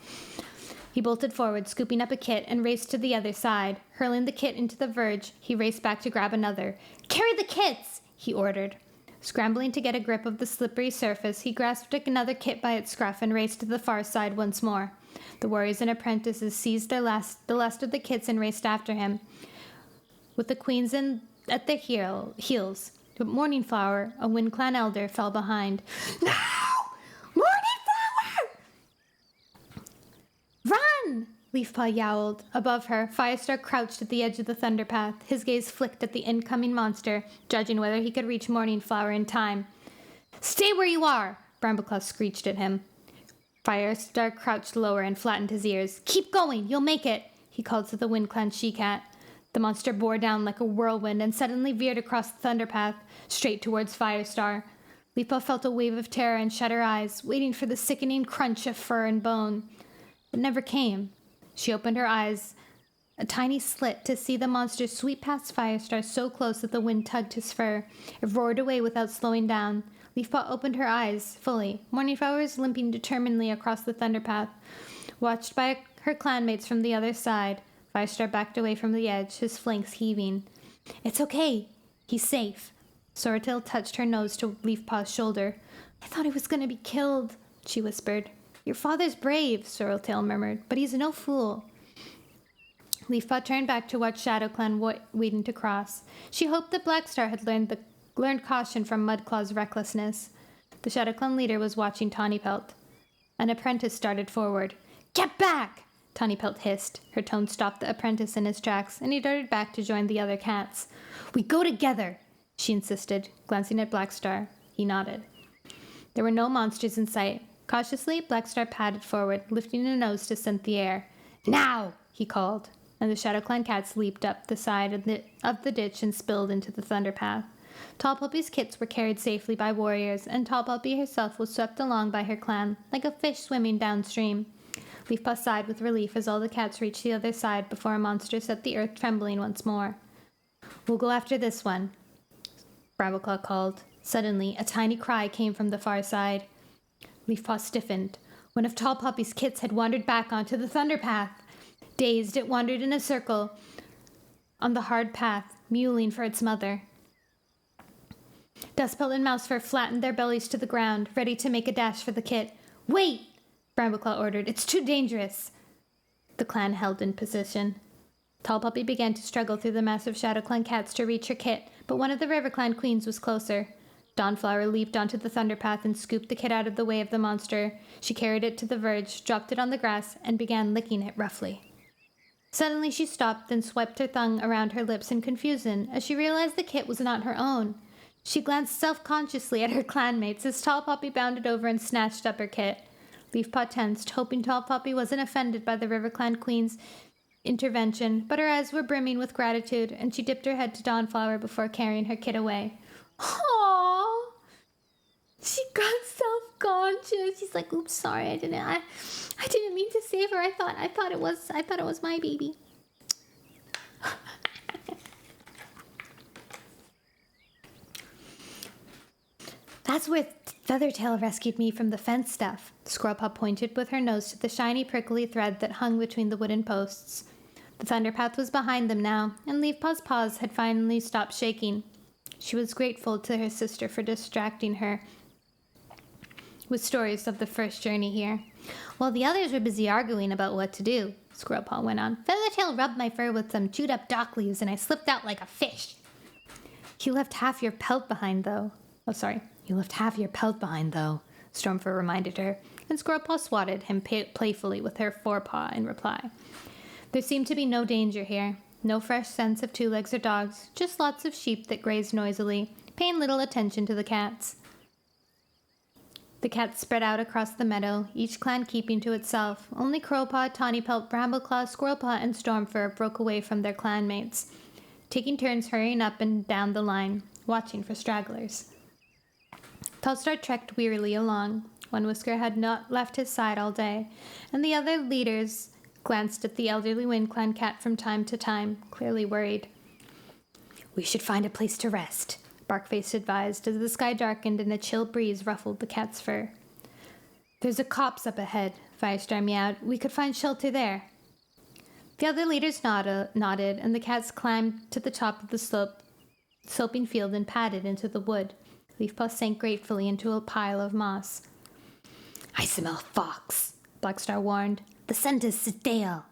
He bolted forward, scooping up a kit, and raced to the other side. Hurling the kit into the verge, he raced back to grab another. Carry the kits! He ordered. Scrambling to get a grip of the slippery surface, he grasped another kit by its scruff and raced to the far side once more. The warriors and apprentices seized the last of the kits and raced after him, with the queens at their heels. But Morningflower, a Wind Clan elder, fell behind. No! Run! Leafpaw yowled. Above her, Firestar crouched at the edge of the thunder path. His gaze flicked at the incoming monster, judging whether he could reach Morningflower in time. Stay where you are! Brambleclaw screeched at him. Firestar crouched lower and flattened his ears. Keep going! You'll make it! He called to the Wind Clan she-cat. The monster bore down like a whirlwind and suddenly veered across the thunder path, straight towards Firestar. Leafpaw felt a wave of terror and shut her eyes, waiting for the sickening crunch of fur and bone. It never came. She opened her eyes, a tiny slit, to see the monster sweep past Firestar so close that the wind tugged his fur. It roared away without slowing down. Leafpaw opened her eyes fully. Morningflower was limping determinedly across the thunder path, watched by her clanmates from the other side. Firestar backed away from the edge, his flanks heaving. It's okay. He's safe. Sorrowtail touched her nose to Leafpaw's shoulder. I thought he was going to be killed, she whispered. Your father's brave, Sorreltail murmured, but he's no fool. Leafpaw turned back to watch ShadowClan waiting to cross. She hoped that Blackstar had learned caution from Mudclaw's recklessness. The ShadowClan leader was watching Tawnypelt. An apprentice started forward. Get back! Tawnypelt hissed. Her tone stopped the apprentice in his tracks, and he darted back to join the other cats. We go together, she insisted, glancing at Blackstar. He nodded. There were no monsters in sight. Cautiously, Blackstar padded forward, lifting a nose to scent the air. Now! He called, and the ShadowClan cats leaped up the side of the ditch and spilled into the thunder path. Tall Puppy's kits were carried safely by warriors, and Tall Puppy herself was swept along by her clan, like a fish swimming downstream. Leafpaw sighed with relief as all the cats reached the other side before a monster set the earth trembling once more. We'll go after this one, Brambleclaw called. Suddenly, a tiny cry came from the far side. Leafpaw stiffened. One of Tall Poppy's kits had wandered back onto the thunder path. Dazed, it wandered in a circle on the hard path, mewling for its mother. Dustpelt and Mousefur flattened their bellies to the ground, ready to make a dash for the kit. Wait! Brambleclaw ordered. It's too dangerous. The clan held in position. Tall Poppy began to struggle through the mass of ShadowClan cats to reach her kit, but one of the RiverClan queens was closer. Dawnflower leaped onto the thunder path and scooped the kit out of the way of the monster. She carried it to the verge, dropped it on the grass, and began licking it roughly. Suddenly she stopped, then swiped her tongue around her lips in confusion as she realized the kit was not her own. She glanced self-consciously at her clanmates as Tall Poppy bounded over and snatched up her kit. Leafpaw tensed, hoping Tall Poppy wasn't offended by the RiverClan queen's intervention, but her eyes were brimming with gratitude, and she dipped her head to Dawnflower before carrying her kit away. Aww! She got self-conscious. She's like, "Oops, sorry, I didn't mean to save her. I thought it was my baby." That's worth Feathertail rescued me from the fence stuff. Squirrelpaw pointed with her nose to the shiny prickly thread that hung between the wooden posts. The thunderpath was behind them now, and Leafpaw's paws had finally stopped shaking. She was grateful to her sister for distracting her with stories of the first journey here. While the others were busy arguing about what to do, Squirrelpaw went on, Feathertail rubbed my fur with some chewed up dock leaves and I slipped out like a fish. You left half your pelt behind, though. You left half your pelt behind, though, Stormfur reminded her, and Squirrelpaw swatted him playfully with her forepaw in reply. There seemed to be no danger here. No fresh scents of two legs or dogs, just lots of sheep that grazed noisily, paying little attention to the cats. The cats spread out across the meadow, each clan keeping to itself. Only Crowpaw, Tawnypelt, Brambleclaw, Squirrelpaw, and Stormfur broke away from their clanmates, taking turns hurrying up and down the line, watching for stragglers. Tallstar trekked wearily along. One Whisker had not left his side all day, and the other leaders glanced at the elderly WindClan cat from time to time, clearly worried. We should find a place to rest, Barkface advised as the sky darkened and a chill breeze ruffled the cat's fur. There's a copse up ahead, Firestar meowed. We could find shelter there. The other leaders nodded, and the cats climbed to the top of the sloping field and padded into the wood. Leafpaw sank gratefully into a pile of moss. I smell fox, Blackstar warned. The scent is stale,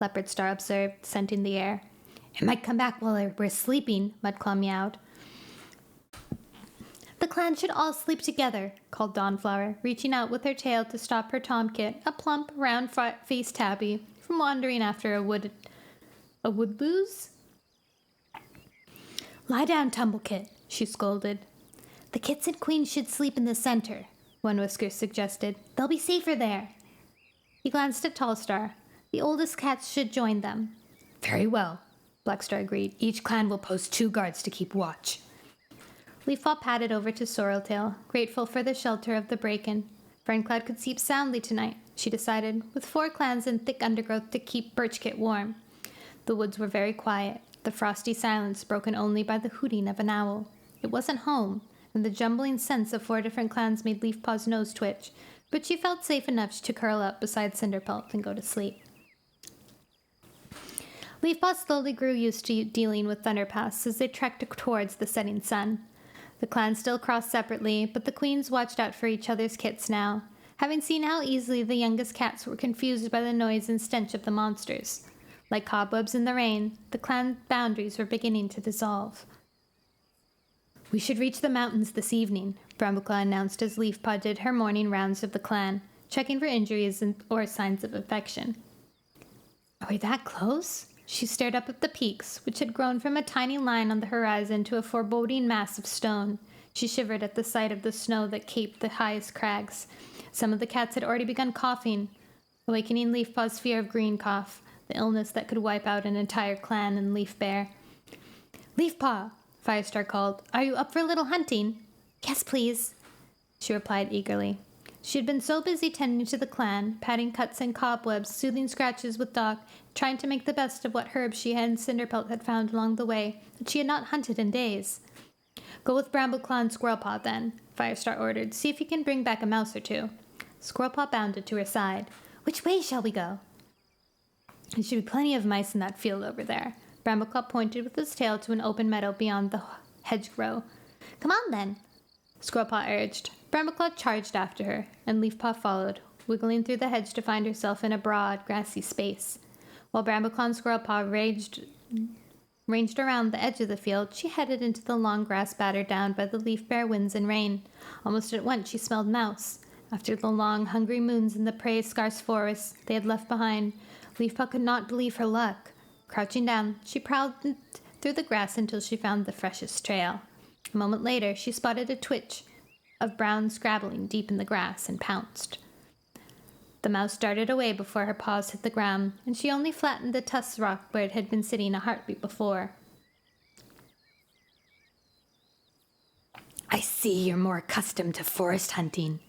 Leopardstar observed, scenting the air. It might come back while we're sleeping, Mudclaw meowed. The clan should all sleep together, called Dawnflower, reaching out with her tail to stop her tomcat, a plump, round-faced tabby, from wandering after a wood loose? Lie down, Tumblecit, she scolded. The kits and queens should sleep in the center, One Whisker suggested. They'll be safer there. He glanced at Tallstar. The oldest cats should join them. Very well, Blackstar agreed. Each clan will post 2 guards to keep watch. Leafpaw padded over to Sorreltail, grateful for the shelter of the break-in. Ferncloud could sleep soundly tonight, she decided, with 4 clans in thick undergrowth to keep Birchkit warm. The woods were very quiet, the frosty silence broken only by the hooting of an owl. It wasn't home, and the jumbling scents of 4 different clans made Leafpaw's nose twitch, but she felt safe enough to curl up beside Cinderpelt and go to sleep. Leafpaw slowly grew used to dealing with thunderpaths as they trekked towards the setting sun. The clans still crossed separately, but the queens watched out for each other's kits now, having seen how easily the youngest cats were confused by the noise and stench of the monsters. Like cobwebs in the rain, the clan boundaries were beginning to dissolve. We should reach the mountains this evening, Brambleclaw announced as Leafpaw did her morning rounds of the clan, checking for injuries or signs of infection. Are we that close? She stared up at the peaks, which had grown from a tiny line on the horizon to a foreboding mass of stone. She shivered at the sight of the snow that caped the highest crags. Some of the cats had already begun coughing, awakening Leafpaw's fear of green cough, the illness that could wipe out an entire clan in Leaf Bear. Leafpaw, Firestar called. Are you up for a little hunting? Yes, please, she replied eagerly. She had been so busy tending to the clan, patting cuts and cobwebs, soothing scratches with Doc, trying to make the best of what herbs she and Cinderpelt had found along the way, that she had not hunted in days. Go with Brambleclaw and Squirrelpaw, then, Firestar ordered. See if you can bring back a mouse or 2. Squirrelpaw bounded to her side. Which way shall we go? There should be plenty of mice in that field over there. Brambleclaw pointed with his tail to an open meadow beyond the hedgerow. Come on, then, Squirrelpaw urged. Brambleclaw charged after her, and Leafpaw followed, wiggling through the hedge to find herself in a broad, grassy space. While Brambleclaw and Squirrelpaw ranged around the edge of the field, she headed into the long grass battered down by the leaf-bare winds and rain. Almost at once she smelled mouse. After the long, hungry moons in the prey-scarce forests they had left behind, Leafpaw could not believe her luck. Crouching down, she prowled through the grass until she found the freshest trail. A moment later, she spotted a twitch of brown scrabbling deep in the grass and pounced. The mouse darted away before her paws hit the ground, and she only flattened the tusk rock where it had been sitting a heartbeat before. I see you're more accustomed to forest hunting.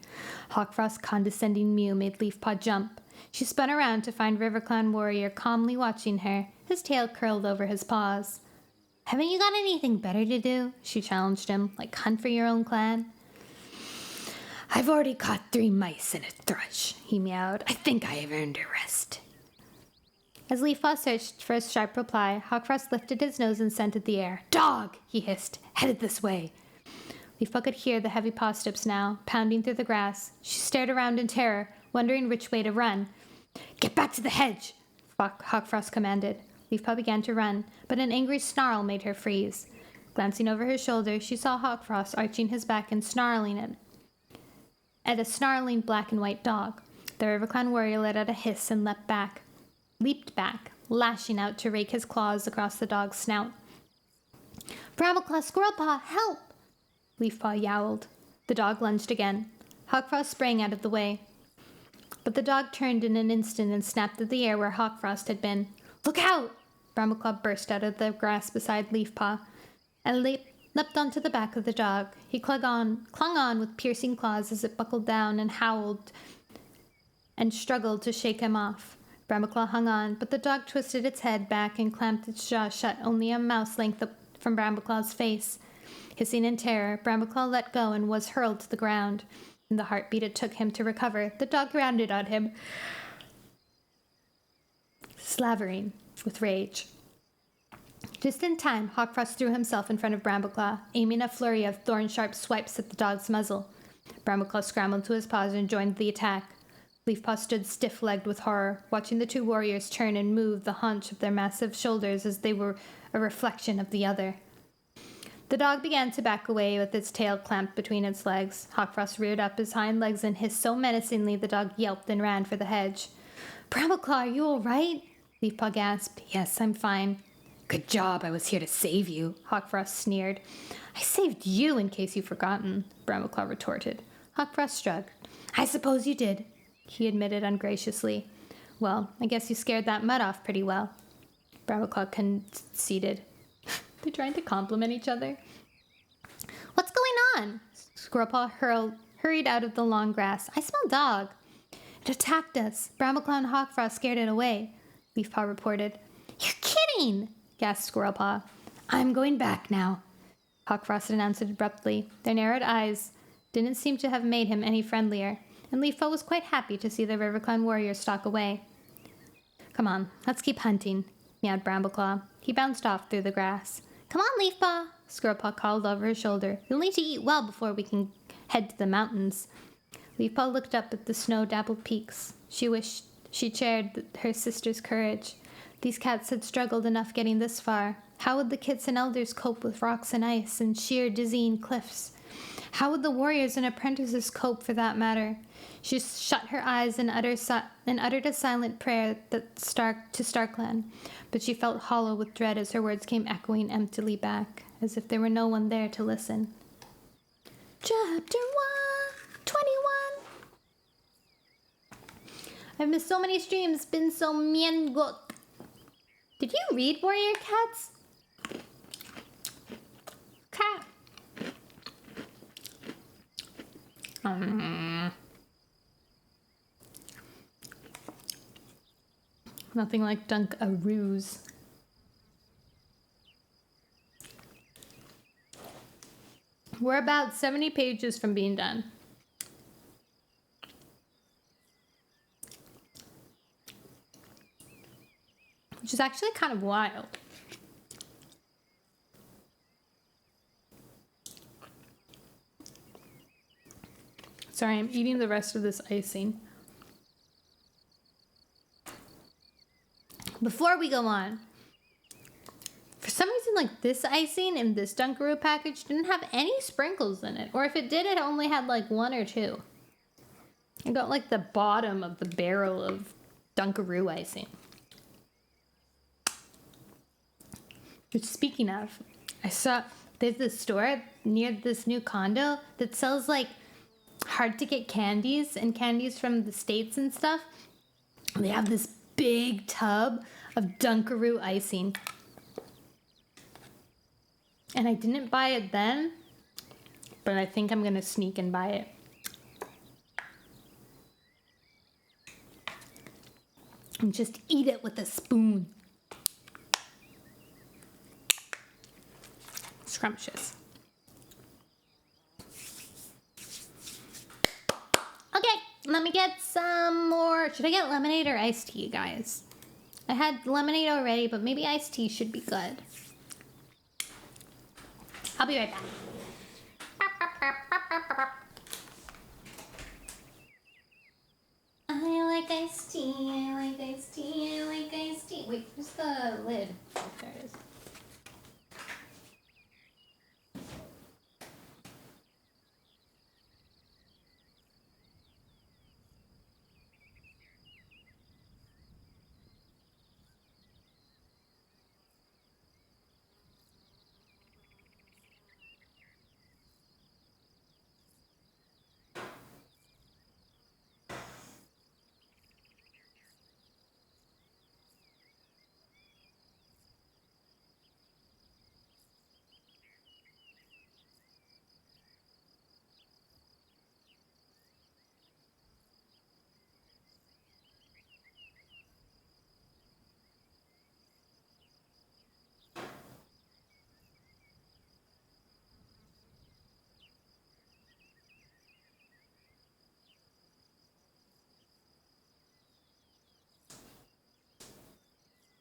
Hawkfrost's condescending mew made Leafpaw jump. She spun around to find RiverClan warrior calmly watching her, his tail curled over his paws. Haven't you got anything better to do? She challenged him, like hunt for your own clan. I've already caught 3 mice and a thrush, he meowed. I think I have earned a rest. As Leafpaw searched for a sharp reply, Hawkfrost lifted his nose and scented the air. Dog, he hissed, headed this way. Leafpaw could hear the heavy paw steps now, pounding through the grass. She stared around in terror, wondering which way to run. Get back to the hedge, Hawkfrost commanded. Leafpaw began to run, but an angry snarl made her freeze. Glancing over her shoulder, she saw Hawkfrost arching his back and snarling at a snarling black and white dog. The RiverClan warrior let out a hiss and leaped back, lashing out to rake his claws across the dog's snout. Brambleclaw, Squirrelpaw, help! Leafpaw yowled. The dog lunged again. Hawkfrost sprang out of the way. But the dog turned in an instant and snapped at the air where Hawkfrost had been. Look out! Brambleclaw burst out of the grass beside Leafpaw and leapt onto the back of the dog. He clung on with piercing claws as it buckled down and howled and struggled to shake him off. Brambleclaw hung on, but the dog twisted its head back and clamped its jaw shut only a mouse length from Brambleclaw's face. Hissing in terror, Brambleclaw let go and was hurled to the ground. In the heartbeat it took him to recover, the dog rounded on him, slavering with rage. Just in time, Hawkfrost threw himself in front of Brambleclaw, aiming a flurry of thorn-sharp swipes at the dog's muzzle. Brambleclaw scrambled to his paws and joined the attack. Leafpaw stood stiff-legged with horror, watching the 2 warriors turn and move the haunch of their massive shoulders as they were a reflection of the other. The dog began to back away with its tail clamped between its legs. Hawkfrost reared up his hind legs and hissed so menacingly the dog yelped and ran for the hedge. Brambleclaw, are you all right? Leafpaw gasped. Yes, I'm fine. Good job, I was here to save you, Hawkfrost sneered. I saved you, in case you've forgotten, Brambleclaw retorted. Hawkfrost shrugged. I suppose you did, he admitted ungraciously. Well, I guess you scared that mud off pretty well, Brambleclaw conceded. They're trying to compliment each other. What's going on? Squirrelpaw hurried out of the long grass. I smell dog. It attacked us. Brambleclaw and Hawkfrost scared it away, Leafpaw reported. You're kidding, gasped Squirrelpaw. I'm going back now, Hawkfrost announced abruptly. Their narrowed eyes didn't seem to have made him any friendlier, and Leafpaw was quite happy to see the RiverClan warrior stalk away. Come on, let's keep hunting, meowed Brambleclaw. He bounced off through the grass. Come on, Leafpaw, Squirrelpaw called over his shoulder. You'll need to eat well before we can head to the mountains. Leafpaw looked up at the snow-dappled peaks. She wished she shared her sister's courage. These cats had struggled enough getting this far. How would the kits and elders cope with rocks and ice and sheer, dizzying cliffs? How would the warriors and apprentices cope, for that matter? She shut her eyes and uttered a silent prayer to Starkland, but she felt hollow with dread as her words came echoing emptily back, as if there were no one there to listen. Chapter 21. I've missed so many streams, been so miengot. Did you read Warrior Cats? Cat. Nothing like Dunkaroos. We're about 70 pages from being done. Which is actually kind of wild. Sorry, I'm eating the rest of this icing. Before we go on, for some reason, like, this icing in this Dunkaroo package didn't have any sprinkles in it. Or if it did, it only had like 1 or 2. I got like the bottom of the barrel of Dunkaroo icing. Which, speaking of, I saw there's this store near this new condo that sells like hard to get candies and candies from the States and stuff. They have this big tub of Dunkaroo icing. And I didn't buy it then, but I think I'm going to sneak and buy it. And just eat it with a spoon. Scrumptious. Let me get some more. Should I get lemonade or iced tea, guys? I had lemonade already, but maybe iced tea should be good. I'll be right back. I like iced tea, I like iced tea, I like iced tea. Wait, where's the lid? Oh, there it is.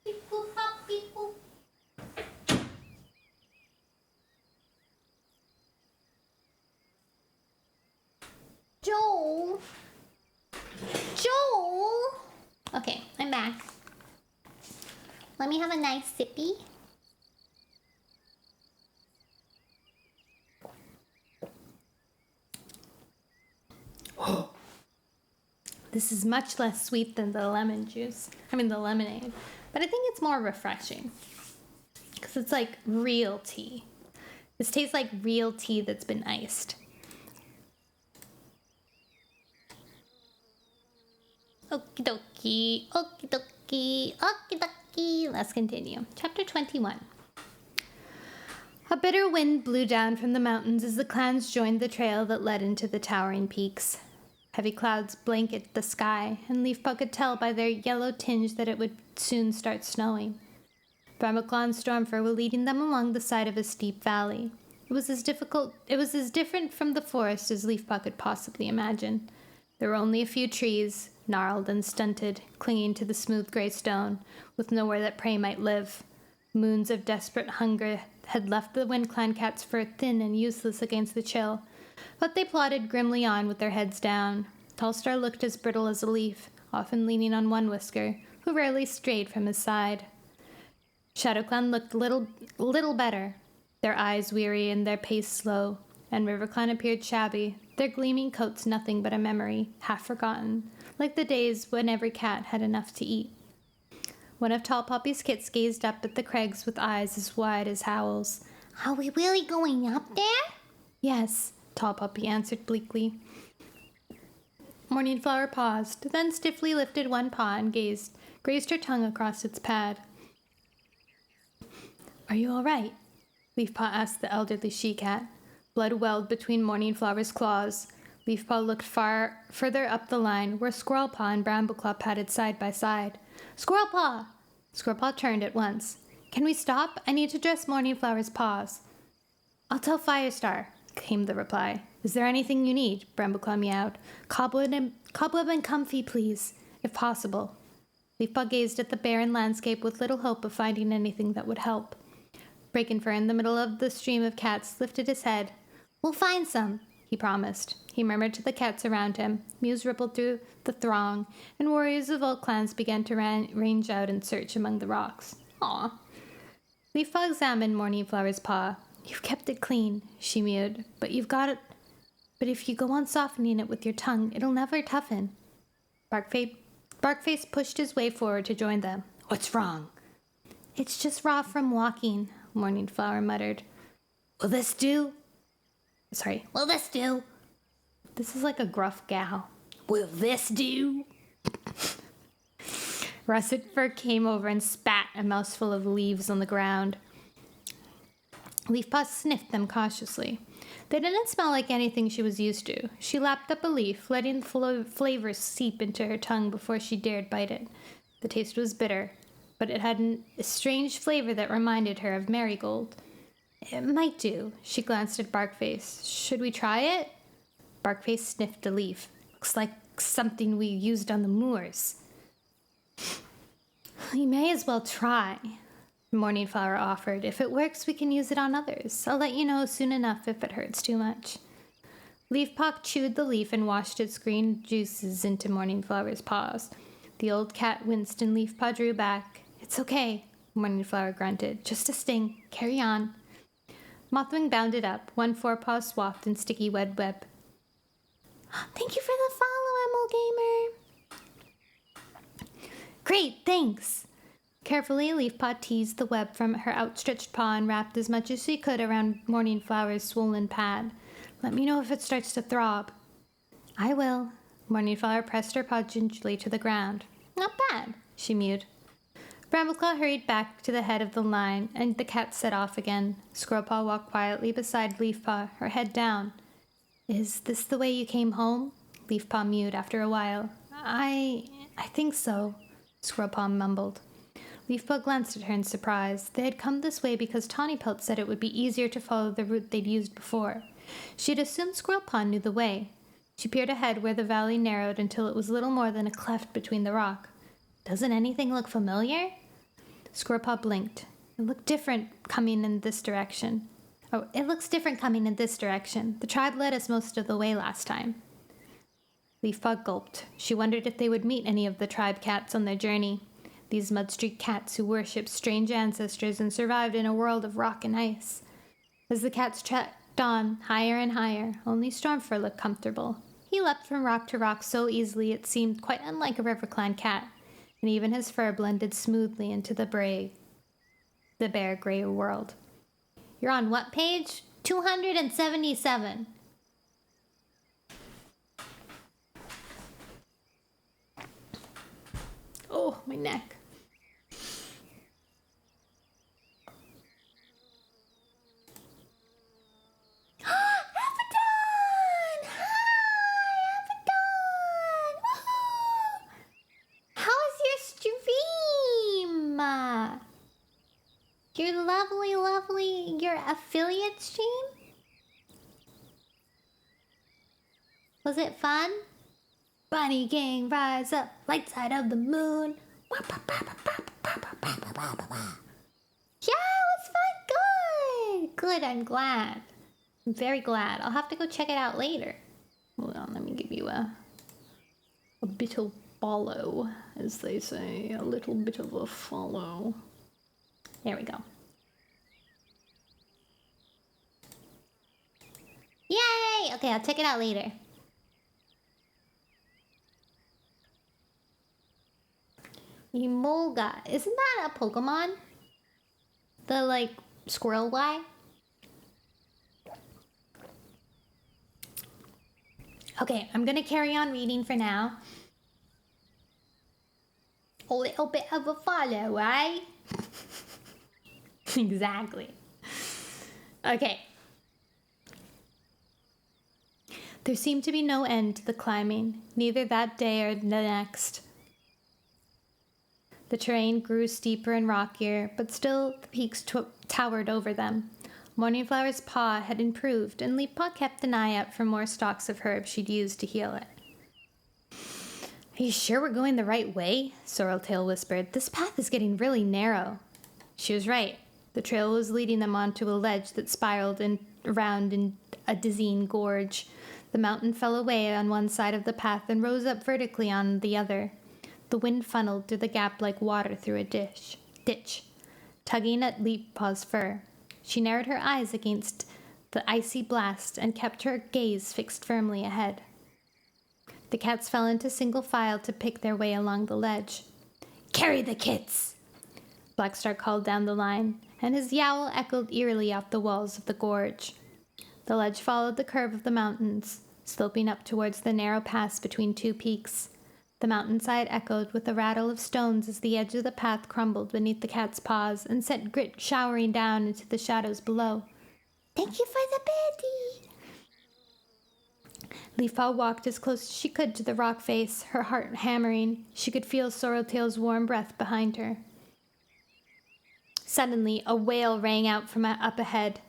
Beep boop hop, beep boop. Joel. Joel. Okay, I'm back. Let me have a nice sippy. This is much less sweet than the lemon juice. I mean the lemonade. But I think it's more refreshing. Because it's like real tea. This tastes like real tea that's been iced. Okie dokie, okie dokie, okie dokie. Let's continue. Chapter 21. A bitter wind blew down from the mountains as the clans joined the trail that led into the towering peaks. Heavy clouds blanketed the sky, and Leafpaw could tell by their yellow tinge that it would soon start snowing. Brambleclaw and Stormfur were leading them along the side of a steep valley. It was as different from the forest as Leafpaw could possibly imagine. There were only a few trees, gnarled and stunted, clinging to the smooth gray stone, with nowhere that prey might live. Moons of desperate hunger had left the WindClan cats fur thin and useless against the chill, but they plodded grimly on with their heads down. Tallstar looked as brittle as a leaf, often leaning on one whisker, who rarely strayed from his side. ShadowClan looked little better, their eyes weary and their pace slow, and RiverClan appeared shabby, their gleaming coats nothing but a memory, half forgotten, like the days when every cat had enough to eat. One of Tall Poppy's kits gazed up at the crags with eyes as wide as Howl's. Are we really going up there? Yes, Tall Poppy answered bleakly. Morningflower paused, then stiffly lifted one paw and grazed her tongue across its pad. Are you all right? Leafpaw asked the elderly she-cat. Blood welled between Morningflower's claws. Leafpaw looked further up the line, where Squirrelpaw and Brambleclaw padded side by side. Squirrelpaw! Squirrelpaw turned at once. Can we stop? I need to dress Morningflower's paws. I'll tell Firestar, came the reply. Is there anything you need? Brambleclaw meowed. Cobweb and comfy, please, if possible. Leafpaw gazed at the barren landscape with little hope of finding anything that would help. Breakenfur, in the middle of the stream of cats, lifted his head. We'll find some, he promised. He murmured to the cats around him. Mews rippled through the throng, and warriors of all clans began to range out and search among the rocks. Aw. Leafpaw examined Morningflower's paw. You've kept it clean, she mewed, but you've got it. But if you go on softening it with your tongue, it'll never toughen. Barkface pushed his way forward to join them. What's wrong? It's just raw from walking, Morningflower muttered. Will this do? This is like a gruff gal. Will this do? Russet Fur came over and spat a mouthful of leaves on the ground. Leafpaw sniffed them cautiously. They didn't smell like anything she was used to. She lapped up a leaf, letting the flavor seep into her tongue before she dared bite it. The taste was bitter, but it had a strange flavor that reminded her of marigold. It might do. She glanced at Barkface. Should we try it? Barkface sniffed a leaf. Looks like something we used on the moors. You may as well try, Morningflower offered. If it works, we can use it on others. I'll let you know soon enough if it hurts too much. Leafpaw chewed the leaf and washed its green juices into Morningflower's paws. The old cat winced and Leafpaw drew back. It's okay, Morningflower grunted. Just a sting. Carry on. Mothwing bounded up, one forepaw swathed in sticky web web. Thank you for the follow, Gamer. Great, thanks. Carefully, Leafpaw teased the web from her outstretched paw and wrapped as much as she could around Morningflower's swollen pad. Let me know if it starts to throb. I will. Morningflower pressed her paw gingerly to the ground. Not bad, she mewed. Brambleclaw hurried back to the head of the line, and the cat set off again. Squirrelpaw walked quietly beside Leafpaw, her head down. Is this the way you came home? Leafpaw mewed after a while. I think so, Squirrelpaw mumbled. Leafpaw glanced at her in surprise. They had come this way because Tawnypelt said it would be easier to follow the route they'd used before. She had assumed Squirrelpaw knew the way. She peered ahead where the valley narrowed until it was little more than a cleft between the rock. Doesn't anything look familiar? Squirrelpaw blinked. It looked different coming in this direction. Oh, it looks different coming in this direction. The tribe led us most of the way last time. Leafpaw gulped. She wondered if they would meet any of the tribe cats on their journey. These mud-streaked cats who worshipped strange ancestors and survived in a world of rock and ice. As the cats trekked on, higher and higher, only Stormfur looked comfortable. He leapt from rock to rock so easily it seemed quite unlike a RiverClan cat, and even his fur blended smoothly into the bare gray world. You're on what page? 277. Oh, my neck. Your lovely, your affiliate stream? Was it fun? Bunny Gang, rise up, light side of the moon. Yeah, it was fun. Good, I'm glad. I'm very glad. I'll have to go check it out later. Hold on, let me give you a bit of follow, as they say. A little bit of a follow. There we go. Yay! Okay, I'll check it out later. Emolga. Isn't that a Pokemon? The, squirrel Y? Okay, I'm gonna carry on reading for now. A little bit of a follow, right? Exactly. Okay. There seemed to be no end to the climbing, neither that day or the next. The terrain grew steeper and rockier, but still the peaks towered over them. Morningflower's paw had improved, and Leafpaw kept an eye out for more stalks of herbs she'd use to heal it. Are you sure we're going the right way? Sorreltail whispered. This path is getting really narrow. She was right. The trail was leading them onto a ledge that spiraled around in a dizzying gorge. The mountain fell away on one side of the path and rose up vertically on the other. The wind funneled through the gap like water through a ditch, tugging at Leafpaw's fur. She narrowed her eyes against the icy blast and kept her gaze fixed firmly ahead. The cats fell into single file to pick their way along the ledge. Carry the kits! Blackstar called down the line, and his yowl echoed eerily off the walls of the gorge. The ledge followed the curve of the mountains, sloping up towards the narrow pass between two peaks. The mountainside echoed with the rattle of stones as the edge of the path crumbled beneath the cat's paws and sent grit showering down into the shadows below. Thank you for the birdie! Leafpaw walked as close as she could to the rock face, her heart hammering. She could feel Sorreltail's warm breath behind her. Suddenly, a wail rang out from up ahead,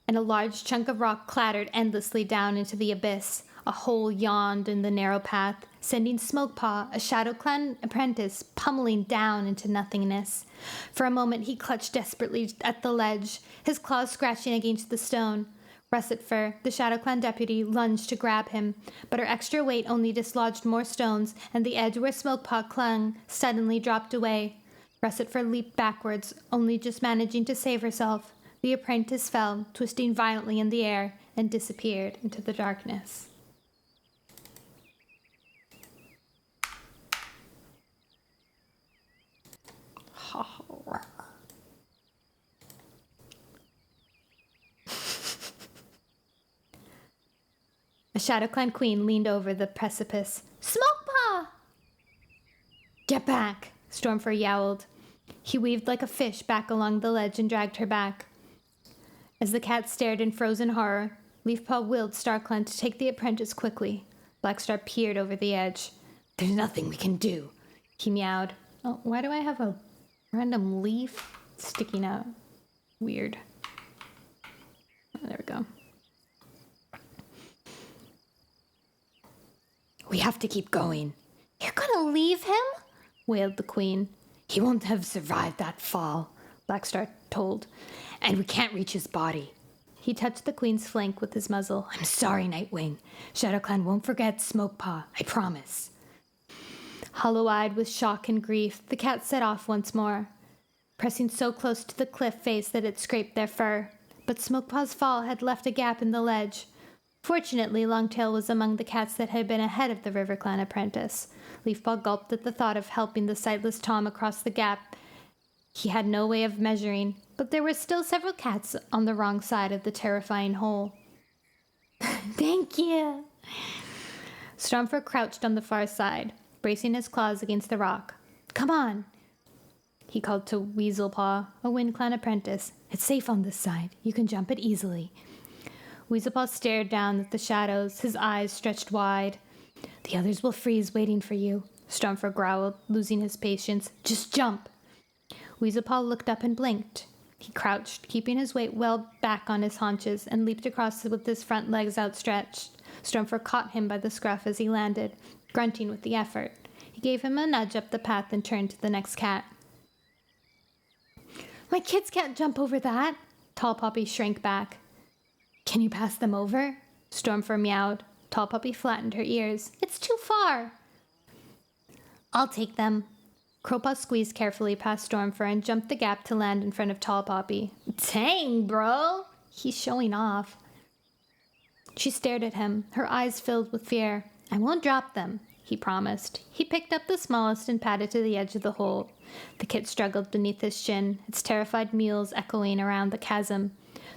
and a large chunk of rock clattered endlessly down into the abyss. A hole yawned in the narrow path, sending Smokepaw, a Shadow Clan apprentice, pummeling down into nothingness. For a moment he clutched desperately at the ledge, his claws scratching against the stone. Russet Fur, the Shadow Clan deputy, lunged to grab him, but her extra weight only dislodged more stones, and the edge where Smokepaw clung suddenly dropped away. Russet Fur leaped backwards, only just managing to save herself. The apprentice fell, twisting violently in the air, and disappeared into the darkness. A Shadow Clan queen leaned over the precipice. Smokepaw! Get back! Stormfur yowled. He weaved like a fish back along the ledge and dragged her back. As the cat stared in frozen horror, Leafpaw willed StarClan to take the apprentice quickly. Blackstar peered over the edge. There's nothing we can do, he meowed. Oh, why do I have a random leaf sticking out? Weird. Oh, there we go. We have to keep going. You're gonna leave him? Wailed the queen. He won't have survived that fall, Blackstar told, and we can't reach his body. He touched the queen's flank with his muzzle. I'm sorry, Nightwing. ShadowClan won't forget Smokepaw, I promise. Hollow-eyed with shock and grief, the cat set off once more, pressing so close to the cliff face that it scraped their fur. But Smokepaw's fall had left a gap in the ledge. Fortunately, Longtail was among the cats that had been ahead of the RiverClan apprentice. Leafpaw gulped at the thought of helping the sightless Tom across the gap. He had no way of measuring, but there were still several cats on the wrong side of the terrifying hole. Thank you. Stormfur crouched on the far side, bracing his claws against the rock. Come on, he called to Weaselpaw, a WindClan apprentice. It's safe on this side. You can jump it easily. Weaselpaw stared down at the shadows, his eyes stretched wide. The others will freeze waiting for you, Stormfur growled, losing his patience. Just jump. Weaselpaw looked up and blinked. He crouched, keeping his weight well back on his haunches, and leaped across with his front legs outstretched. Stormfur caught him by the scruff as he landed, grunting with the effort. He gave him a nudge up the path and turned to the next cat. My kids can't jump over that. Tall Poppy shrank back. Can you pass them over? Stormfur meowed. Tall Poppy flattened her ears. It's too far. I'll take them. Crowpaw squeezed carefully past Stormfur and jumped the gap to land in front of Tall Poppy. Dang, bro! He's showing off. She stared at him, her eyes filled with fear. I won't drop them, he promised. He picked up the smallest and patted to the edge of the hole. The kit struggled beneath his chin, its terrified mews echoing around the chasm.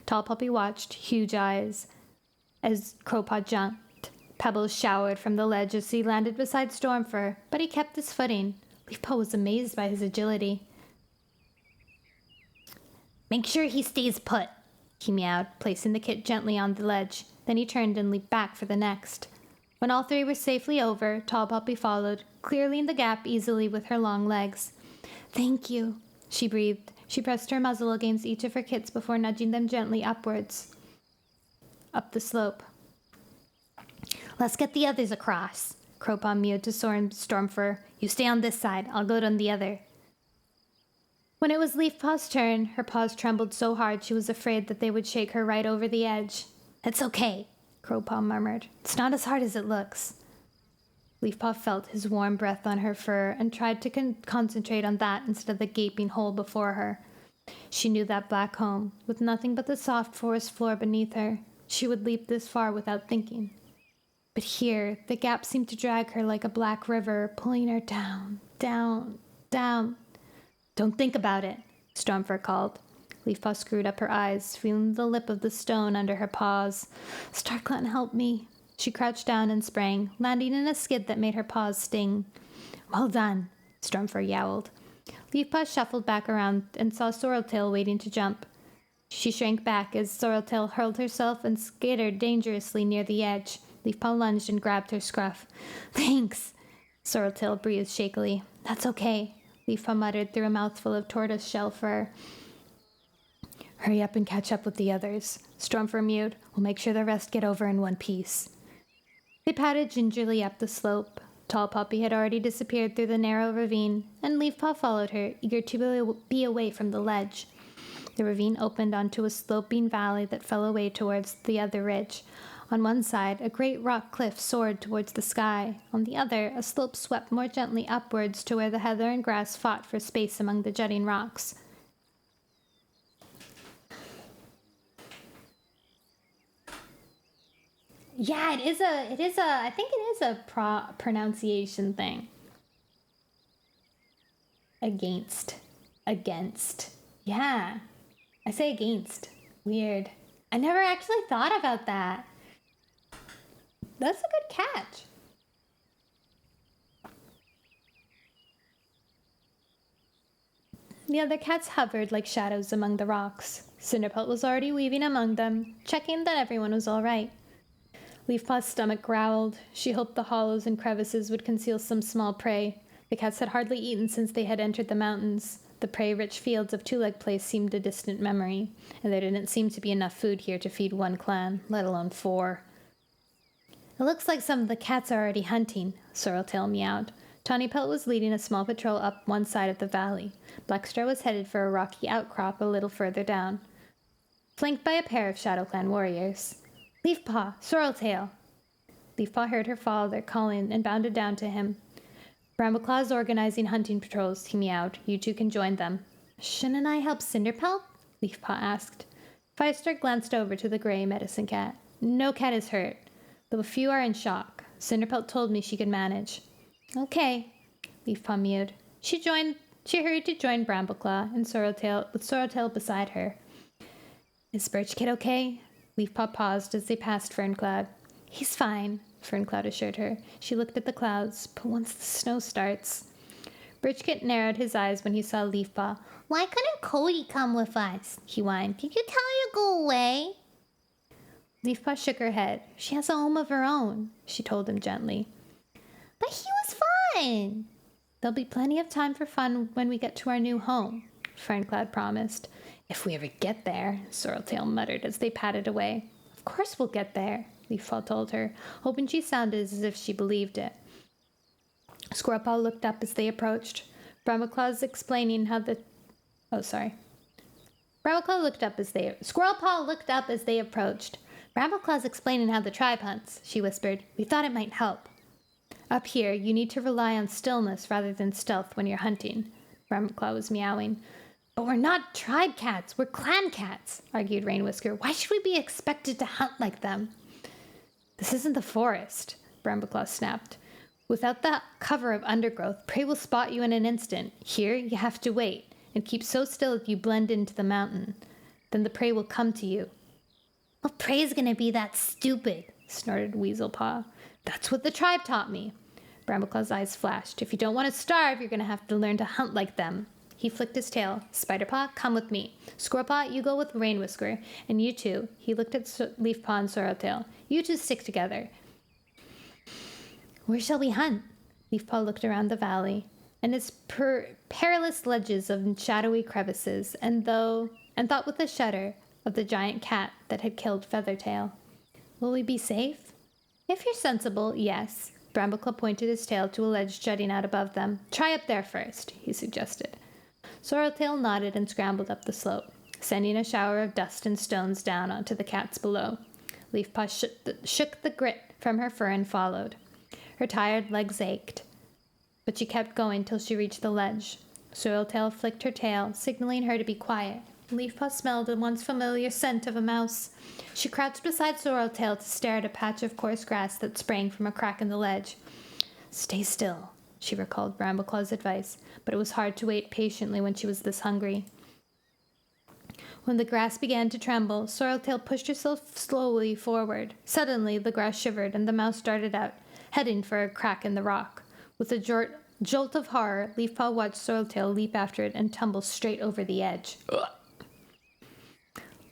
Tall Poppy watched, huge eyes, as Crowpaw jumped. Pebbles showered from the ledge as he landed beside Stormfur, but he kept his footing. Leafpaw was amazed by his agility. Make sure he stays put, he meowed, placing the kit gently on the ledge. Then he turned and leaped back for the next. When all three were safely over, Tall Poppy followed, clearing the gap easily with her long legs. Thank you, she breathed. She pressed her muzzle against each of her kits before nudging them gently upwards, up the slope. Let's get the others across, Crowpaw mewed to Stormfur. You stay on this side, I'll go on the other. When it was Leafpaw's turn, her paws trembled so hard she was afraid that they would shake her right over the edge. It's okay, Crowpaw murmured. It's not as hard as it looks. Leafpaw felt his warm breath on her fur and tried to concentrate on that instead of the gaping hole before her. She knew that black home, with nothing but the soft forest floor beneath her. She would leap this far without thinking. But here, the gap seemed to drag her like a black river, pulling her down, down, down. Don't think about it, Stormfur called. Leafpaw screwed up her eyes, feeling the lip of the stone under her paws. StarClan, help me. She crouched down and sprang, landing in a skid that made her paws sting. Well done, Stormfur yowled. Leafpaw shuffled back around and saw Sorreltail waiting to jump. She shrank back as Sorreltail hurled herself and skittered dangerously near the edge. Leafpaw lunged and grabbed her scruff. Thanks, Sorreltail breathed shakily. That's okay, Leafpaw muttered through a mouthful of tortoise shell fur. Hurry up and catch up with the others, Stormfur mewed. We'll make sure the rest get over in one piece. They padded gingerly up the slope. Tall Poppy had already disappeared through the narrow ravine, and Leafpaw followed her, eager to be away from the ledge. The ravine opened onto a sloping valley that fell away towards the other ridge. On one side, a great rock cliff soared towards the sky. On the other, a slope swept more gently upwards to where the heather and grass fought for space among the jutting rocks. Yeah, I think it is a pronunciation thing. Against. Yeah. I say against. Weird. I never actually thought about that. That's a good catch. The other cats hovered like shadows among the rocks. Cinderpelt was already weaving among them, checking that everyone was all right. Leafpaw's stomach growled. She hoped the hollows and crevices would conceal some small prey. The cats had hardly eaten since they had entered the mountains. The prey-rich fields of Two-Leg Place seemed a distant memory, and there didn't seem to be enough food here to feed one clan, let alone 4. It looks like some of the cats are already hunting, Sorreltail meowed. Tawnypelt was leading a small patrol up one side of the valley. Blackstar was headed for a rocky outcrop a little further down, flanked by a pair of Shadow Clan warriors. Leafpaw! Sorreltail! Leafpaw heard her father calling and bounded down to him. Brambleclaw is organizing hunting patrols, he meowed. You two can join them. Shouldn't I help Cinderpelt? Leafpaw asked. Firestar glanced over to the gray medicine cat. No cat is hurt, though a few are in shock. Cinderpelt told me she could manage. Okay, Leafpaw mewed. She hurried to join Brambleclaw and Sorreltail, with Sorreltail beside her. Is Birchkit okay? Leafpaw paused as they passed Ferncloud. He's fine, Ferncloud assured her. She looked at the clouds, but once the snow starts... Birchkit narrowed his eyes when he saw Leafpaw. Why couldn't Cody come with us? He whined. Did you tell her to go away? Leafpaw shook her head. She has a home of her own, she told him gently. But he was fine. There'll be plenty of time for fun when we get to our new home, Ferncloud promised. If we ever get there, Sorreltail muttered as they padded away. Of course we'll get there, Leafpaw told her, hoping she sounded as if she believed it. Squirrelpaw looked up as they approached. Squirrelpaw looked up as they approached. Brambleclaw's explaining how the tribe hunts, she whispered. We thought it might help. Up here, you need to rely on stillness rather than stealth when you're hunting. Brambleclaw was meowing. But we're not tribe cats, we're clan cats, argued Rainwhisker. Why should we be expected to hunt like them? This isn't the forest, Brambleclaw snapped. Without the cover of undergrowth, prey will spot you in an instant. Here, you have to wait, and keep so still that you blend into the mountain. Then the prey will come to you. What prey's gonna be that stupid? Snorted Weaselpaw. That's what the tribe taught me. Brambleclaw's eyes flashed. If you don't want to starve, you're gonna have to learn to hunt like them. He flicked his tail. Spiderpaw, come with me. Squirrelpaw, you go with Rainwhisker. And you two, he looked at Leafpaw and Sorreltail. You two stick together. Where shall we hunt? Leafpaw looked around the valley and its perilous ledges of shadowy crevices, and thought with a shudder of the giant cat that had killed Feathertail. Will we be safe? If you're sensible, yes. Brambleclaw pointed his tail to a ledge jutting out above them. Try up there first, he suggested. Sorreltail nodded and scrambled up the slope, sending a shower of dust and stones down onto the cats below. Leafpaw shook the grit from her fur and followed. Her tired legs ached, but she kept going till she reached the ledge. Sorreltail flicked her tail, signaling her to be quiet. Leafpaw smelled the once familiar scent of a mouse. She crouched beside Sorreltail to stare at a patch of coarse grass that sprang from a crack in the ledge. Stay still, she recalled Brambleclaw's advice, but it was hard to wait patiently when she was this hungry. When the grass began to tremble, Sorreltail pushed herself slowly forward. Suddenly, the grass shivered and the mouse darted out, heading for a crack in the rock. With a jolt of horror, Leafpaw watched Sorreltail leap after it and tumble straight over the edge.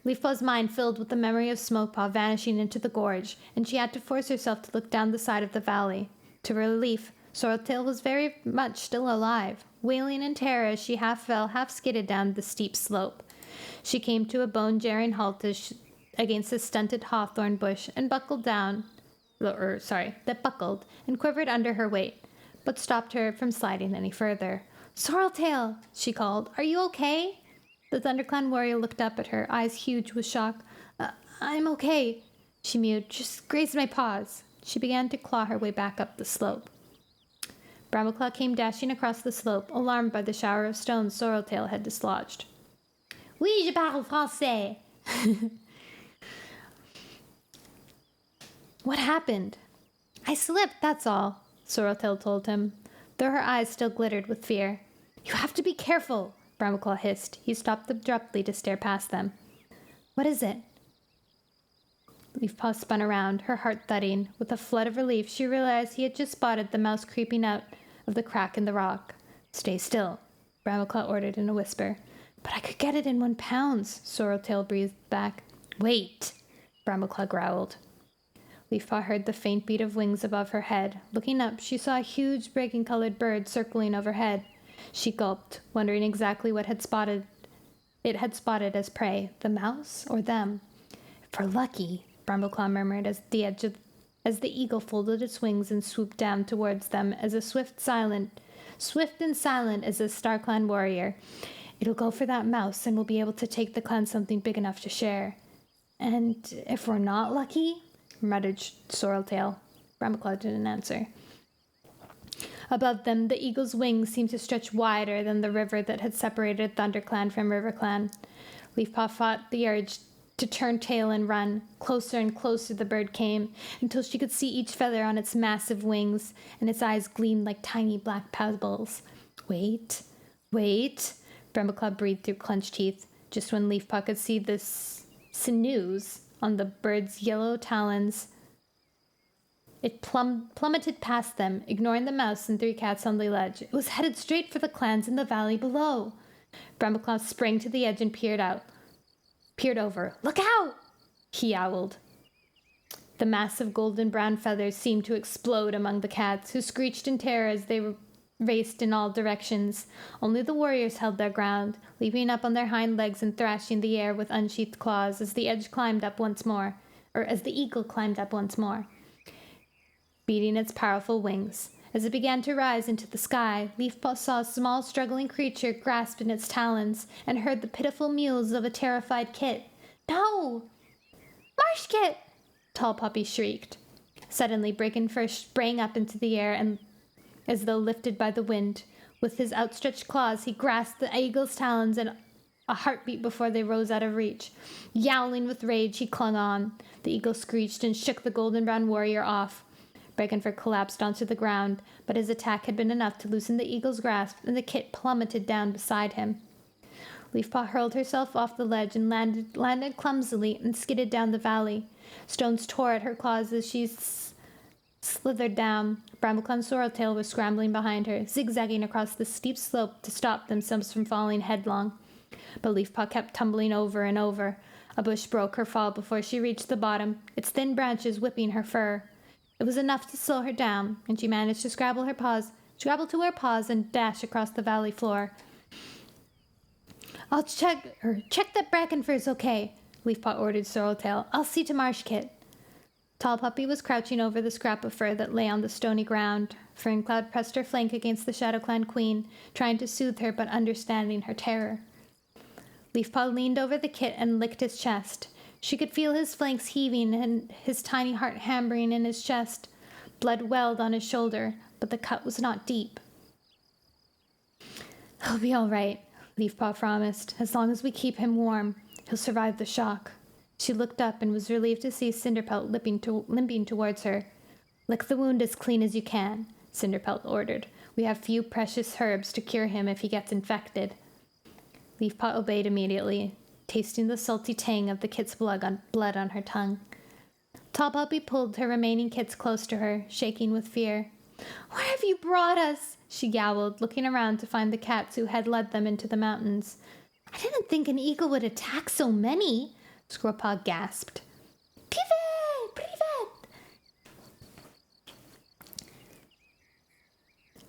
Leafpaw's mind filled with the memory of Smokepaw vanishing into the gorge, and she had to force herself to look down the side of the valley. To her relief, Sorreltail was very much still alive, wailing in terror as she half fell, half skidded down the steep slope. She came to a bone-jarring halt against a stunted hawthorn bush and buckled down that buckled and quivered under her weight, but stopped her from sliding any further. "Sorreltail," she called. "Are you okay?" The ThunderClan warrior looked up at her, eyes huge with shock. I'm okay," she mewed. "Just grazed my paws." She began to claw her way back up the slope. Brambleclaw came dashing across the slope, alarmed by the shower of stones Sorreltail had dislodged. "Oui, je parle français." "What happened?" "I slipped, that's all," Sorreltail told him, though her eyes still glittered with fear. "You have to be careful," Brambleclaw hissed. He stopped abruptly to stare past them. "What is it?" Leafpaw spun around, her heart thudding. With a flood of relief, she realized he had just spotted the mouse creeping out of the crack in the rock. "Stay still," Brambleclaw ordered in a whisper. "But I could get it in 1 pound," Sorreltail breathed back. "Wait," Brambleclaw growled. Leafpaw heard the faint beat of wings above her head. Looking up, she saw a huge bracken-colored bird circling overhead. She gulped, wondering exactly what it had spotted as prey, the mouse or them. "If we're lucky," Brambleclaw murmured as the eagle folded its wings and swooped down towards them as a swift and silent as a StarClan warrior. "It'll go for that mouse, and we'll be able to take the clan something big enough to share." "And if we're not lucky?" muttered Sorreltail. Brambleclaw didn't answer. Above them, the eagle's wings seemed to stretch wider than the river that had separated ThunderClan from RiverClan. Leafpaw fought the urge to turn tail and run. Closer and closer the bird came, until she could see each feather on its massive wings, and its eyes gleamed like tiny black pebbles. Wait. Brambleclaw breathed through clenched teeth, just when Leafpaw could see the sinews on the bird's yellow talons. It plummeted past them, ignoring the mouse and 3 cats on the ledge. It was headed straight for the clans in the valley below. Brambleclaw sprang to the edge and peered over. "Look out!" he howled. The mass of golden brown feathers seemed to explode among the cats, who screeched in terror as they raced in all directions. Only the warriors held their ground, leaping up on their hind legs and thrashing the air with unsheathed claws as the eagle climbed up once more. Beating its powerful wings. As it began to rise into the sky, Leafpaw saw a small struggling creature grasped in its talons and heard the pitiful mewls of a terrified kit. "No! Marsh Kit!" Tall Puppy shrieked. Suddenly, Brackenfur sprang up into the air and, as though lifted by the wind. With his outstretched claws, he grasped the eagle's talons and a heartbeat before they rose out of reach. Yowling with rage, he clung on. The eagle screeched and shook the golden brown warrior off. Brackenfur collapsed onto the ground, but his attack had been enough to loosen the eagle's grasp, and the kit plummeted down beside him. Leafpaw hurled herself off the ledge and landed clumsily and skidded down the valley. Stones tore at her claws as she slithered down. Brambleclaw and Sorreltail were scrambling behind her, zigzagging across the steep slope to stop themselves from falling headlong. But Leafpaw kept tumbling over and over. A bush broke her fall before she reached the bottom, its thin branches whipping her fur. It was enough to slow her down, and she managed to scrabble to her paws and dash across the valley floor. "I'll check that Brackenfur's okay," Leafpaw ordered Sorreltail. "I'll see to Marsh Kit." Tall Puppy was crouching over the scrap of fur that lay on the stony ground. Ferncloud pressed her flank against the ShadowClan queen, trying to soothe her but understanding her terror. Leafpaw leaned over the kit and licked his chest. She could feel his flanks heaving and his tiny heart hammering in his chest. Blood welled on his shoulder, but the cut was not deep. "He'll be all right," Leafpaw promised. "As long as we keep him warm, he'll survive the shock." She looked up and was relieved to see Cinderpelt limping towards her. "Lick the wound as clean as you can," Cinderpelt ordered. "We have few precious herbs to cure him if he gets infected." Leafpaw obeyed immediately, tasting the salty tang of the kit's blood on her tongue. Tall Puppy pulled her remaining kits close to her, shaking with fear. "Where have you brought us?" she yowled, looking around to find the cats who had led them into the mountains. "I didn't think an eagle would attack so many," Squirrelpaw gasped. "Privet!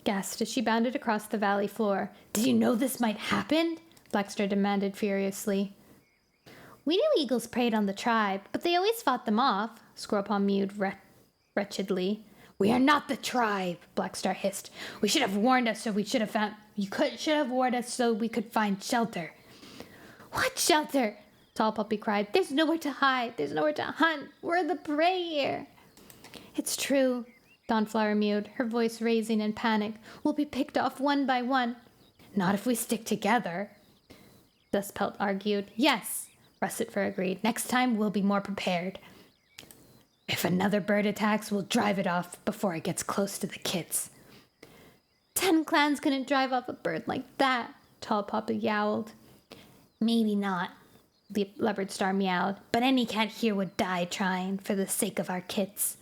Gasped as she bounded across the valley floor. "Did you know this might happen?" Blackstar demanded furiously. "We knew eagles preyed on the tribe, but they always fought them off," Squirrelpaw mewed wretchedly. We are not the tribe, Blackstar hissed. We should have warned us so we should have found... should have warned us so we could find shelter. What shelter? Tall Puppy cried. There's nowhere to hide. There's nowhere to hunt. We're the prey here. It's true, Dawnflower mewed, her voice raising in panic. We'll be picked off one by one. Not if we stick together, Dustpelt argued. Yes, Russetfur agreed. Next time we'll be more prepared. If another bird attacks, we'll drive it off before it gets close to the kids. 10 clans couldn't drive off a bird like that, Tall Papa yowled. Maybe not, Leopard Star meowed, but any cat here would die trying for the sake of our kids.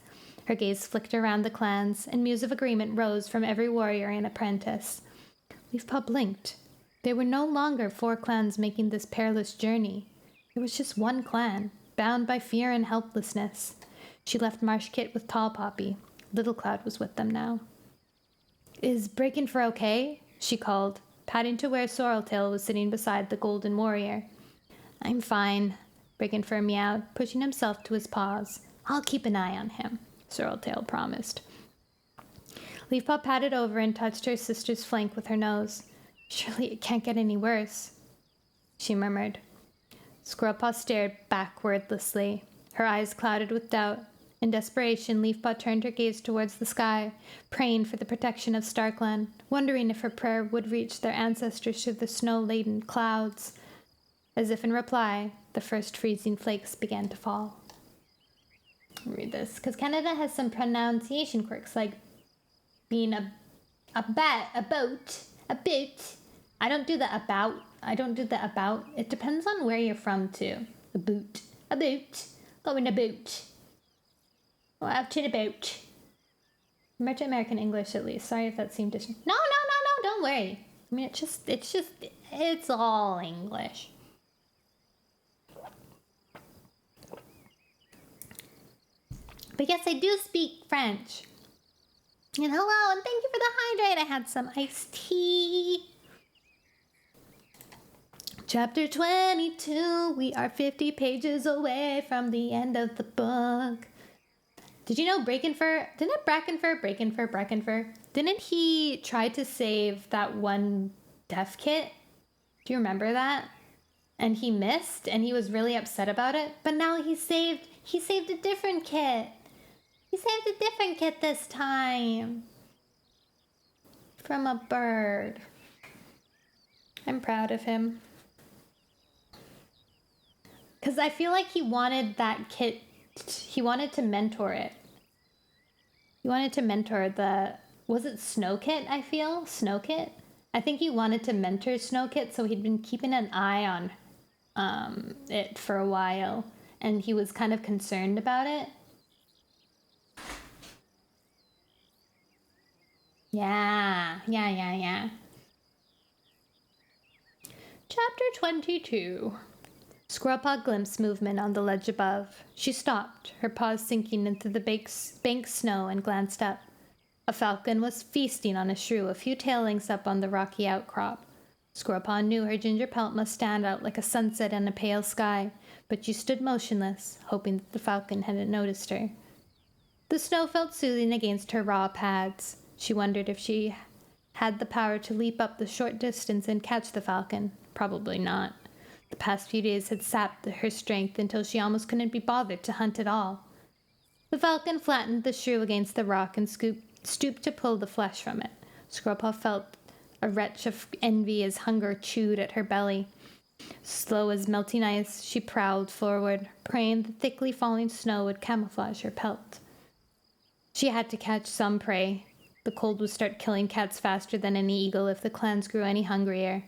Her gaze flicked around the clans, and mews of agreement rose from every warrior and apprentice. Leafpaw blinked. There were no longer 4 clans making this perilous journey. There was just one clan, bound by fear and helplessness. She left Marsh Kit with Tall Poppy. Little Cloud was with them now. Is Breakin'Fur okay? She called, patting to where Sorreltail was sitting beside the Golden Warrior. I'm fine, Breakin'Fur meowed, pushing himself to his paws. I'll keep an eye on him, Sorreltail promised. Leafpaw patted over and touched her sister's flank with her nose. Surely it can't get any worse, she murmured. Squirrelpaw stared back wordlessly, her eyes clouded with doubt. In desperation, Leafpaw turned her gaze towards the sky, praying for the protection of StarClan, wondering if her prayer would reach their ancestors through the snow-laden clouds. As if in reply, the first freezing flakes began to fall. I'll read this, because Canada has some pronunciation quirks, like being a boat. I don't do the about. It depends on where you're from, too. A boot. Going a boot. Well, out to the boat. Remember American English, at least. Sorry if that seemed No, don't worry. I mean, it's all English. But yes, I do speak French. And hello, and thank you for the hydrate. I had some iced tea. Chapter 22. We are 50 pages away from the end of the book. Did you know Brackenfur? Didn't he try to save that one death kit? Do you remember that? And he missed, and he was really upset about it. But now he saved a different kit. He saved a different kit this time. From a bird. I'm proud of him. Because I feel like he wanted that kit. He wanted to mentor it. He wanted to mentor was it Snow Kit, I feel? Snow Kit? I think he wanted to mentor Snow Kit, so he'd been keeping an eye on it for a while. And he was kind of concerned about it. Yeah. Chapter 22. Squirrelpaw glimpsed movement on the ledge above. She stopped, her paws sinking into the banked snow, and glanced up. A falcon was feasting on a shrew a few tailings up on the rocky outcrop. Squirrelpaw knew her ginger pelt must stand out like a sunset in a pale sky, but she stood motionless, hoping that the falcon hadn't noticed her. The snow felt soothing against her raw pads. She wondered if she had the power to leap up the short distance and catch the falcon. Probably not. The past few days had sapped her strength until she almost couldn't be bothered to hunt at all. The falcon flattened the shrew against the rock and stooped to pull the flesh from it. Squirrelpaw felt a retch of envy as hunger chewed at her belly. Slow as melting ice, she prowled forward, praying the thickly falling snow would camouflage her pelt. She had to catch some prey. The cold would start killing cats faster than any eagle if the clans grew any hungrier.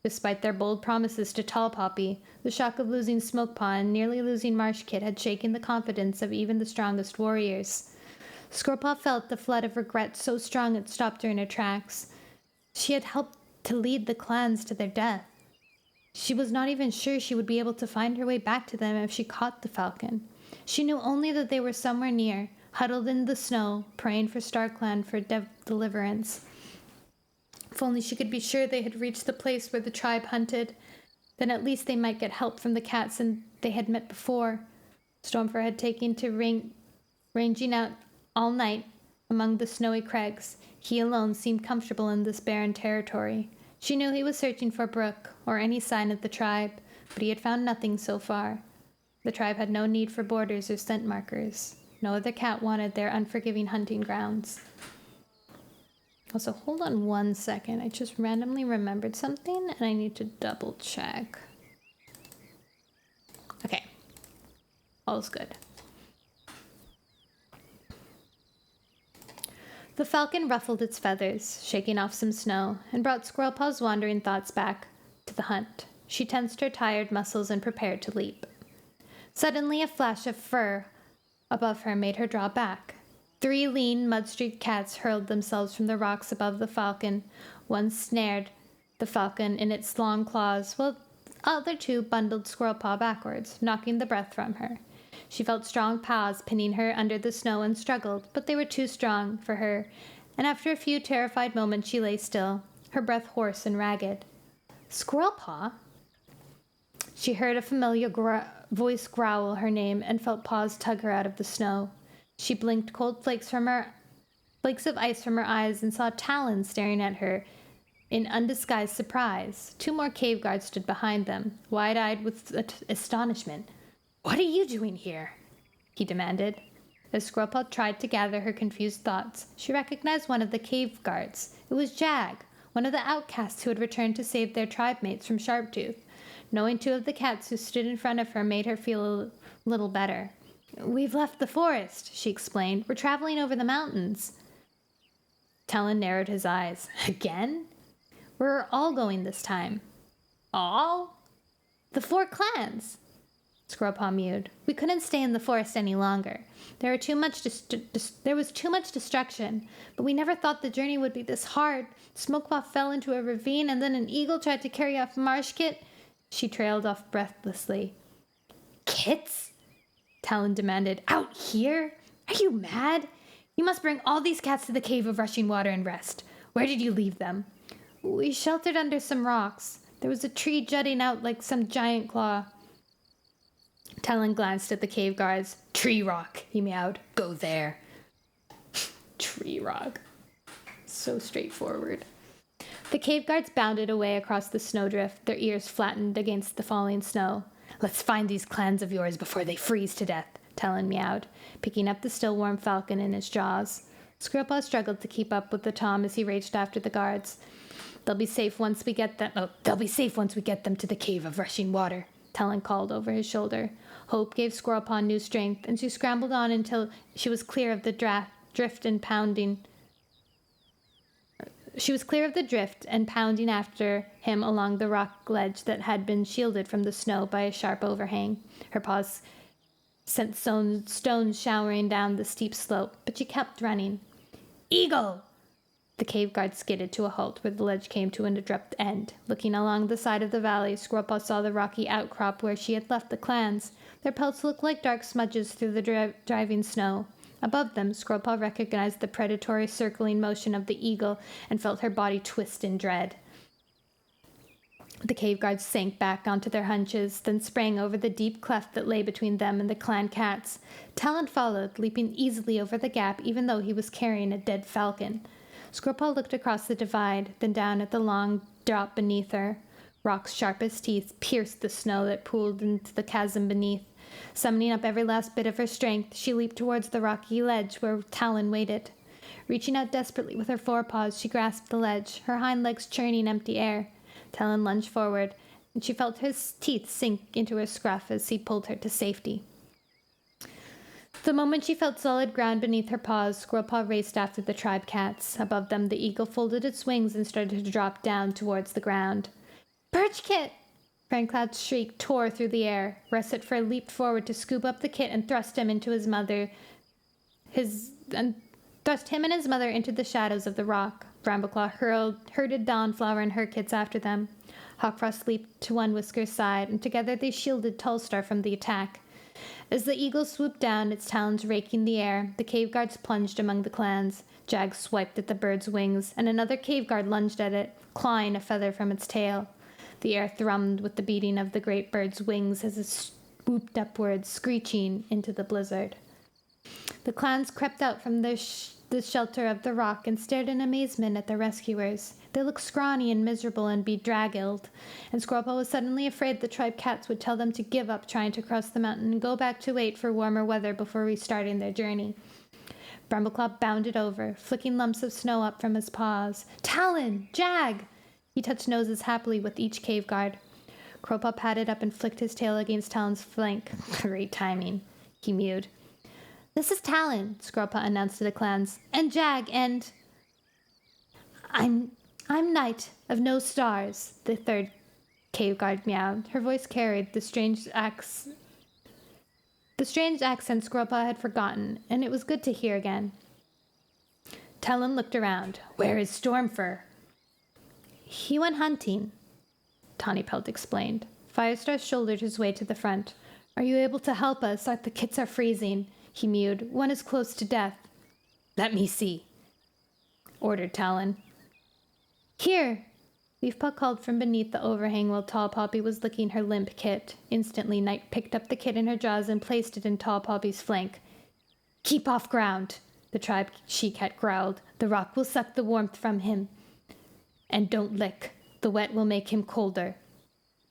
Despite their bold promises to Tall Poppy, the shock of losing Smokepaw and nearly losing Marsh Kit had shaken the confidence of even the strongest warriors. Squirrelpaw felt the flood of regret so strong it stopped her in her tracks. She had helped to lead the clans to their death. She was not even sure she would be able to find her way back to them if she caught the falcon. She knew only that they were somewhere near, huddled in the snow, praying for StarClan for deliverance. If only she could be sure they had reached the place where the tribe hunted, then at least they might get help from the cats they had met before. Stormfur had taken to ranging out All night, among the snowy crags, he alone seemed comfortable in this barren territory. She knew he was searching for Brooke or any sign of the tribe, but he had found nothing so far. The tribe had no need for borders or scent markers. No other cat wanted their unforgiving hunting grounds. Also, hold on 1 second. I just randomly remembered something and I need to double check. Okay. All's good. The falcon ruffled its feathers, shaking off some snow, and brought Squirrelpaw's wandering thoughts back to the hunt. She tensed her tired muscles and prepared to leap. Suddenly, a flash of fur above her made her draw back. 3 lean, mud-streaked cats hurled themselves from the rocks above the falcon. One snared the falcon in its long claws, while the other 2 bundled Squirrelpaw backwards, knocking the breath from her. She felt strong paws pinning her under the snow and struggled, but they were too strong for her, and after a few terrified moments she lay still, her breath hoarse and ragged. Squirrelpaw? She heard a familiar voice growl her name and felt paws tug her out of the snow. She blinked cold flakes of ice from her eyes and saw Talon staring at her in undisguised surprise. 2 more cave guards stood behind them, wide-eyed with astonishment. "What are you doing here?" he demanded. As Squirrelpaw tried to gather her confused thoughts, she recognized one of the cave guards. It was Jag, one of the outcasts who had returned to save their tribe mates from Sharptooth. Knowing 2 of the cats who stood in front of her made her feel a little better. "We've left the forest," she explained. "We're traveling over the mountains." Talon narrowed his eyes. "Again?" "We're all going this time." "All?" "The 4 clans." Squirrelpaw mewed. "We couldn't stay in the forest any longer. There was too much destruction, but we never thought the journey would be this hard. Smokepaw fell into a ravine, and then an eagle tried to carry off Marshkit." She trailed off breathlessly. "Kits?" Talon demanded. "Out here? Are you mad? You must bring all these cats to the Cave of Rushing Water and rest. Where did you leave them?" "We sheltered under some rocks. There was a tree jutting out like some giant claw." Talon glanced at the cave guards. "Tree rock," he meowed. "Go there." Tree rock. So straightforward. The cave guards bounded away across the snowdrift, their ears flattened against the falling snow. "Let's find these clans of yours before they freeze to death," Talon meowed, picking up the still warm falcon in his jaws. Squirrelpaw struggled to keep up with the tom as he raged after the guards. They'll be safe once we get them to the Cave of Rushing Water," Talon called over his shoulder. Hope gave Squirrelpaw new strength, and she scrambled on until she was clear of the drift and pounding after him along the rock ledge that had been shielded from the snow by a sharp overhang. Her paws sent stones showering down the steep slope, but she kept running. "Eagle!" The cave guard skidded to a halt where the ledge came to an abrupt end. Looking along the side of the valley, Squirrelpaw saw the rocky outcrop where she had left the clans. Their pelts looked like dark smudges through the driving snow. Above them, Squirrelpaw recognized the predatory circling motion of the eagle and felt her body twist in dread. The cave guards sank back onto their hunches, then sprang over the deep cleft that lay between them and the clan cats. Talon followed, leaping easily over the gap even though he was carrying a dead falcon. Squirrelpaw looked across the divide, then down at the long drop beneath her. Rock's sharpest teeth pierced the snow that pooled into the chasm beneath. Summoning up every last bit of her strength, she leaped towards the rocky ledge where Talon waited. Reaching out desperately with her forepaws, she grasped the ledge, her hind legs churning empty air. Talon lunged forward, and she felt his teeth sink into her scruff as he pulled her to safety. The moment she felt solid ground beneath her paws, Squirrelpaw raced after the tribe cats. Above them, the eagle folded its wings and started to drop down towards the ground. "Birch Kit!" Braincloud's shriek tore through the air. Russet Fur leaped forward to scoop up the kit and thrust him and his mother into the shadows of the rock. Brambleclaw herded Dawnflower and her kits after them. Hawkfrost leaped to One Whisker's side, and together they shielded Tallstar from the attack. As the eagle swooped down, its talons raking the air, the cave guards plunged among the clans. Jag swiped at the bird's wings, and another cave guard lunged at it, clawing a feather from its tail. The air thrummed with the beating of the great bird's wings as it swooped upwards, screeching into the blizzard. The clans crept out from the shelter of the rock and stared in amazement at the rescuers. They looked scrawny and miserable and bedraggled, and Squirrelpaw was suddenly afraid the tribe cats would tell them to give up trying to cross the mountain and go back to wait for warmer weather before restarting their journey. Brambleclaw bounded over, flicking lumps of snow up from his paws. "Talon! Jag!" He touched noses happily with each cave guard. Crowpaw padded up and flicked his tail against Talon's flank. "Great timing," he mewed. "This is Talon," Squirrelpaw announced to the clans. "And Jag, and..." I'm Knight of No Stars," the third cave guard meowed. Her voice carried the strange accent Squirrelpaw had forgotten, and it was good to hear again. Talon looked around. "Where is Stormfur?" "He went hunting," Tawny Pelt explained. Firestar shouldered his way to the front. "Are you able to help us? The kits are freezing," he mewed. "One is close to death." "Let me see," ordered Talon. "Here!" Leafpaw called from beneath the overhang while Tall Poppy was licking her limp kit. Instantly, Night picked up the kit in her jaws and placed it in Tall Poppy's flank. "Keep off ground," the tribe she-cat growled. "The rock will suck the warmth from him. And don't lick. The wet will make him colder."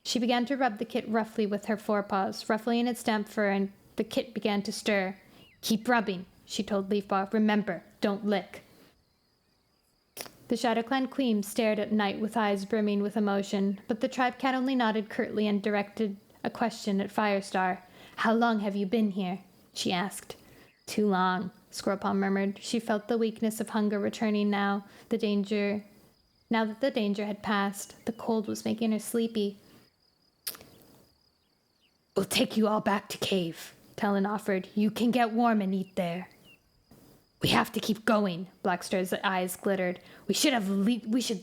She began to rub the kit roughly with her forepaws, ruffling its damp fur, and the kit began to stir. "Keep rubbing," she told Leafpaw. "Remember, don't lick." The Shadow Clan queen stared at Night with eyes brimming with emotion, but the tribe cat only nodded curtly and directed a question at Firestar. "How long have you been here?" she asked. "Too long," Squirrelpaw murmured. She felt the weakness of hunger returning now that the danger had passed. The cold was making her sleepy. "We'll take you all back to cave," Talon offered. "You can get warm and eat there." "We have to keep going," Blackstar's eyes glittered. We should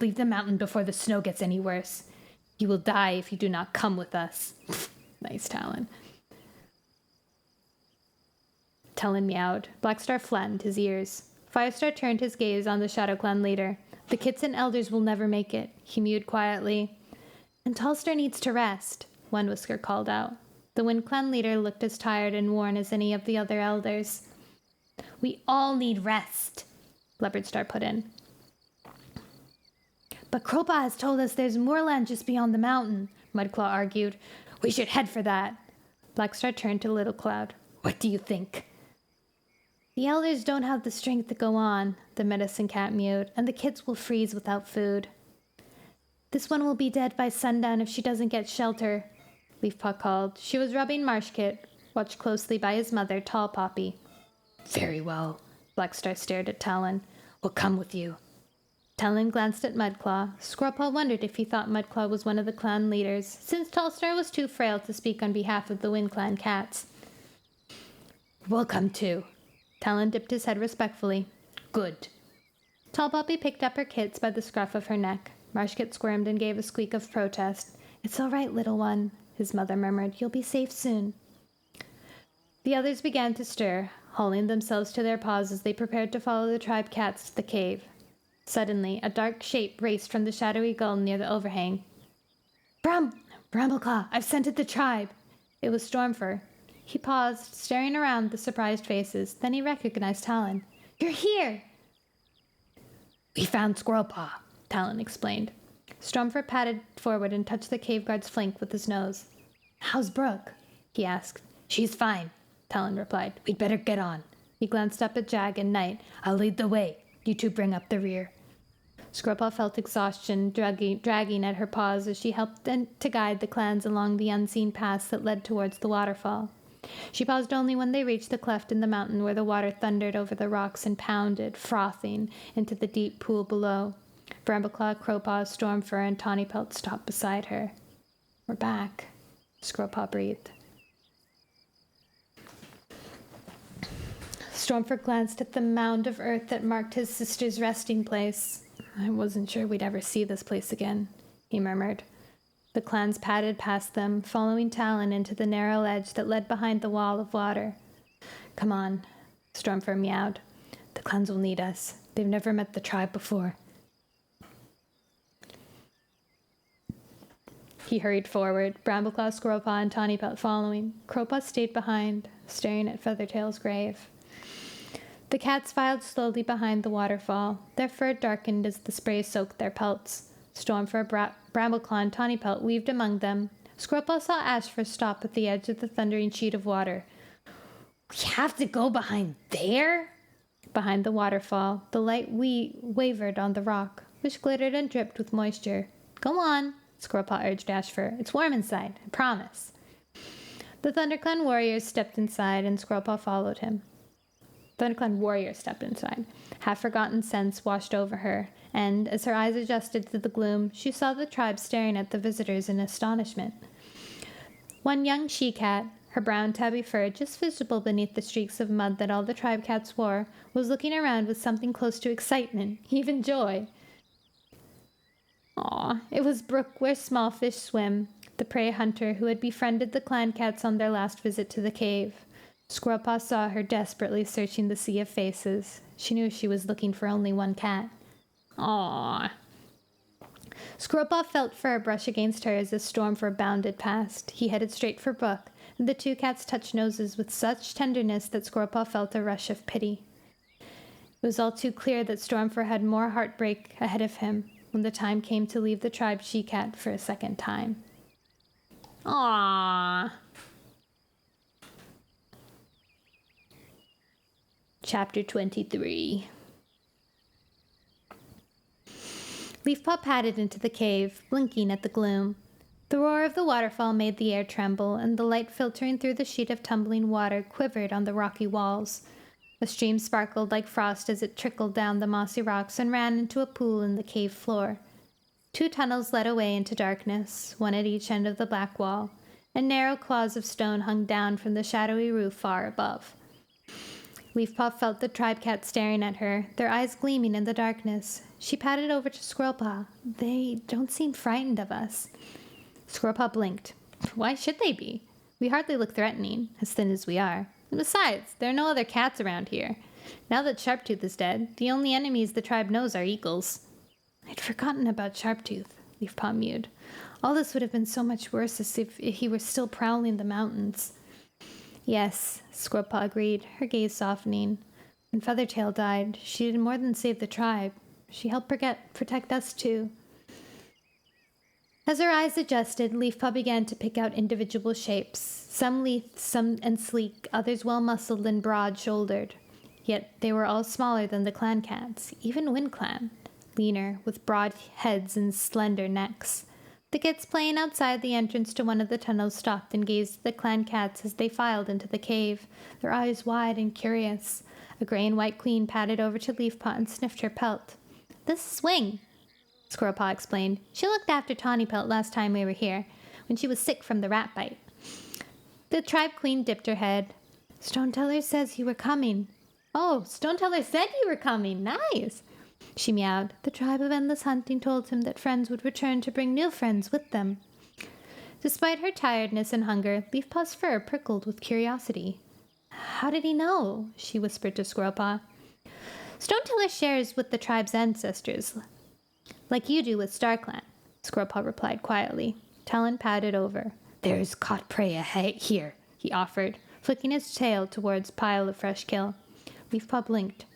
leave the mountain before the snow gets any worse. You will die if you do not come with us." Nice, Talon. Talon meowed. Blackstar flattened his ears. Firestar turned his gaze on the Shadow Clan leader. "The kits and elders will never make it," he mewed quietly. "And Tallstar needs to rest," One Whisker called out. The Wind Clan leader looked as tired and worn as any of the other elders. "We all need rest," Leopardstar put in. "But Crowpaw has told us there's moorland just beyond the mountain," Mudclaw argued. "We should head for that." Blackstar turned to Little Cloud. "What do you think?" "The elders don't have the strength to go on," the medicine cat mewed, "and the kids will freeze without food." "This one will be dead by sundown if she doesn't get shelter," Leafpaw called. She was rubbing Marshkit, watched closely by his mother, Tall Poppy. "Very well." Blackstar stared at Talon. "We'll come with you." Talon glanced at Mudclaw. Squirrelpaw wondered if he thought Mudclaw was one of the clan leaders, since Tallstar was too frail to speak on behalf of the Wind Clan cats. "We'll come too." Talon dipped his head respectfully. "Good." Tall Poppy picked up her kits by the scruff of her neck. Marshkit squirmed and gave a squeak of protest. "It's all right, little one," his mother murmured. "You'll be safe soon." The others began to stir, hauling themselves to their paws as they prepared to follow the tribe cats to the cave. Suddenly, a dark shape raced from the shadowy gully near the overhang. Brambleclaw, I've scented the tribe." It was Stormfur. He paused, staring around the surprised faces. Then he recognized Talon. "You're here!" "We found Squirrelpaw," Talon explained. Stormfur padded forward and touched the cave guard's flank with his nose. "How's Brooke?" he asked. "She's fine," Talon replied. "We'd better get on." He glanced up at Jag and Night. "I'll lead the way. You two bring up the rear." Squirrelpaw felt exhaustion dragging at her paws as she helped to guide the clans along the unseen paths that led towards the waterfall. She paused only when they reached the cleft in the mountain where the water thundered over the rocks and pounded, frothing, into the deep pool below. Brambleclaw, Crowpaw, Stormfur, and Tawnypelt stopped beside her. "We're back," Squirrelpaw breathed. Stormfur glanced at the mound of earth that marked his sister's resting place. "I wasn't sure we'd ever see this place again," he murmured. The clans padded past them, following Talon into the narrow edge that led behind the wall of water. "Come on," Stormfur meowed. "The clans will need us. They've never met the tribe before." He hurried forward, Brambleclaw, Squirrelpaw, and Tawnypelt following. Crowpaw stayed behind, staring at Feathertail's grave. The cats filed slowly behind the waterfall. Their fur darkened as the spray soaked their pelts. Stormfur, Brambleclaw, and Tawnypelt weaved among them. Squirrelpaw saw Ashfur stop at the edge of the thundering sheet of water. We have to go behind there? Behind the waterfall, the light wavered on the rock, which glittered and dripped with moisture. Go on, Squirrelpaw urged Ashfur. It's warm inside, I promise. The ThunderClan warriors stepped inside, and Squirrelpaw followed him. ThunderClan warrior stepped inside. Half-forgotten sense washed over her, and, as her eyes adjusted to the gloom, she saw the tribe staring at the visitors in astonishment. One young she-cat, her brown tabby fur just visible beneath the streaks of mud that all the tribe cats wore, was looking around with something close to excitement, even joy. Aw, it was Brook where small fish swim, the prey hunter who had befriended the clan cats on their last visit to the cave. Squirrelpaw saw her desperately searching the sea of faces. She knew she was looking for only one cat. Aww. Squirrelpaw felt fur brush against hers as Stormfur bounded past. He headed straight for Brook, and the two cats touched noses with such tenderness that Squirrelpaw felt a rush of pity. It was all too clear that Stormfur had more heartbreak ahead of him when the time came to leave the tribe she-cat for a second time. Aww. Chapter 23. Leafpaw padded into the cave, blinking at the gloom. The roar of the waterfall made the air tremble, and the light filtering through the sheet of tumbling water quivered on the rocky walls. A stream sparkled like frost as it trickled down the mossy rocks and ran into a pool in the cave floor. 2 tunnels led away into darkness, one at each end of the black wall, and narrow claws of stone hung down from the shadowy roof far above. Leafpaw felt the tribe cat staring at her, their eyes gleaming in the darkness. She padded over to Squirrelpaw. They don't seem frightened of us. Squirrelpaw blinked. Why should they be? We hardly look threatening, as thin as we are. And besides, there are no other cats around here. Now that Sharptooth is dead, the only enemies the tribe knows are eagles. I'd forgotten about Sharptooth, Leafpaw mewed. All this would have been so much worse as if he were still prowling the mountains. Yes, Squirrelpaw agreed, her gaze softening. When Feathertail died, she did more than save the tribe. She helped protect us, too. As her eyes adjusted, Leafpaw began to pick out individual shapes, some lithe, some and sleek, others well-muscled and broad-shouldered. Yet they were all smaller than the clan cats, even WindClan, leaner, with broad heads and slender necks. The kids playing outside the entrance to one of the tunnels stopped and gazed at the clan cats as they filed into the cave, their eyes wide and curious. A gray and white queen padded over to Leafpaw and sniffed her pelt. This is Wing, Squirrelpaw explained. She looked after Tawnypelt last time we were here, when she was sick from the rat bite. The tribe queen dipped her head. Stoneteller says you were coming. Oh, Stoneteller said you were coming. Nice. She meowed. The tribe of Endless Hunting told him that friends would return to bring new friends with them. Despite her tiredness and hunger, Leafpaw's fur prickled with curiosity. How did he know? She whispered to Squirrelpaw. Stoneteller shares with the tribe's ancestors, like you do with StarClan, Squirrelpaw replied quietly. Talon padded over. There's caught prey ahead here, he offered, flicking his tail towards pile of fresh kill. Leafpaw blinked.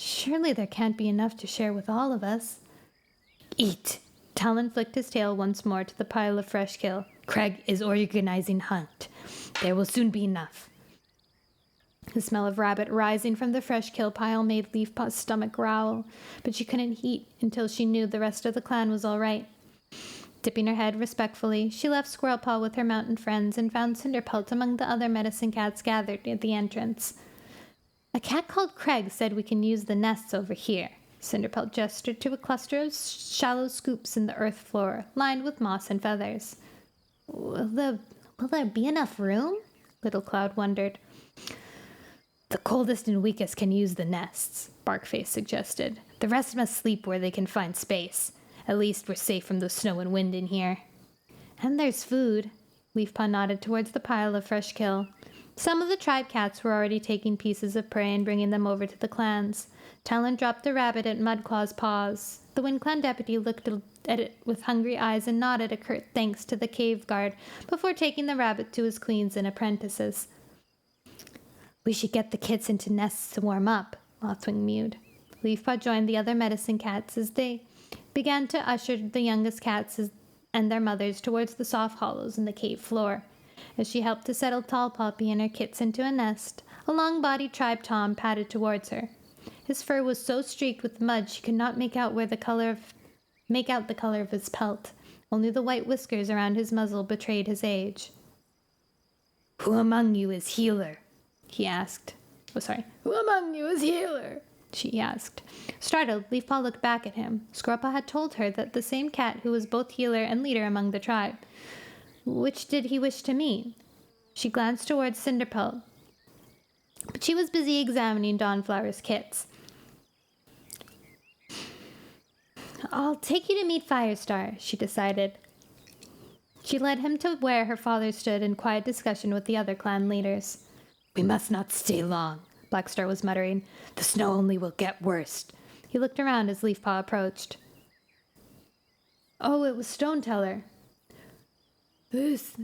Surely there can't be enough to share with all of us. Eat! Talon flicked his tail once more to the pile of fresh kill. Craig is organizing hunt. There will soon be enough. The smell of rabbit rising from the fresh kill pile made Leafpaw's stomach growl, but she couldn't eat until she knew the rest of the clan was all right. Dipping her head respectfully, she left Squirrelpaw with her mountain friends and found Cinderpelt among the other medicine cats gathered at the entrance. A cat called Craig said we can use the nests over here. Cinderpelt gestured to a cluster of shallow scoops in the earth floor, lined with moss and feathers. Will there be enough room? Little Cloud wondered. The coldest and weakest can use the nests, Barkface suggested. The rest must sleep where they can find space. At least we're safe from the snow and wind in here. And there's food. Leafpaw nodded towards the pile of fresh kill. Some of the tribe cats were already taking pieces of prey and bringing them over to the clans. Talon dropped the rabbit at Mudclaw's paws. The WindClan deputy looked at it with hungry eyes and nodded a curt thanks to the cave guard before taking the rabbit to his queens and apprentices. We should get the kids into nests to warm up, Lothwing mewed. Leafpaw joined the other medicine cats as they began to usher the youngest cats and their mothers towards the soft hollows in the cave floor. As she helped to settle Tall Poppy and her kits into a nest, a long-bodied tribe Tom padded towards her. His fur was so streaked with mud she could not make out the color of his pelt. Only the white whiskers around his muzzle betrayed his age. "Who among you is healer?" he asked. Who among you is healer? She asked. Startled, Leafpaw looked back at him. Scorpa had told her that the same cat who was both healer and leader among the tribe. Which did he wish to meet? She glanced towards Cinderpelt, but she was busy examining Dawnflower's kits. "I'll take you to meet Firestar," she decided. She led him to where her father stood in quiet discussion with the other clan leaders. "We must not stay long," Blackstar was muttering. "The snow only will get worse." He looked around as Leafpaw approached. "Oh, it was Stoneteller." This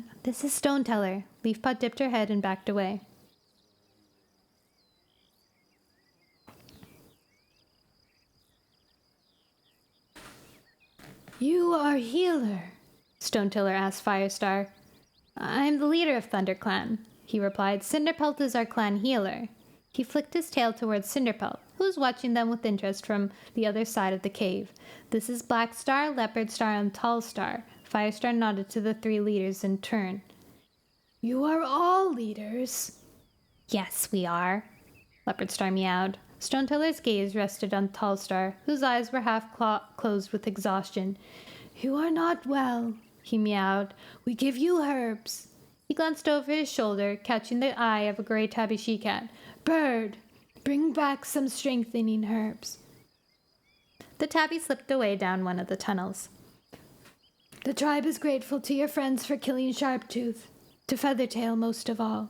is Stoneteller." Leafpaw dipped her head and backed away. "You are healer?" Stoneteller asked Firestar. "I'm the leader of ThunderClan," he replied. "Cinderpelt is our clan healer." He flicked his tail towards Cinderpelt, who was watching them with interest from the other side of the cave. "This is Blackstar, Leopardstar, and Tallstar." Firestar nodded to the three leaders in turn. "You are all leaders?" "Yes, we are," Leopardstar meowed. Stoneteller's gaze rested on Tallstar, whose eyes were half closed with exhaustion. "You are not well," he meowed. "We give you herbs." He glanced over his shoulder, catching the eye of a gray tabby she-cat. "Bird, bring back some strengthening herbs." The tabby slipped away down one of the tunnels. "The tribe is grateful to your friends for killing Sharptooth, to Feathertail most of all.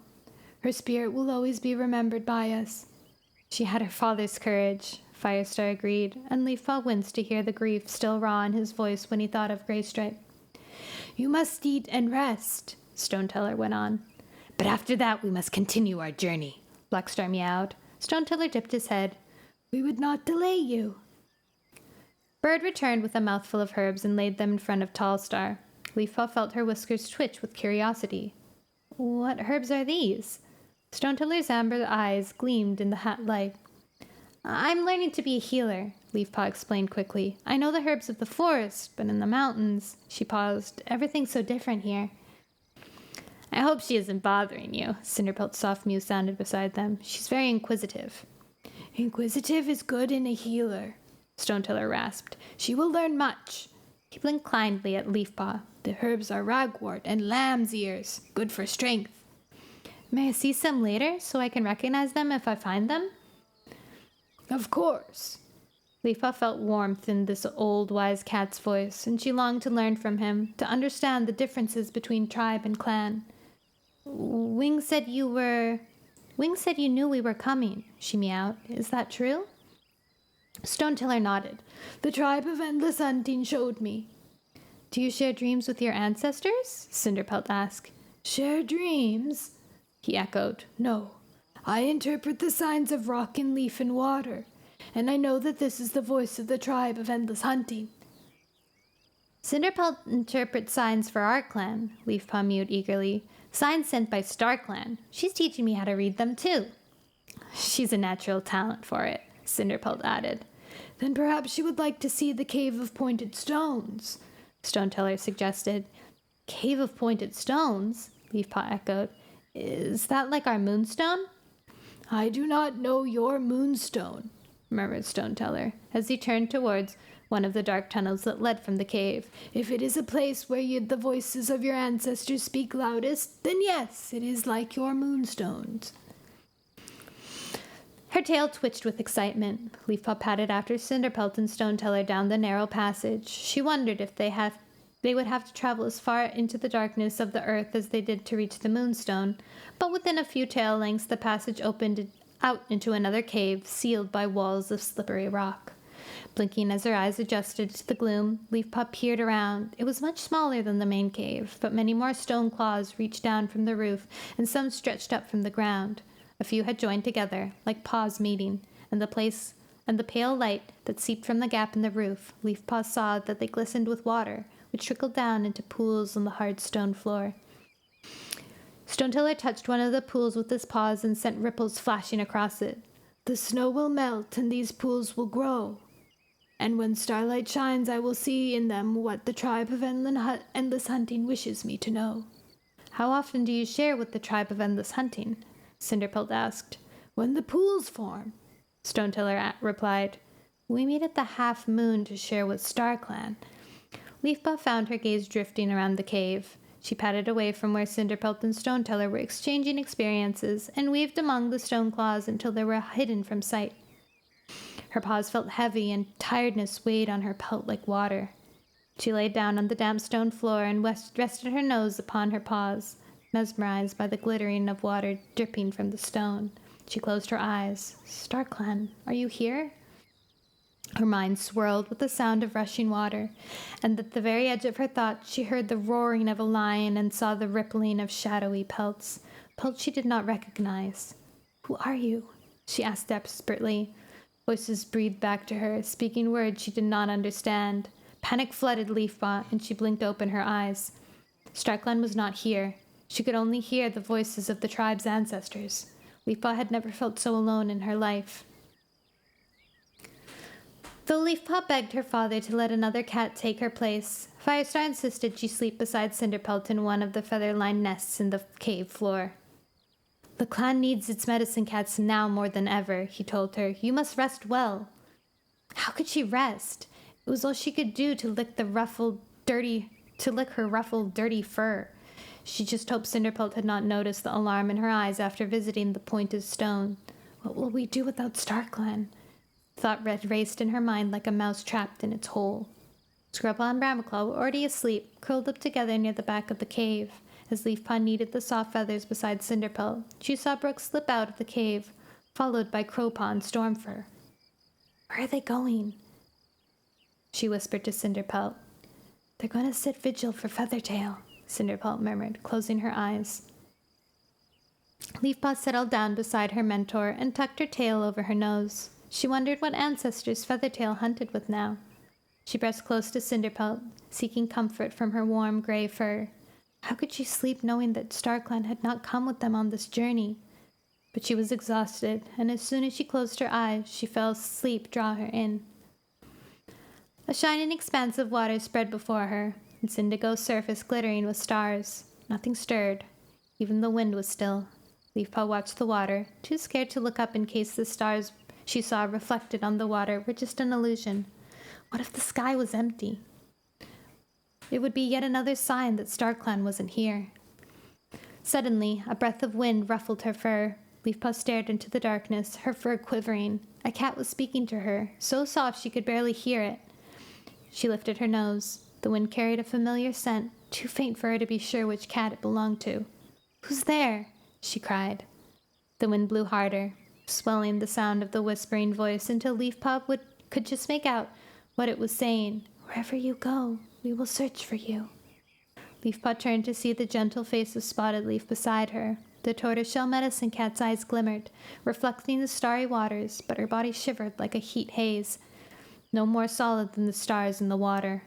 Her spirit will always be remembered by us." "She had her father's courage," Firestar agreed, and Leafpaw winced to hear the grief still raw in his voice when he thought of Graystripe. "You must eat and rest," Stoneteller went on. "But after that we must continue our journey," Blackstar meowed. Stoneteller dipped his head. "We would not delay you." Bird returned with a mouthful of herbs and laid them in front of Tallstar. Leafpaw felt her whiskers twitch with curiosity. "What herbs are these?" Stoneteller's amber eyes gleamed in the hat light. "I'm learning to be a healer," Leafpaw explained quickly. "I know the herbs of the forest, but in the mountains," she paused, "everything's so different here." "I hope she isn't bothering you," Cinderpelt's soft mew sounded beside them. "She's very inquisitive." "Inquisitive is good in a healer," Stoneteller rasped. "She will learn much." He blinked kindly at Leafpaw. "The herbs are ragwort and lamb's ears, good for strength." "May I see some later, so I can recognize them if I find them?" "Of course." Leafpaw felt warmth in this old, wise cat's voice, and she longed to learn from him, to understand the differences between tribe and clan. Wing said you knew we were coming," she meowed. "Is that true?" Stoneteller nodded. "The tribe of Endless Hunting showed me." "Do you share dreams with your ancestors?" Cinderpelt asked. "Share dreams?" he echoed. "No. I interpret the signs of rock and leaf and water, and I know that this is the voice of the tribe of Endless Hunting." "Cinderpelt interprets signs for our clan," Leafpaw mewed eagerly. "Signs sent by StarClan. She's teaching me how to read them, too." "She's a natural talent for it," Cinderpelt added. "Then perhaps she would like to see the Cave of Pointed Stones," Stoneteller suggested. "Cave of Pointed Stones?" Leafpaw echoed. "Is that like our moonstone?" "I do not know your moonstone," murmured Stoneteller, as he turned towards one of the dark tunnels that led from the cave. "If it is a place where the voices of your ancestors speak loudest, then yes, it is like your moonstones." Her tail twitched with excitement. Leafpaw patted after Cinderpelt and Stoneteller down the narrow passage. She wondered if they would have to travel as far into the darkness of the earth as they did to reach the moonstone, but within a few tail lengths the passage opened out into another cave, sealed by walls of slippery rock. Blinking as her eyes adjusted to the gloom, Leafpaw peered around. It was much smaller than the main cave, but many more stone claws reached down from the roof, and some stretched up from the ground. A few had joined together, like paws meeting, and the pale light that seeped from the gap in the roof, Leafpaw saw that they glistened with water, which trickled down into pools on the hard stone floor. Stonetiller touched one of the pools with his paws and sent ripples flashing across it. "The snow will melt and these pools will grow. And when starlight shines, I will see in them what the tribe of Endless Hunting wishes me to know." "How often do you share with the tribe of Endless Hunting?" Cinderpelt asked. "When the pools form," Stonetiller replied. "We meet at the half moon to share with StarClan." Leafpaw found her gaze drifting around the cave. She padded away from where Cinderpelt and Stonetiller were exchanging experiences and weaved among the stone claws until they were hidden from sight. Her paws felt heavy and tiredness weighed on her pelt like water. She lay down on the damp stone floor and rested her nose upon her paws, mesmerized by the glittering of water dripping from the stone. She closed her eyes. "StarClan, are you here?" Her mind swirled with the sound of rushing water, and at the very edge of her thoughts she heard the roaring of a lion and saw the rippling of shadowy pelts she did not recognize. "Who are you?" she asked desperately. Voices breathed back to her, speaking words she did not understand. Panic flooded Leafpaw, and she blinked open her eyes. StarClan was not here. She could only hear the voices of the tribe's ancestors. Leafpaw had never felt so alone in her life. Though Leafpaw begged her father to let another cat take her place, Firestar insisted she sleep beside Cinderpelt in one of the feather-lined nests in the cave floor. "The clan needs its medicine cats now more than ever," he told her. "You must rest well." How could she rest? It was all she could do to lick her ruffled, dirty fur. She just hoped Cinderpelt had not noticed the alarm in her eyes after visiting the pointed stone. What will we do without StarClan? Thought raced in her mind like a mouse trapped in its hole. Scrubpaw and Bramaclaw were already asleep, curled up together near the back of the cave. As Leafpaw kneaded the soft feathers beside Cinderpelt, she saw Brook slip out of the cave, followed by Crowpaw and Stormfur. "Where are they going?" she whispered to Cinderpelt. "They're going to sit vigil for Feathertail," Cinderpelt murmured, closing her eyes. Leafpaw settled down beside her mentor and tucked her tail over her nose. She wondered what ancestors Feathertail hunted with now. She pressed close to Cinderpelt, seeking comfort from her warm gray fur. How could she sleep knowing that StarClan had not come with them on this journey? But she was exhausted, and as soon as she closed her eyes, she felt sleep draw her in. A shining expanse of water spread before her, its indigo surface glittering with stars. Nothing stirred. Even the wind was still. Leafpaw watched the water, too scared to look up in case the stars she saw reflected on the water were just an illusion. What if the sky was empty? It would be yet another sign that StarClan wasn't here. Suddenly, a breath of wind ruffled her fur. Leafpaw stared into the darkness, her fur quivering. A cat was speaking to her, so soft she could barely hear it. She lifted her nose. The wind carried a familiar scent, too faint for her to be sure which cat it belonged to. "Who's there?" she cried. The wind blew harder, swelling the sound of the whispering voice until Leafpaw could just make out what it was saying. "Wherever you go, we will search for you." Leafpaw turned to see the gentle face of Spotted Leaf beside her. The tortoiseshell medicine cat's eyes glimmered, reflecting the starry waters, but her body shivered like a heat haze, no more solid than the stars in the water.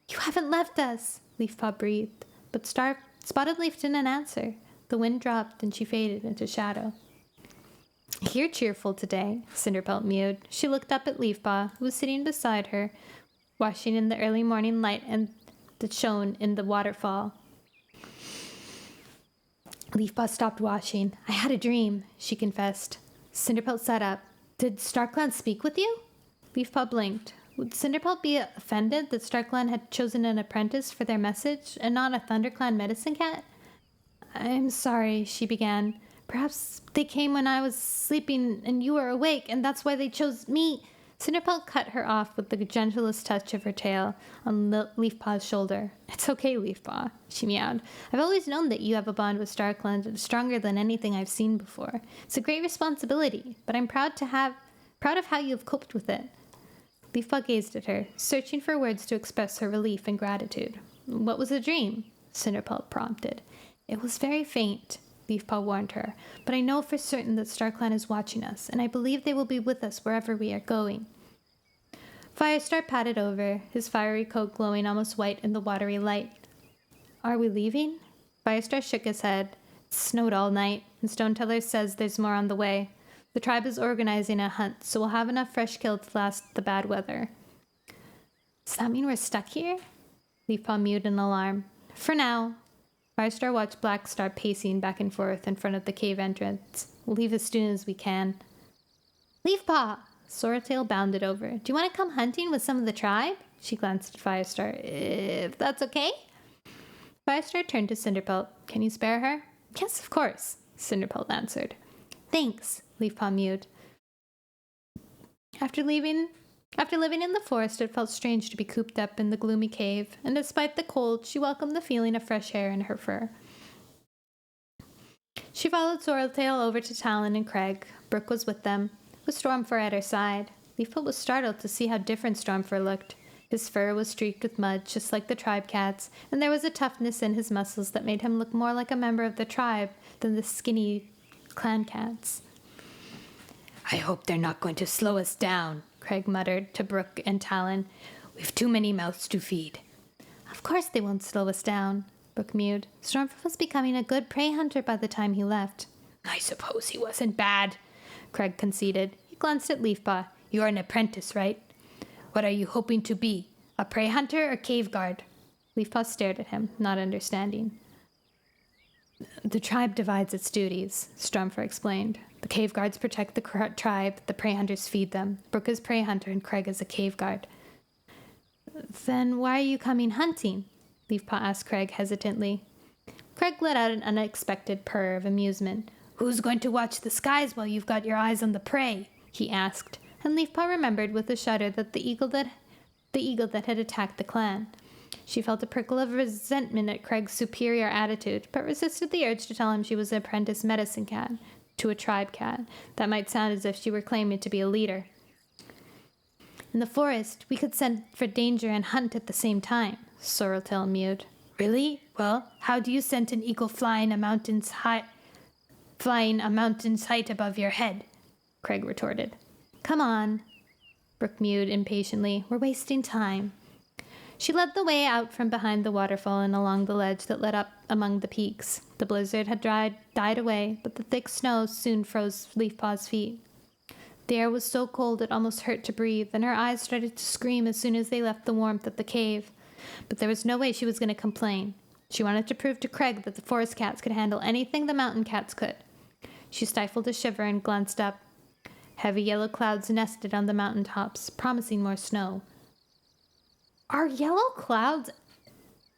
"You haven't left us," Leafpaw breathed, but Spotted Leaf didn't answer. The wind dropped and she faded into shadow. "You're cheerful today," Cinderpelt mewed. She looked up at Leafpaw, who was sitting beside her, washing in the early morning light that shone in the waterfall. Leafpaw stopped washing. "I had a dream," she confessed. Cinderpelt sat up. "Did StarClan speak with you?" Leafpaw blinked. Would Cinderpelt be offended that StarClan had chosen an apprentice for their message and not a ThunderClan medicine cat? "I'm sorry," she began. "Perhaps they came when I was sleeping and you were awake, and that's why they chose me." Cinderpelt cut her off with the gentlest touch of her tail on Leafpaw's shoulder. "It's okay, Leafpaw," she meowed. "I've always known that you have a bond with StarClan that is stronger than anything I've seen before. It's a great responsibility, but I'm proud of how you've coped with it." Leafpaw gazed at her, searching for words to express her relief and gratitude. "What was the dream?" Cinderpelt prompted. "It was very faint," Leafpaw warned her, but I know for certain that StarClan is watching us, and I believe they will be with us wherever we are going. Firestar padded over, his fiery coat glowing almost white in the watery light. Are we leaving? Firestar shook his head. It snowed all night, and Stoneteller says there's more on the way. The tribe is organizing a hunt, so we'll have enough fresh kill to last the bad weather. Does that mean we're stuck here? Leafpaw mewed in alarm. For now. Firestar watched Blackstar pacing back and forth in front of the cave entrance. We'll leave as soon as we can. Leafpaw! Sorreltail bounded over. Do you want to come hunting with some of the tribe? She glanced at Firestar. If that's okay? Firestar turned to Cinderpelt. Can you spare her? Yes, of course, Cinderpelt answered. Thanks, Leafpaw mewed. After living in the forest, it felt strange to be cooped up in the gloomy cave, and despite the cold, she welcomed the feeling of fresh air in her fur. She followed Sorreltail over to Talon and Craig. Brooke was with them, with Stormfur at her side. Leafpaw was startled to see how different Stormfur looked. His fur was streaked with mud, just like the tribe cat's, and there was a toughness in his muscles that made him look more like a member of the tribe than the skinny clan cats. I hope they're not going to slow us down, Craig muttered to Brooke and Talon. We've too many mouths to feed. Of course they won't slow us down, Brooke mewed. Stormfur was becoming a good prey hunter by the time he left. I suppose he wasn't bad, Craig conceded. He glanced at Leafpaw. You're an apprentice, right? What are you hoping to be? A prey hunter or cave guard? Leafpaw stared at him, not understanding. The tribe divides its duties, Stormfur explained. The cave guards protect the tribe, the prey hunters feed them. Brooke is prey hunter and Craig is a cave guard. Then why are you coming hunting? Leafpaw asked Craig hesitantly. Craig let out an unexpected purr of amusement. Who's going to watch the skies while you've got your eyes on the prey? He asked, and Leafpaw remembered with a shudder that the eagle that had attacked the clan. She felt a prickle of resentment at Craig's superior attitude, but resisted the urge to tell him she was an apprentice medicine cat to a tribe cat. That might sound as if she were claiming to be a leader. In the forest, we could scent for danger and hunt at the same time, Sorreltail mewed. Really? Well, how do you scent an eagle flying a mountain's height above your head? Craig retorted. Come on, Brooke mewed impatiently. We're wasting time. She led the way out from behind the waterfall and along the ledge that led up among the peaks. The blizzard had died away, but the thick snow soon froze Leafpaw's feet. The air was so cold it almost hurt to breathe, and her eyes started to scream as soon as they left the warmth of the cave. But there was no way she was going to complain. She wanted to prove to Craig that the forest cats could handle anything the mountain cats could. She stifled a shiver and glanced up. Heavy yellow clouds nested on the mountain tops, promising more snow. Are yellow clouds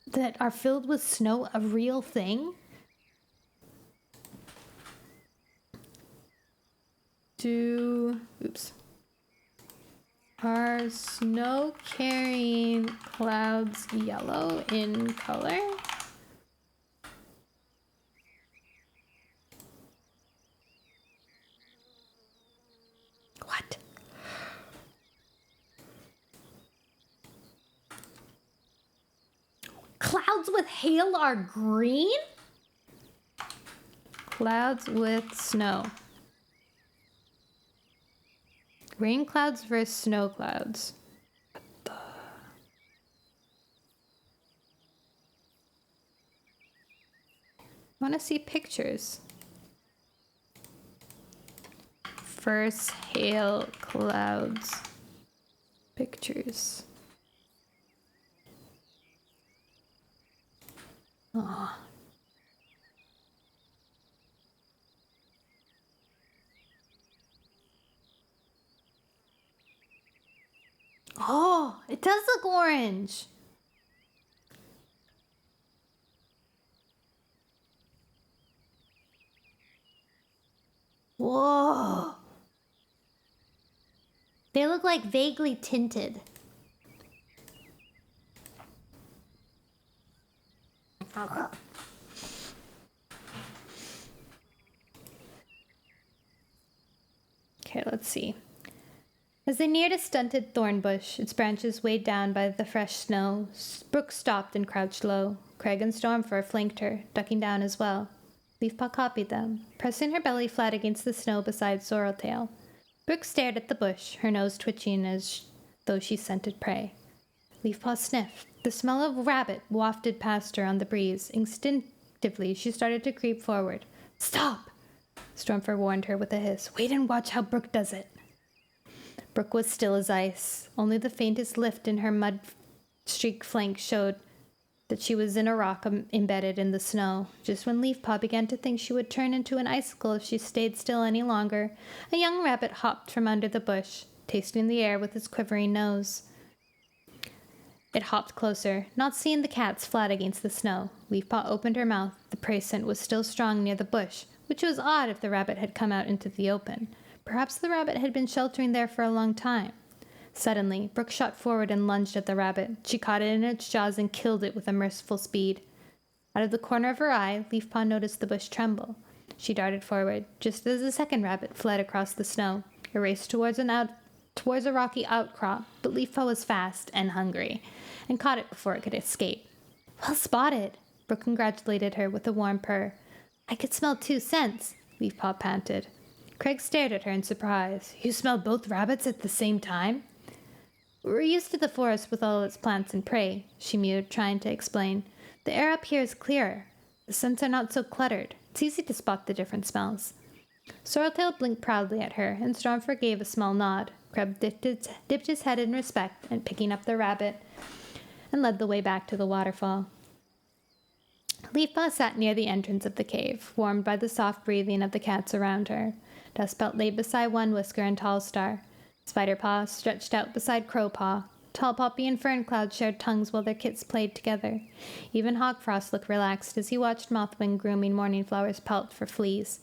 that are filled with snow a real thing? Are snow-carrying clouds yellow in color? What? Clouds with hail are green? Clouds with snow. Rain clouds versus snow clouds. I want to see pictures. First hail clouds. Pictures. Oh. Oh, it does look orange. Whoa. They look like vaguely tinted. Okay, let's see. As they neared a stunted thorn bush, its branches weighed down by the fresh snow, Brooke stopped and crouched low. Craig and Stormfur flanked her, ducking down as well. Leafpaw copied them, pressing her belly flat against the snow beside Sorreltail. Brooke stared at the bush, her nose twitching as though she scented prey. Leafpaw sniffed. The smell of rabbit wafted past her on the breeze. Instinctively, she started to creep forward. "Stop!" Stormfur warned her with a hiss. "Wait and watch how Brooke does it." Brooke was still as ice. Only the faintest lift in her mud-streaked flank showed that she was in a rock embedded in the snow. Just when Leafpaw began to think she would turn into an icicle if she stayed still any longer, a young rabbit hopped from under the bush, tasting the air with its quivering nose. It hopped closer, not seeing the cats flat against the snow. Leafpaw opened her mouth. The prey scent was still strong near the bush, which was odd if the rabbit had come out into the open. Perhaps the rabbit had been sheltering there for a long time. Suddenly, Brooke shot forward and lunged at the rabbit. She caught it in its jaws and killed it with a merciful speed. Out of the corner of her eye, Leafpaw noticed the bush tremble. She darted forward, just as the second rabbit fled across the snow. It raced towards a rocky outcrop, but Leafpaw was fast and hungry, and caught it before it could escape. "Well spotted," Brooke congratulated her with a warm purr. "I could smell 2 scents," Leafpaw panted. Craig stared at her in surprise. "You smelled both rabbits at the same time?" "We're used to the forest with all its plants and prey," she mewed, trying to explain. "The air up here is clearer. The scents are not so cluttered. It's easy to spot the different smells." Sorreltail blinked proudly at her, and Stormfur gave a small nod. Crab dipped his head in respect, and picking up the rabbit, and led the way back to the waterfall. Leafpaw sat near the entrance of the cave, warmed by the soft breathing of the cats around her. Dustbelt lay beside One Whisker and Tallstar. Spiderpaw stretched out beside Crowpaw. Tall Poppy and Ferncloud shared tongues while their kits played together. Even Hawkfrost looked relaxed as he watched Mothwing grooming Morningflower's pelt for fleas.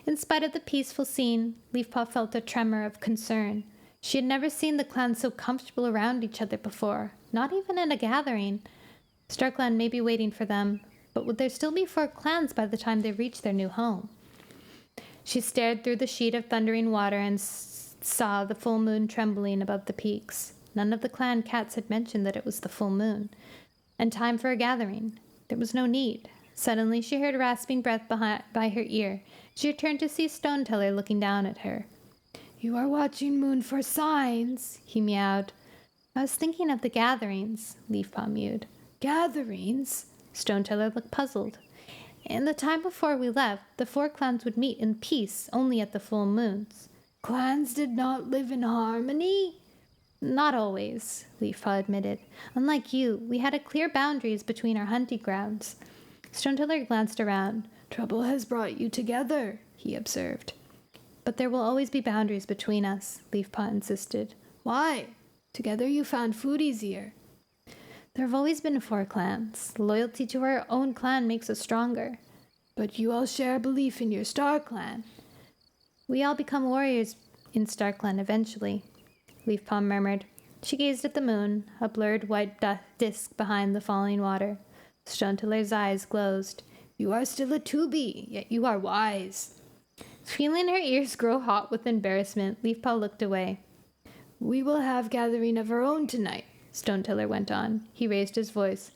In spite of the peaceful scene, Leafpaw felt a tremor of concern. She had never seen the clans so comfortable around each other before, not even in a gathering. StarClan may be waiting for them, but would there still be 4 clans by the time they reached their new home? She stared through the sheet of thundering water and saw the full moon trembling above the peaks. None of the clan cats had mentioned that it was the full moon, and time for a gathering. There was no need. Suddenly she heard a rasping breath by her ear. She turned to see Stoneteller looking down at her. "You are watching Moon for signs," he meowed. "I was thinking of the gatherings," Leafpaw mewed. "Gatherings?" Stoneteller looked puzzled. "In the time before we left, the 4 clans would meet in peace only at the full moons." "Clans did not live in harmony?" "Not always," Leafpaw admitted. "Unlike you, we had a clear boundaries between our hunting grounds." Stoneteller glanced around. "Trouble has brought you together," he observed. "But there will always be boundaries between us," Leafpaw insisted. "Why? Together you found food easier." "There have always been 4 clans. Loyalty to our own clan makes us stronger." "But you all share a belief in your Star Clan." "We all become warriors in Star Clan eventually," Leafpaw murmured. She gazed at the moon, a blurred white disk behind the falling water. Stoneteller's eyes glowed. "You are still a 2B, yet you are wise." Feeling her ears grow hot with embarrassment, Leafpaw looked away. "We will have gathering of our own tonight," Stoneteller went on. He raised his voice.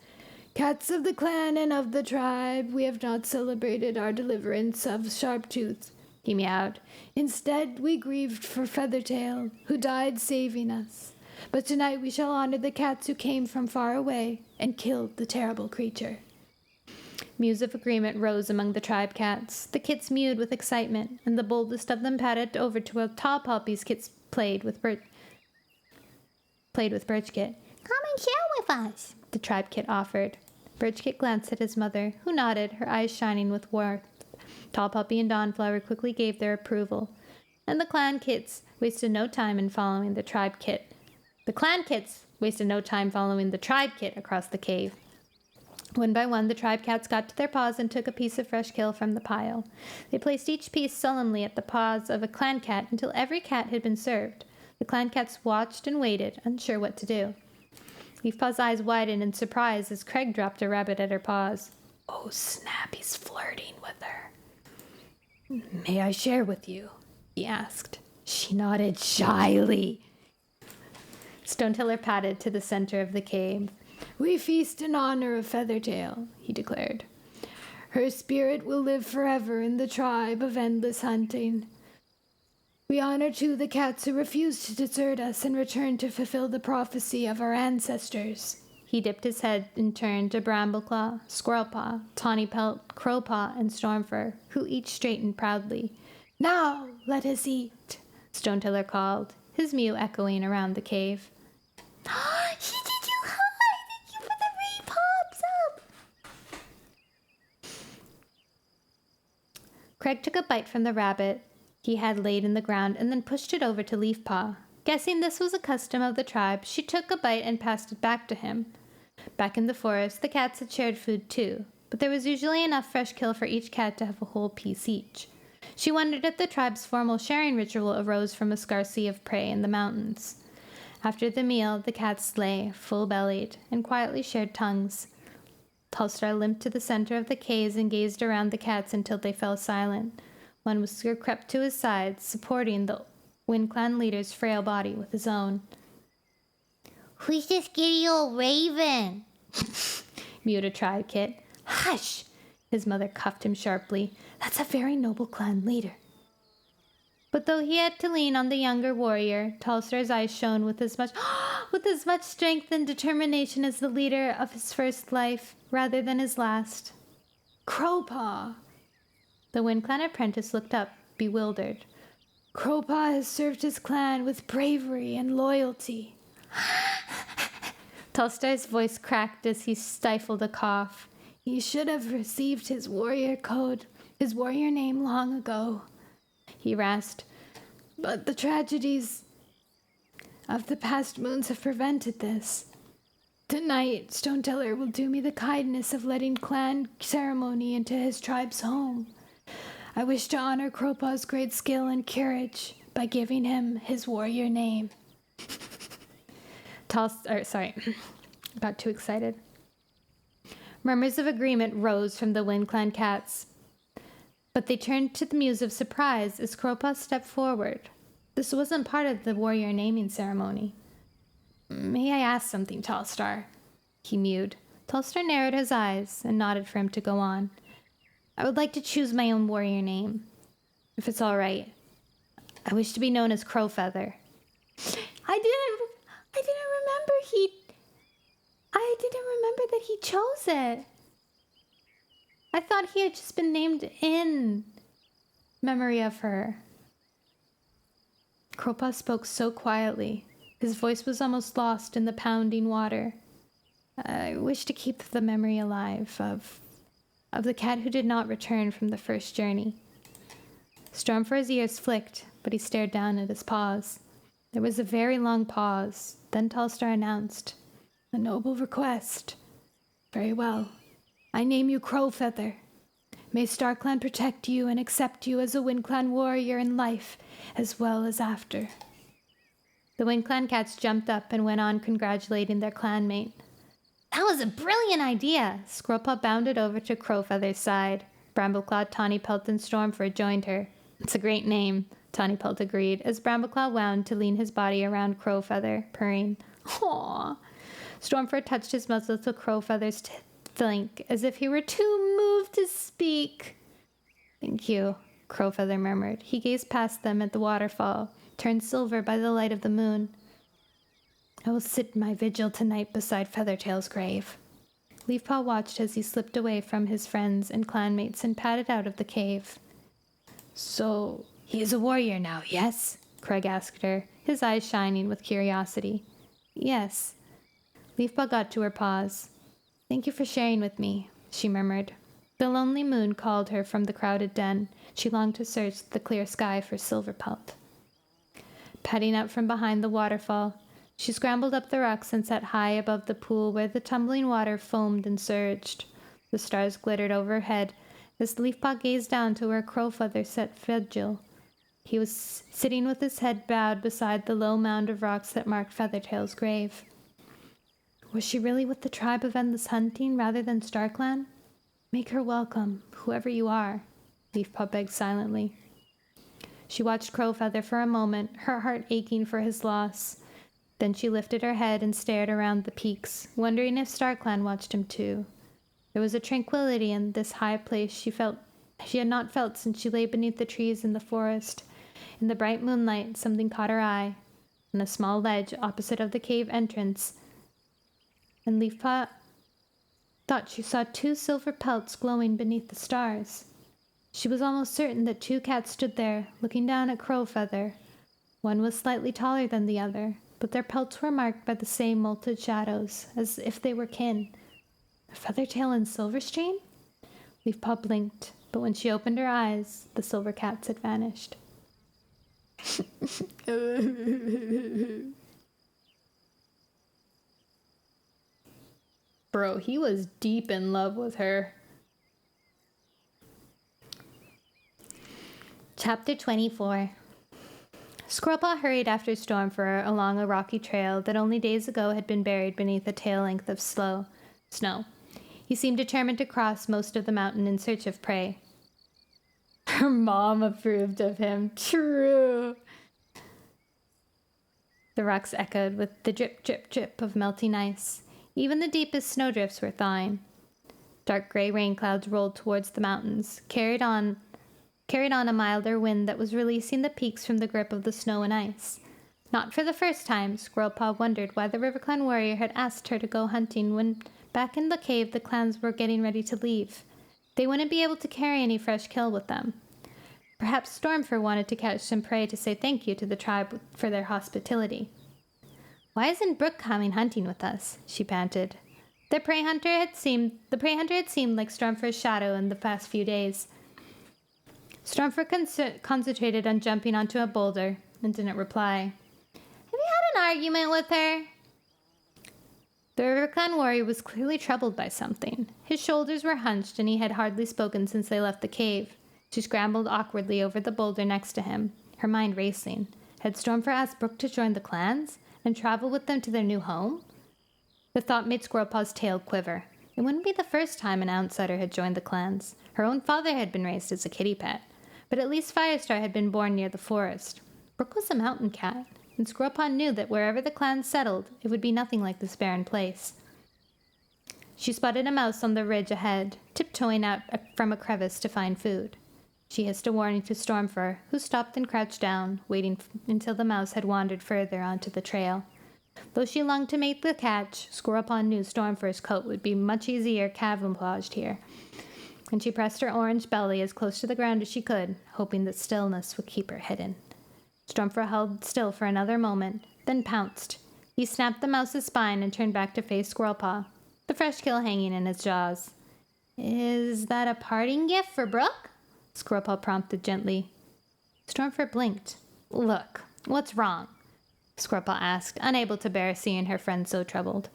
"Cats of the clan and of the tribe, we have not celebrated our deliverance of Sharptooth," he meowed. "Instead, we grieved for Feathertail, who died saving us. But tonight we shall honor the cats who came from far away and killed the terrible creature." Mews of agreement rose among the tribe cats. The kits mewed with excitement, and the boldest of them padded over to where Tall Poppy's kits played with Birchkit. "Come and share with us," the tribe kit offered. Birchkit glanced at his mother, who nodded, her eyes shining with warmth. Tall Poppy and Dawnflower quickly gave their approval, and the clan kits wasted no time in following the tribe kit. The clan kits wasted no time following the tribe kit across the cave. One by one, the tribe cats got to their paws and took a piece of fresh kill from the pile. They placed each piece solemnly at the paws of a clan cat until every cat had been served. The clan cats watched and waited, unsure what to do. Leafpaw's eyes widened in surprise as Craig dropped a rabbit at her paws. "Oh, snap, he's flirting with her." "May I share with you?" he asked. She nodded shyly. Stoneteller padded to the center of the cave. "We feast in honor of Feathertail," he declared. Her spirit will live forever in the tribe of endless hunting. We honor too the cats who refused to desert us and returned to fulfill the prophecy of our ancestors. He dipped his head and turned to Brambleclaw, Squirrelpaw, Tawnypelt, Crowpaw, and Stormfur, who each straightened proudly. Now let us eat, Stonetiller called, his mew echoing around the cave. She did you hi! Thank you for the repops up! Craig took a bite from the rabbit he had laid in the ground and then pushed it over to Leafpaw. Guessing this was a custom of the tribe, she took a bite and passed it back to him. Back in the forest, the cats had shared food too, but there was usually enough fresh kill for each cat to have a whole piece each. She wondered if the tribe's formal sharing ritual arose from a scarcity of prey in the mountains. After the meal, the cats lay, full-bellied, and quietly shared tongues. Tallstar limped to the center of the caves and gazed around the cats until they fell silent. One Whisker crept to his side, supporting the WindClan leader's frail body with his own. Who's this giddy old raven? mewed a tribe kit. Hush! His mother cuffed him sharply. That's a very noble clan leader. But though he had to lean on the younger warrior, Tallstar's eyes shone with as much strength and determination as the leader of his first life, rather than his last. Crowpaw! The WindClan apprentice looked up, bewildered. Crowpaw has served his clan with bravery and loyalty. Tallstar's voice cracked as he stifled a cough. He should have received his warrior code, his warrior name long ago, he rasped. But the tragedies of the past moons have prevented this. Tonight, Stoneteller will do me the kindness of letting clan ceremony into his tribe's home. I wish to honor Crowpaw's great skill and courage by giving him his warrior name. Got too excited. Murmurs of agreement rose from the WindClan cats, but they turned to the mews of surprise as Crowpaw stepped forward. This wasn't part of the warrior naming ceremony. May I ask something, Tallstar? He mewed. Tallstar narrowed his eyes and nodded for him to go on. I would like to choose my own warrior name, if it's all right. I wish to be known as Crowfeather. I didn't remember that he chose it. I thought he had just been named in memory of her. Crowpaw spoke so quietly. His voice was almost lost in the pounding water. I wish to keep the memory alive of the cat who did not return from the first journey. Stormfur's ears flicked, but he stared down at his paws. There was a very long pause. Then Tallstar announced, A noble request. Very well. I name you Crowfeather. May StarClan protect you and accept you as a WindClan warrior in life as well as after. The WindClan cats jumped up and went on congratulating their clanmate. That was a brilliant idea! Squirrelpaw bounded over to Crowfeather's side. Brambleclaw, Tawnypelt, and Stormfur joined her. It's a great name, Tawnypelt agreed, as Brambleclaw wound to lean his body around Crowfeather, purring. Aww. Stormfur touched his muzzle to Crowfeather's flank, as if he were too moved to speak. Thank you, Crowfeather murmured. He gazed past them at the waterfall, turned silver by the light of the moon. I will sit my vigil tonight beside Feathertail's grave. Leafpaw watched as he slipped away from his friends and clanmates and padded out of the cave. So, he is a warrior now, yes? Craig asked her, his eyes shining with curiosity. Yes. Leafpaw got to her paws. Thank you for sharing with me, she murmured. The lonely moon called her from the crowded den. She longed to search the clear sky for Silverpelt. Padding out from behind the waterfall, she scrambled up the rocks and sat high above the pool where the tumbling water foamed and surged. The stars glittered overhead as Leafpaw gazed down to where Crowfeather set vigil. He was sitting with his head bowed beside the low mound of rocks that marked Feathertail's grave. Was she really with the tribe of Endless Hunting rather than StarClan? Make her welcome, whoever you are, Leafpaw begged silently. She watched Crowfeather for a moment, her heart aching for his loss. Then she lifted her head and stared around the peaks, wondering if StarClan watched him too. There was a tranquility in this high place she had not felt since she lay beneath the trees in the forest. In the bright moonlight, something caught her eye. On a small ledge opposite of the cave entrance, and Leafpaw thought she saw 2 silver pelts glowing beneath the stars. She was almost certain that 2 cats stood there, looking down at Crowfeather. One was slightly taller than the other, but their pelts were marked by the same molted shadows, as if they were kin. Feathertail and Silverstream? Leafpaw blinked, but when she opened her eyes, the silver cats had vanished. Bro, he was deep in love with her. Chapter 24. Squirrelpaw hurried after Stormfur along a rocky trail that only days ago had been buried beneath a tail length of snow. He seemed determined to cross most of the mountain in search of prey. Her mom approved of him. True. The rocks echoed with the drip, drip, drip of melting ice. Even the deepest snowdrifts were thawing. Dark gray rain clouds rolled towards the mountains, carried on a milder wind that was releasing the peaks from the grip of the snow and ice. Not for the first time, Squirrelpaw wondered why the RiverClan warrior had asked her to go hunting when back in the cave the clans were getting ready to leave. They wouldn't be able to carry any fresh kill with them. Perhaps Stormfur wanted to catch some prey to say thank you to the tribe for their hospitality. "Why isn't Brooke coming hunting with us?" she panted. The prey hunter had seemed like Stormfur's shadow in the past few days. Stormfur concentrated on jumping onto a boulder and didn't reply. "Have you had an argument with her?" The RiverClan warrior was clearly troubled by something. His shoulders were hunched and he had hardly spoken since they left the cave. She scrambled awkwardly over the boulder next to him, her mind racing. Had Stormfur asked Brooke to join the clans and travel with them to their new home? The thought made Squirrelpaw's tail quiver. It wouldn't be the first time an outsider had joined the clans. Her own father had been raised as a kitty pet, but at least Firestar had been born near the forest. Brooke was a mountain cat, and Squirrelpaw knew that wherever the clans settled, it would be nothing like this barren place. She spotted a mouse on the ridge ahead, tiptoeing out from a crevice to find food. She hissed a warning to Stormfur, who stopped and crouched down, waiting until the mouse had wandered further onto the trail. Though she longed to make the catch, Squirrelpaw knew Stormfur's coat would be much easier camouflaged here, and she pressed her orange belly as close to the ground as she could, hoping that stillness would keep her hidden. Stormfur held still for another moment, then pounced. He snapped the mouse's spine and turned back to face Squirrelpaw, the fresh kill hanging in his jaws. "Is that a parting gift for Brooke?" Squirrelpaw prompted gently. Stormfur blinked. "Look, what's wrong?" Squirrelpaw asked, unable to bear seeing her friend so troubled.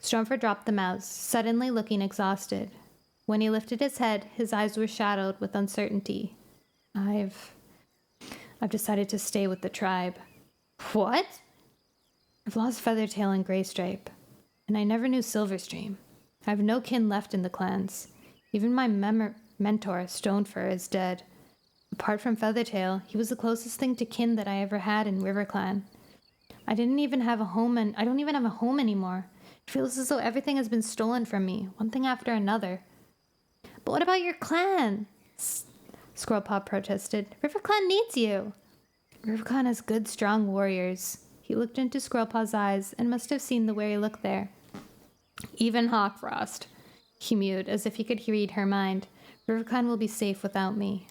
Stormfur dropped the mouse, suddenly looking exhausted. When he lifted his head, his eyes were shadowed with uncertainty. I've decided to stay with the tribe." "What?" "I've lost Feathertail and Graystripe, and I never knew Silverstream. I have no kin left in the clans. Even my mentor, Stonefur, is dead. Apart from Feathertail, he was the closest thing to kin that I ever had in RiverClan. I don't even have a home anymore. It feels as though everything has been stolen from me, one thing after another." "But what about your clan?" Squirrelpaw protested. "RiverClan needs you." "RiverClan has good, strong warriors." He looked into Squirrelpaw's eyes and must have seen the wary look there. "Even Hawkfrost," he mewed, as if he could read her mind. "RiverClan will be safe without me."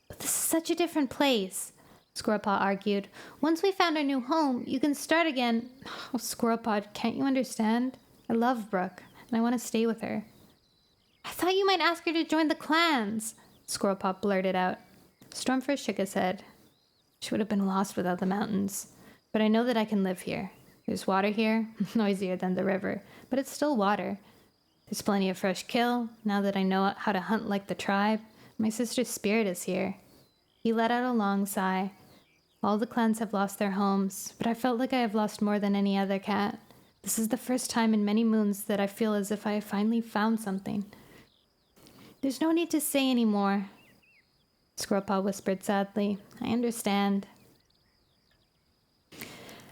"But this is such a different place," Squirrelpaw argued. "Once we found our new home, you can start again." "Oh, Squirrelpaw, can't you understand? I love Brooke, and I want to stay with her." "I thought you might ask her to join the clans," Squirrelpaw blurted out. Stormfur shook his head. "She would have been lost without the mountains. But I know that I can live here. There's water here, noisier than the river, but it's still water. There's plenty of fresh kill, now that I know how to hunt like the tribe. My sister's spirit is here." He let out a long sigh. "All the clans have lost their homes, but I felt like I have lost more than any other cat. This is the first time in many moons that I feel as if I have finally found something." "There's no need to say any more," Squirrelpaw whispered sadly. "I understand."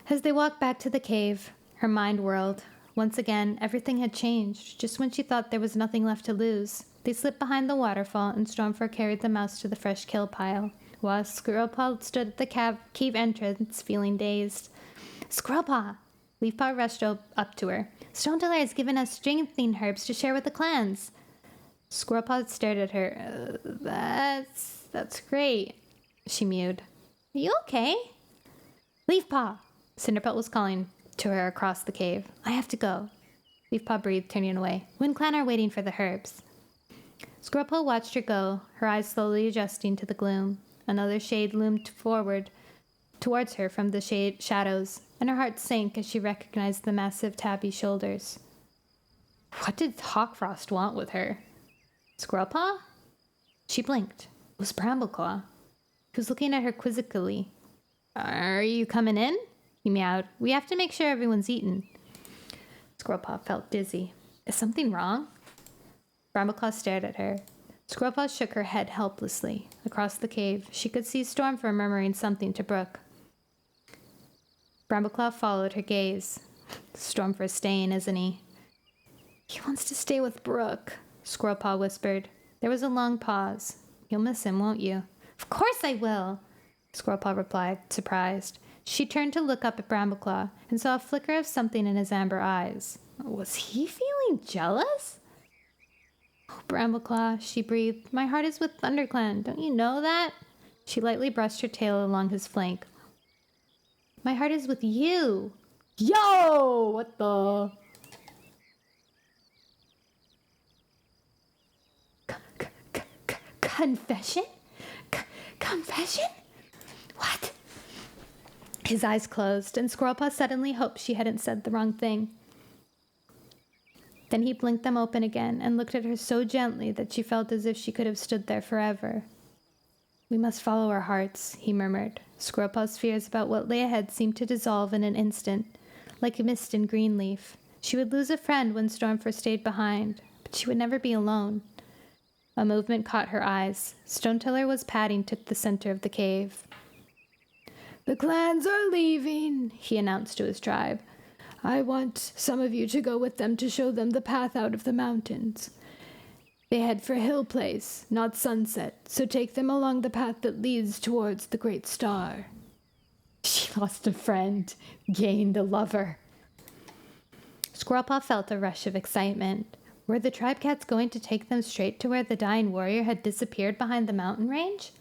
As they walked back to the cave, her mind whirled. Once again, everything had changed. Just when she thought there was nothing left to lose, they slipped behind the waterfall, and Stormfur carried the mouse to the fresh kill pile, while Squirrelpaw stood at the cave entrance, feeling dazed. Squirrelpaw! Leafpaw rushed up to her. Stoneteller has given us strengthening herbs to share with the clans. Squirrelpaw stared at her. That's great, she mewed. Are you okay? Leafpaw! Cinderpelt was calling to her across the cave. I have to go. Leafpaw breathed, turning away. WindClan are waiting for the herbs. Squirrelpaw watched her go, her eyes slowly adjusting to the gloom. Another shade loomed forward towards her from the shadows, and her heart sank as she recognized the massive tabby shoulders. What did Hawkfrost want with her? Squirrelpaw? She blinked. It was Brambleclaw. He was looking at her quizzically. Are you coming in? He meowed. We have to make sure everyone's eaten. Squirrelpaw felt dizzy. Is something wrong? Brambleclaw stared at her. Squirrelpaw shook her head helplessly. Across the cave, she could see Stormfur murmuring something to Brook. Brambleclaw followed her gaze. Stormfur's staying, isn't he? He wants to stay with Brook, Squirrelpaw whispered. There was a long pause. You'll miss him, won't you? Of course I will, Squirrelpaw replied, surprised. She turned to look up at Brambleclaw and saw a flicker of something in his amber eyes. Was he feeling jealous? Oh, Brambleclaw, she breathed. My heart is with ThunderClan. Don't you know that? She lightly brushed her tail along his flank. My heart is with you. Yo! What the? Confession? Confession? What? His eyes closed, and Squirrelpaw suddenly hoped she hadn't said the wrong thing. Then he blinked them open again and looked at her so gently that she felt as if she could have stood there forever. We must follow our hearts, he murmured. Squirrelpaw's fears about what lay ahead seemed to dissolve in an instant, like a mist in Greenleaf. She would lose a friend when Stormfur stayed behind, but she would never be alone. A movement caught her eyes. Stoneteller was padding to the center of the cave. The clans are leaving, he announced to his tribe. I want some of you to go with them to show them the path out of the mountains. They head for Hill Place, not Sunset, so take them along the path that leads towards the Great Star. She lost a friend, gained a lover. Squirrelpaw felt a rush of excitement. Were the tribe cats going to take them straight to where the dying warrior had disappeared behind the mountain range?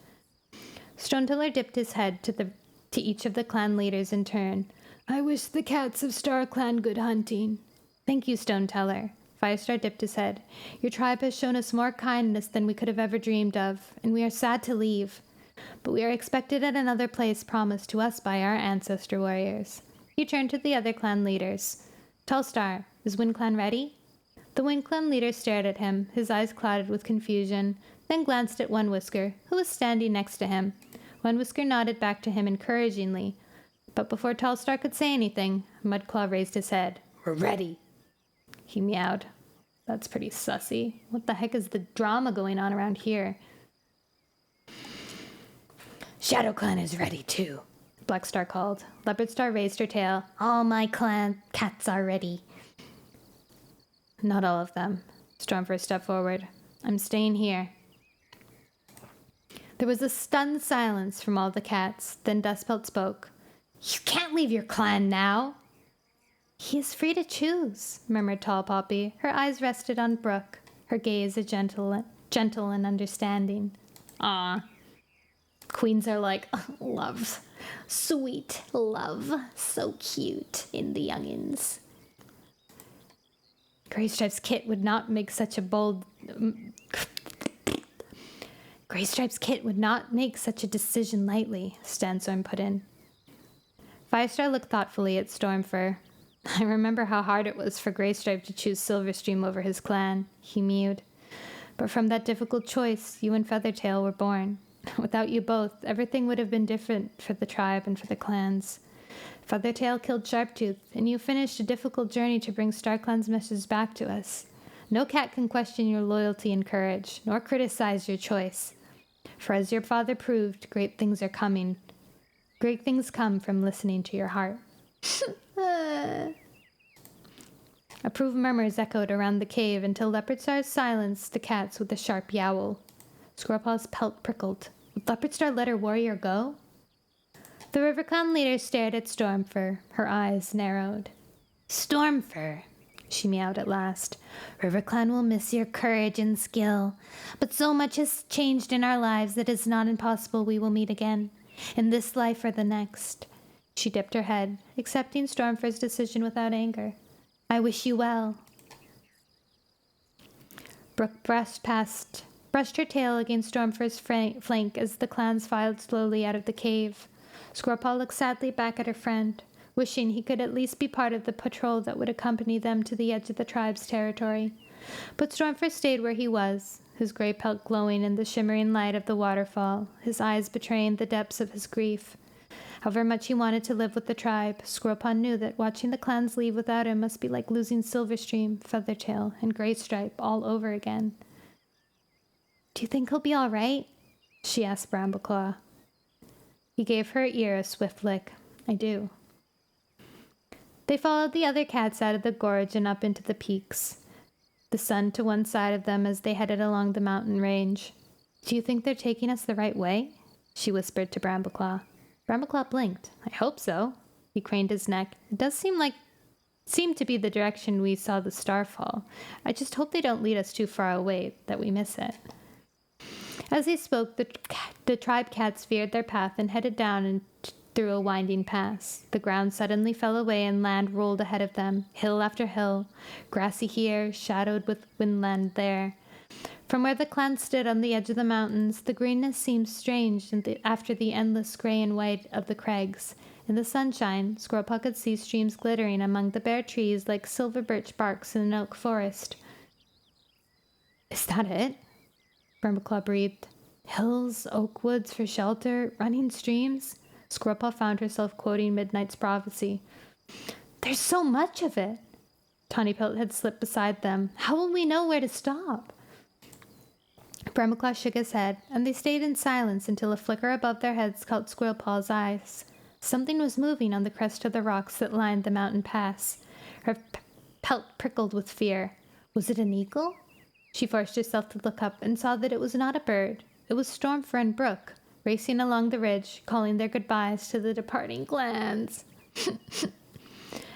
Stoneteller dipped his head to each of the clan leaders in turn. I wish the cats of Star Clan good hunting. Thank you, Stoneteller. Firestar dipped his head. Your tribe has shown us more kindness than we could have ever dreamed of, and we are sad to leave. But we are expected at another place promised to us by our ancestor warriors. He turned to the other clan leaders. Tallstar, is WindClan ready? The WindClan leader stared at him, his eyes clouded with confusion, then glanced at One Whisker, who was standing next to him. One Whisker nodded back to him encouragingly, but before Tallstar could say anything, Mudclaw raised his head. We're ready, he meowed. That's pretty sussy. What the heck is the drama going on around here? ShadowClan is ready too, Blackstar called. Leopardstar raised her tail. All my clan cats are ready. Not all of them. Stormfur stepped forward. I'm staying here. There was a stunned silence from all the cats. Then Dustpelt spoke. You can't leave your clan now. He is free to choose, murmured Tall Poppy. Her eyes rested on Brook, her gaze gentle and understanding. Ah. Queens are like, love. Sweet love. So cute in the youngins. Graystripe's Kit would not make such a bold... Graystripe's Kit would not make such a decision lightly, Stanstorm put in. Firestar looked thoughtfully at Stormfur. I remember how hard it was for Graystripe to choose Silverstream over his clan, he mewed. But from that difficult choice, you and Feathertail were born. Without you both, everything would have been different for the tribe and for the clans. Feathertail killed Sharptooth, and you finished a difficult journey to bring StarClan's message back to us. No cat can question your loyalty and courage, nor criticize your choice. For as your father proved, great things are coming. Great things come from listening to your heart. Approved murmurs echoed around the cave until Leopardstar silenced the cats with a sharp yowl. Squirrelpaw's pelt prickled. Would Leopardstar let her warrior go? The RiverClan leader stared at Stormfur. Her eyes narrowed. Stormfur, she meowed at last. RiverClan will miss your courage and skill, but so much has changed in our lives that it is not impossible we will meet again, in this life or the next. She dipped her head, accepting Stormfur's decision without anger. I wish you well. Brooke brushed her tail against Stormfur's flank as the clans filed slowly out of the cave. Squirrelpaw looked sadly back at her friend, wishing he could at least be part of the patrol that would accompany them to the edge of the tribe's territory. But Stormfur stayed where he was, his gray pelt glowing in the shimmering light of the waterfall, his eyes betraying the depths of his grief. However much he wanted to live with the tribe, Squirrelpaw knew that watching the clans leave without him must be like losing Silverstream, Feathertail, and Graystripe all over again. Do you think he'll be all right? She asked Brambleclaw. He gave her ear a swift lick. I do. They followed the other cats out of the gorge and up into the peaks, the sun to one side of them as they headed along the mountain range. Do you think they're taking us the right way? She whispered to Brambleclaw. Brambleclaw blinked. I hope so. He craned his neck. It does seem to be the direction we saw the star fall. I just hope they don't lead us too far away, that we miss it. As he spoke, the tribe cats veered their path and headed down and through a winding pass. The ground suddenly fell away and land rolled ahead of them, hill after hill, grassy here, shadowed with woodland there. From where the clan stood on the edge of the mountains, the greenness seemed strange after the endless gray and white of the crags. In the sunshine, Squirrelpaw could see streams glittering among the bare trees like silver birch barks in an oak forest. Is that it? Brambleclaw breathed. Hills, oak woods for shelter, running streams. Squirrelpaw found herself quoting Midnight's prophecy. There's so much of it. Tawnypelt had slipped beside them. How will we know where to stop? Brambleclaw shook his head, and they stayed in silence until a flicker above their heads caught Squirrelpaw's eyes. Something was moving on the crest of the rocks that lined the mountain pass. Her pelt prickled with fear. Was it an eagle? She forced herself to look up and saw that it was not a bird. It was Stormfur and Brooke, racing along the ridge, calling their goodbyes to the departing clans.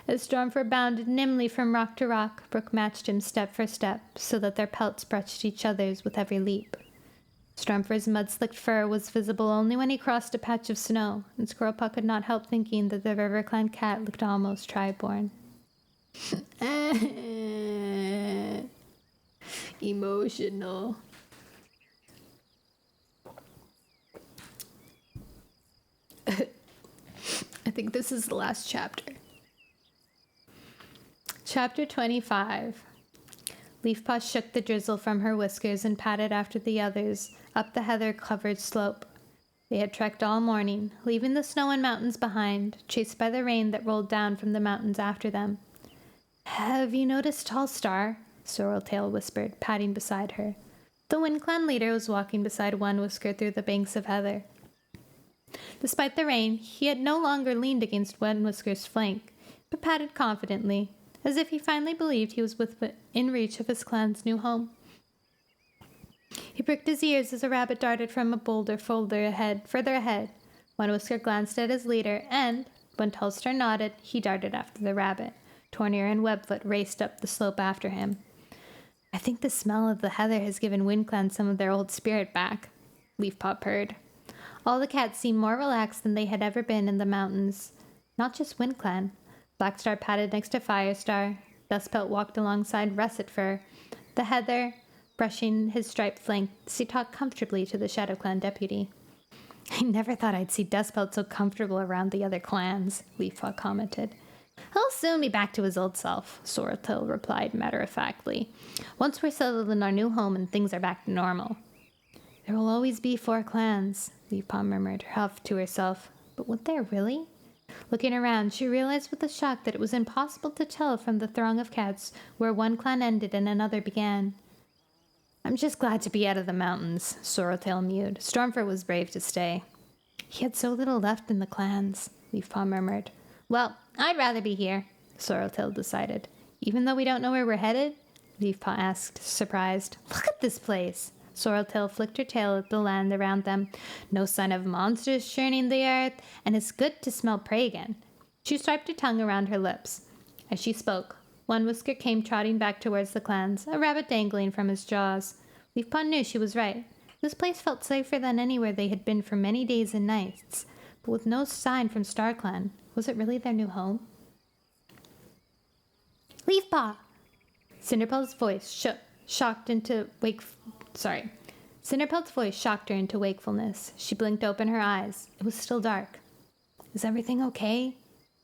As Stormfur bounded nimbly from rock to rock, Brooke matched him step for step, so that their pelts brushed each other's with every leap. Stormfur's mud-slicked fur was visible only when he crossed a patch of snow, and Squirrelpaw could not help thinking that the RiverClan cat looked almost tribe-born. Emotional. I think this is the last chapter. Chapter 25. Leafpaw shook the drizzle from her whiskers and padded after the others up the heather-covered slope. They had trekked all morning, leaving the snow and mountains behind, chased by the rain that rolled down from the mountains after them. Have you noticed Tall Star? Sorreltail whispered, padding beside her. The WindClan leader was walking beside One Whisker through the banks of heather. Despite the rain, he had no longer leaned against One Whisker's flank, but padded confidently, as if he finally believed he was within reach of his clan's new home. He pricked his ears as a rabbit darted from a boulder further ahead. One Whisker glanced at his leader, and, when Tallstar nodded, he darted after the rabbit. Tornier and Webfoot raced up the slope after him. I think the smell of the heather has given WindClan some of their old spirit back, Leafpaw purred. All the cats seemed more relaxed than they had ever been in the mountains. Not just WindClan. Blackstar padded next to Firestar. Dustpelt walked alongside Russetfur. The heather, brushing his striped flank, he talked comfortably to the ShadowClan deputy. I never thought I'd see Dustpelt so comfortable around the other clans, Leafpaw commented. He'll soon be back to his old self, Sorreltail replied matter-of-factly. Once we're settled in our new home and things are back to normal. There will always be 4 clans, Leafpaw murmured, half to herself. But would there really? Looking around, she realized with a shock that it was impossible to tell from the throng of cats where one clan ended and another began. I'm just glad to be out of the mountains, Sorreltail mewed. Stormfur was brave to stay. He had so little left in the clans, Leafpaw murmured. Well, I'd rather be here, Sorreltail decided. Even though we don't know where we're headed? Leafpaw asked, surprised. Look at this place. Sorreltail flicked her tail at the land around them. No sign of monsters churning the earth, and it's good to smell prey again. She striped her tongue around her lips. As she spoke, one whisker came trotting back towards the clans, a rabbit dangling from his jaws. Leafpaw knew she was right. This place felt safer than anywhere they had been for many days and nights, but with no sign from StarClan. Was it really their new home? Leafpaw! Cinderpel's voice shocked her into wakefulness. She blinked open her eyes. It was still dark. Is everything okay?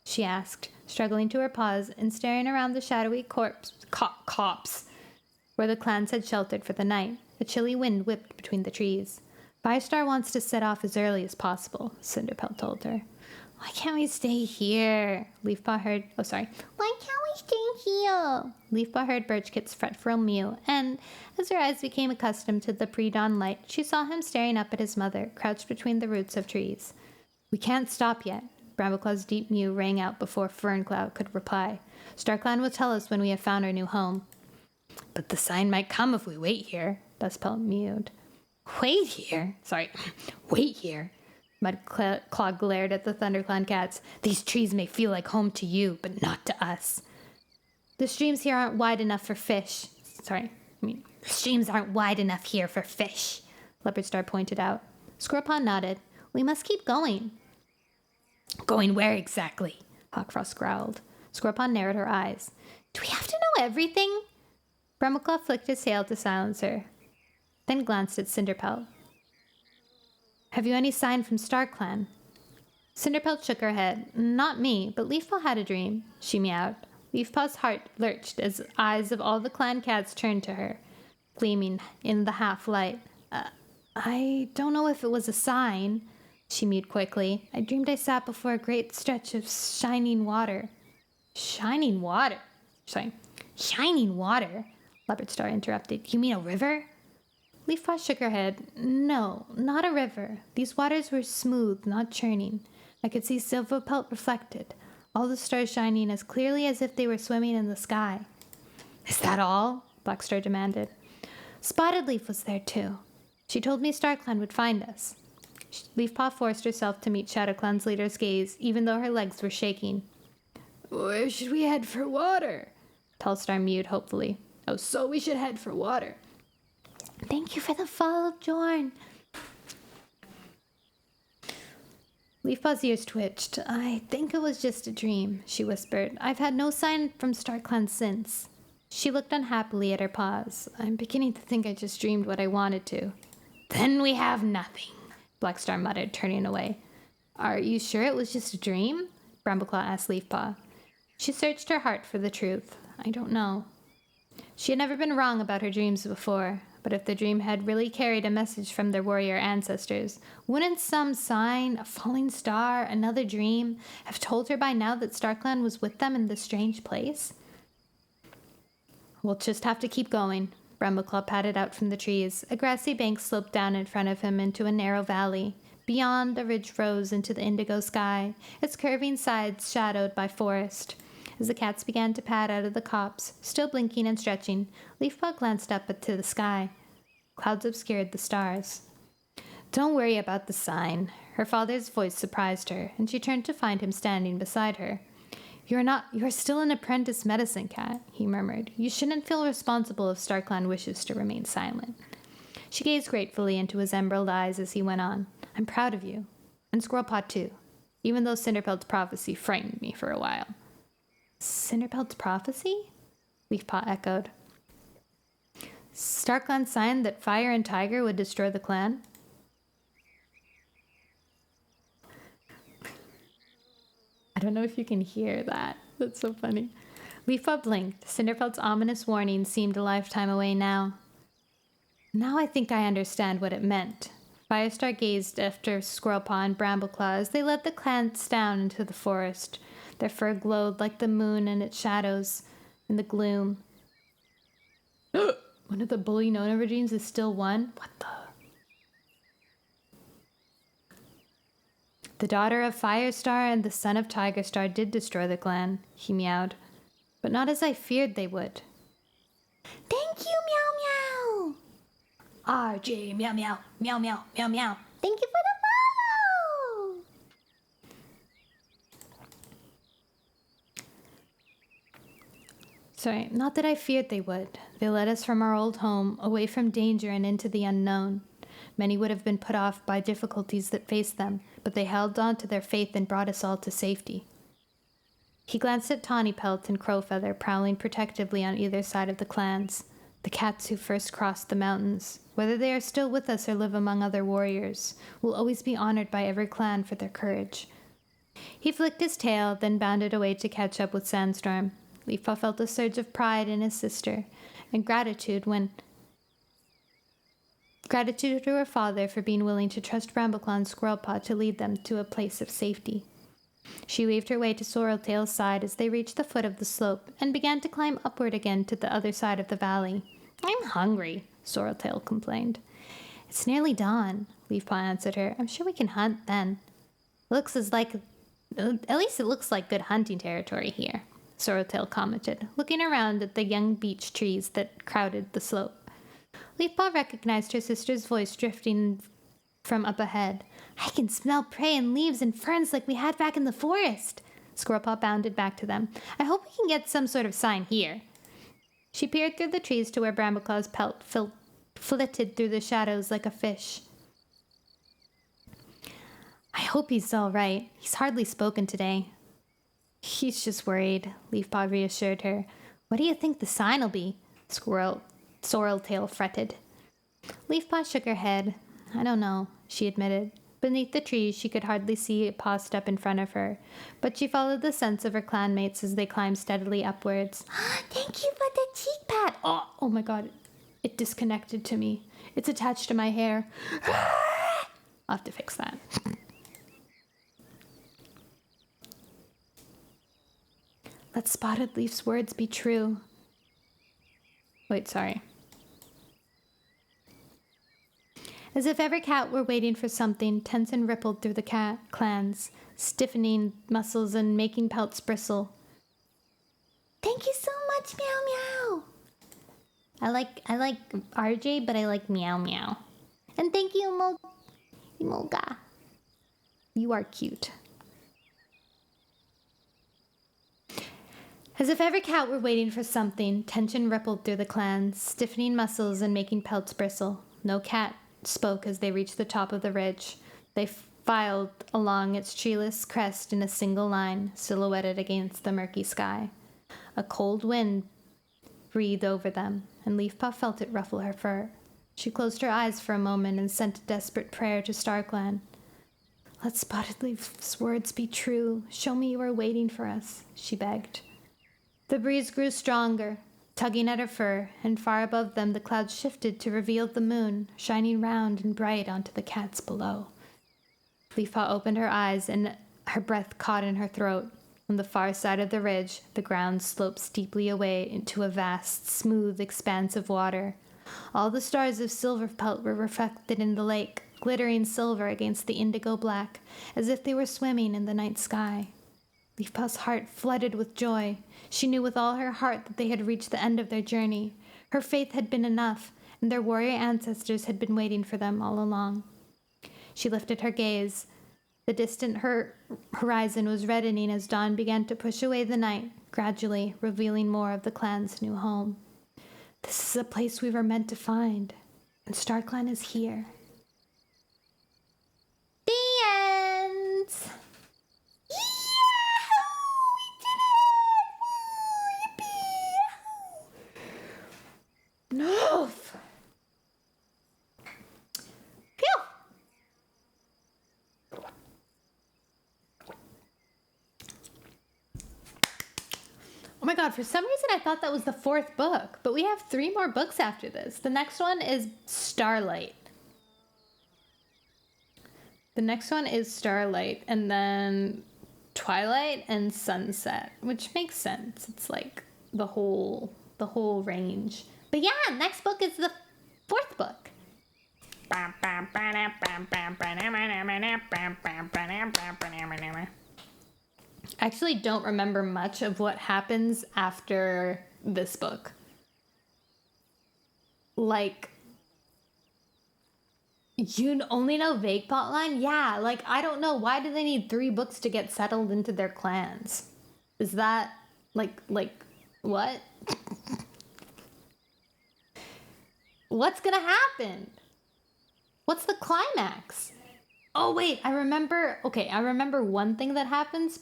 She asked, struggling to her paws and staring around the shadowy copse where the clans had sheltered for the night. A chilly wind whipped between the trees. Firestar wants to set off as early as possible, Cinderpel told her. Why can't we stay here? Leafpaw heard... Oh, sorry. Why can't we stay here? Leafpaw heard Birchkit's fretful mew, and as her eyes became accustomed to the pre-dawn light, she saw him staring up at his mother, crouched between the roots of trees. We can't stop yet. Brambleclaw's deep mew rang out before Ferncloud could reply. StarClan will tell us when we have found our new home. But the sign might come if we wait here, Dustpelt mewed. Wait here? Wait here. Mudclaw glared at the ThunderClan cats. These trees may feel like home to you, but not to us. The streams here aren't wide enough for fish. The streams aren't wide enough here for fish, Leopardstar pointed out. Squirrelpaw nodded. We must keep going. Going where exactly? Hawkfrost growled. Squirrelpaw narrowed her eyes. Do we have to know everything? Brambleclaw flicked his tail to silence her, then glanced at Cinderpelt. Have you any sign from StarClan? Cinderpelt shook her head. Not me, but Leafpaw had a dream, she meowed. Leafpaw's heart lurched as eyes of all the clan cats turned to her, gleaming in the half-light. I don't know if it was a sign, she mewed quickly. I dreamed I sat before a great stretch of shining water. Shining water? Shining water? Leopardstar interrupted. You mean a river? Leafpaw shook her head. No, not a river. These waters were smooth, not churning. I could see Silverpelt reflected, all the stars shining as clearly as if they were swimming in the sky. Is that all? Blackstar demanded. Spotted Leaf was there too. She told me StarClan would find us. Leafpaw forced herself to meet ShadowClan's leader's gaze, even though her legs were shaking. Where should we head for water? Tallstar mewed hopefully. Oh, so we should head for water. Thank you for the follow, Jorn. Leafpaw's ears twitched. I think it was just a dream, she whispered. I've had no sign from StarClan since. She looked unhappily at her paws. I'm beginning to think I just dreamed what I wanted to. Then we have nothing, Blackstar muttered, turning away. Are you sure it was just a dream? Brambleclaw asked Leafpaw. She searched her heart for the truth. I don't know. She had never been wrong about her dreams before, but if the dream had really carried a message from their warrior ancestors, wouldn't some sign, a falling star, another dream, have told her by now that StarClan was with them in this strange place? We'll just have to keep going. Brambleclaw padded out from the trees. A grassy bank sloped down in front of him into a narrow valley. Beyond, a ridge rose into the indigo sky, its curving sides shadowed by forest. As the cats began to pad out of the copse, still blinking and stretching, Leafpaw glanced up to the sky. Clouds obscured the stars. Don't worry about the sign. Her father's voice surprised her, and she turned to find him standing beside her. You're still an apprentice medicine cat, he murmured. You shouldn't feel responsible if StarClan wishes to remain silent. She gazed gratefully into his emerald eyes as he went on. I'm proud of you. And Squirrelpaw too, even though Cinderpelt's prophecy frightened me for a while. Cinderpelt's prophecy? Leafpaw echoed. StarClan signed that Fire and Tiger would destroy the clan? I don't know if you can hear that. That's so funny. Leafpaw blinked. Cinderpelt's ominous warning seemed a lifetime away now. Now I think I understand what it meant. Firestar gazed after Squirrelpaw and Brambleclaw as they led the clans down into the forest. Their fur glowed like the moon and its shadows in the gloom. One of the bully Nono regimes is still one? What the? The daughter of Firestar and the son of Tigerstar did destroy the clan, he meowed. but not as I feared they would. Thank you, meow meow. RJ, meow meow, meow meow, meow meow. Thank you for the follow. Sorry, not that I feared they would. They led us from our old home, away from danger and into the unknown. Many would have been put off by difficulties that faced them, but they held on to their faith and brought us all to safety. He glanced at Tawny Pelt and Crowfeather prowling protectively on either side of the clans, the cats who first crossed the mountains. Whether they are still with us or live among other warriors, will always be honored by every clan for their courage. He flicked his tail, then bounded away to catch up with Sandstorm. Leafpaw felt a surge of pride in his sister, and gratitude to her father for being willing to trust Brambleclaw and Squirrelpaw to lead them to a place of safety. She waved her way to Sorreltail's side as they reached the foot of the slope and began to climb upward again to the other side of the valley. "I'm hungry," Sorreltail complained. "It's nearly dawn," Leafpaw answered her. "I'm sure we can hunt then." At least it looks like good hunting territory here," Sorreltail commented, looking around at the young beech trees that crowded the slope. Leafpaw recognized her sister's voice drifting from up ahead. "I can smell prey and leaves and ferns like we had back in the forest." Squirrelpaw bounded back to them. "I hope we can get some sort of sign here." She peered through the trees to where Brambleclaw's pelt flitted through the shadows like a fish. "I hope he's all right. He's hardly spoken today." "He's just worried," Leafpaw reassured her. "What do you think the sign'll be?" Sorreltail fretted. Leafpaw shook her head. "I don't know," she admitted. Beneath the trees, she could hardly see a paw step in front of her, but she followed the scents of her clanmates as they climbed steadily upwards. Thank you for the cheek pat. Oh my god, it disconnected to me. It's attached to my hair. I'll have to fix that. Let Spotted Leaf's words be true. Wait, sorry. As if every cat were waiting for something, tension rippled through the clans, stiffening muscles and making pelts bristle. Thank you so much, meow meow. I like RJ, but I like meow meow. And thank you, Emolga. You are cute. As if every cat were waiting for something, tension rippled through the clans, stiffening muscles and making pelts bristle. No cat spoke as they reached the top of the ridge. They filed along its treeless crest in a single line, silhouetted against the murky sky. A cold wind breathed over them, and Leafpaw felt it ruffle her fur. She closed her eyes for a moment and sent a desperate prayer to StarClan. Let Spotted Leaf's words be true. Show me you are waiting for us, she begged. The breeze grew stronger, tugging at her fur, and far above them the clouds shifted to reveal the moon, shining round and bright onto the cats below. Leafpaw opened her eyes, and her breath caught in her throat. On the far side of the ridge, the ground sloped steeply away into a vast, smooth expanse of water. All the stars of Silverpelt were reflected in the lake, glittering silver against the indigo black, as if they were swimming in the night sky. Leafpaw's heart flooded with joy. She knew with all her heart that they had reached the end of their journey. Her faith had been enough, and their warrior ancestors had been waiting for them all along. She lifted her gaze. The distant horizon was reddening as dawn began to push away the night, gradually revealing more of the clan's new home. This is a place we were meant to find, and StarClan is here. The end. No! Phew! Oh my god, for some reason I thought that was the fourth book, but we have 3 more books after this. The next one is Starlight. And then Twilight and Sunset, which makes sense. It's like the whole range. But yeah, next book is the 4th book. Actually, actually don't remember much of what happens after this book. Like, you only know vague plotline? Yeah, like, I don't know. Why do they need 3 books to get settled into their clans? Is that, like, what? What's gonna happen? What's the climax? Oh, wait, I remember one thing that happens,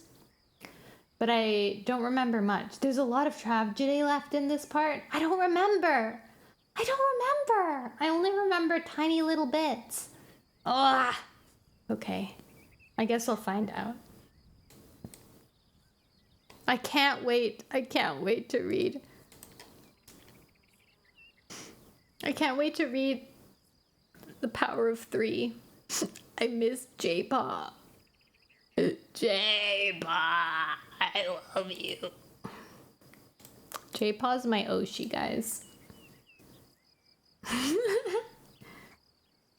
but I don't remember much. There's a lot of tragedy left in this part. I don't remember. I only remember tiny little bits. Ugh. Okay. I guess I'll find out. I can't wait. I can't wait to read. I can't wait to read The Power of 3. I miss J-Paw. J-Paw, I love you. J-Paw's my Oshi, guys.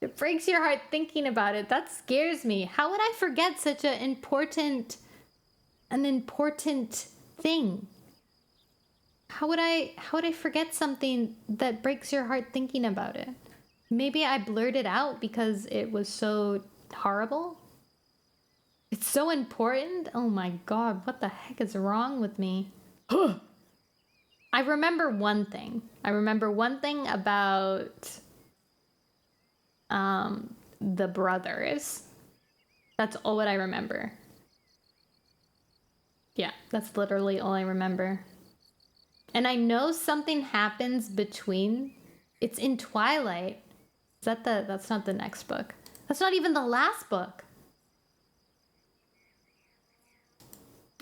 It breaks your heart thinking about it. That scares me. How would I forget such an important thing? How would I forget something that breaks your heart thinking about it? Maybe I blurted it out because it was so horrible. It's so important. Oh my god, what the heck is wrong with me? I remember one thing. About the brothers. That's all what I remember. Yeah, that's literally all I remember. And I know something happens between. It's in Twilight. That's not the next book. That's not even the last book.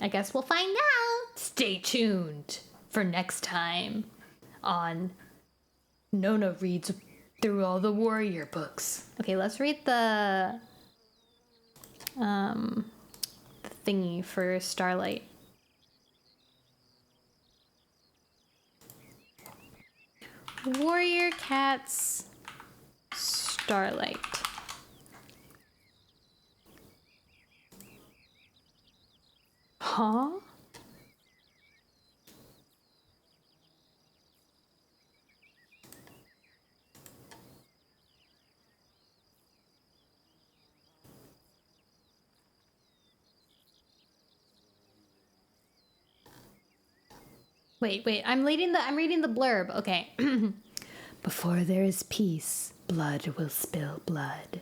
I guess we'll find out. Stay tuned for next time on Nono Reads Through All the Warrior Books. Okay, let's read the thingy for Starlight. Warrior Cats Starlight. Huh? Wait, I'm reading the blurb. Okay. Before there is peace, blood will spill blood.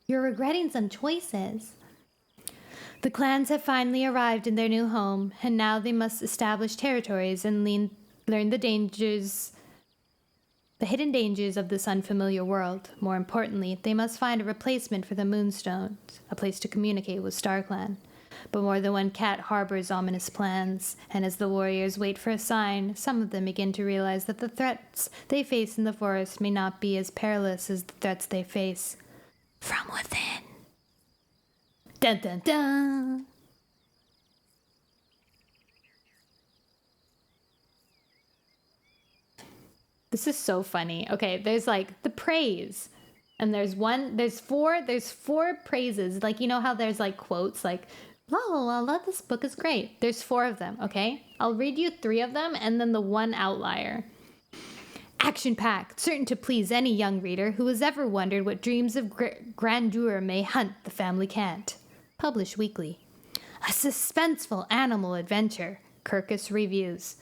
You're regretting some choices. The clans have finally arrived in their new home, and now they must establish territories and learn the hidden dangers of this unfamiliar world. More importantly, they must find a replacement for the Moonstones, a place to communicate with StarClan. But more than one cat harbors ominous plans, and as the warriors wait for a sign, some of them begin to realize that the threats they face in the forest may not be as perilous as the threats they face from within. Dun dun dun! This is so funny. Okay, there's like the praise. And there's four praises. Like, you know how there's like quotes like, la la la, this book is great. There's 4 of them, okay? I'll read you 3 of them and then the one outlier. Action-packed, certain to please any young reader who has ever wondered what dreams of grandeur may hunt the family cat. Published weekly. A suspenseful animal adventure. Kirkus Reviews.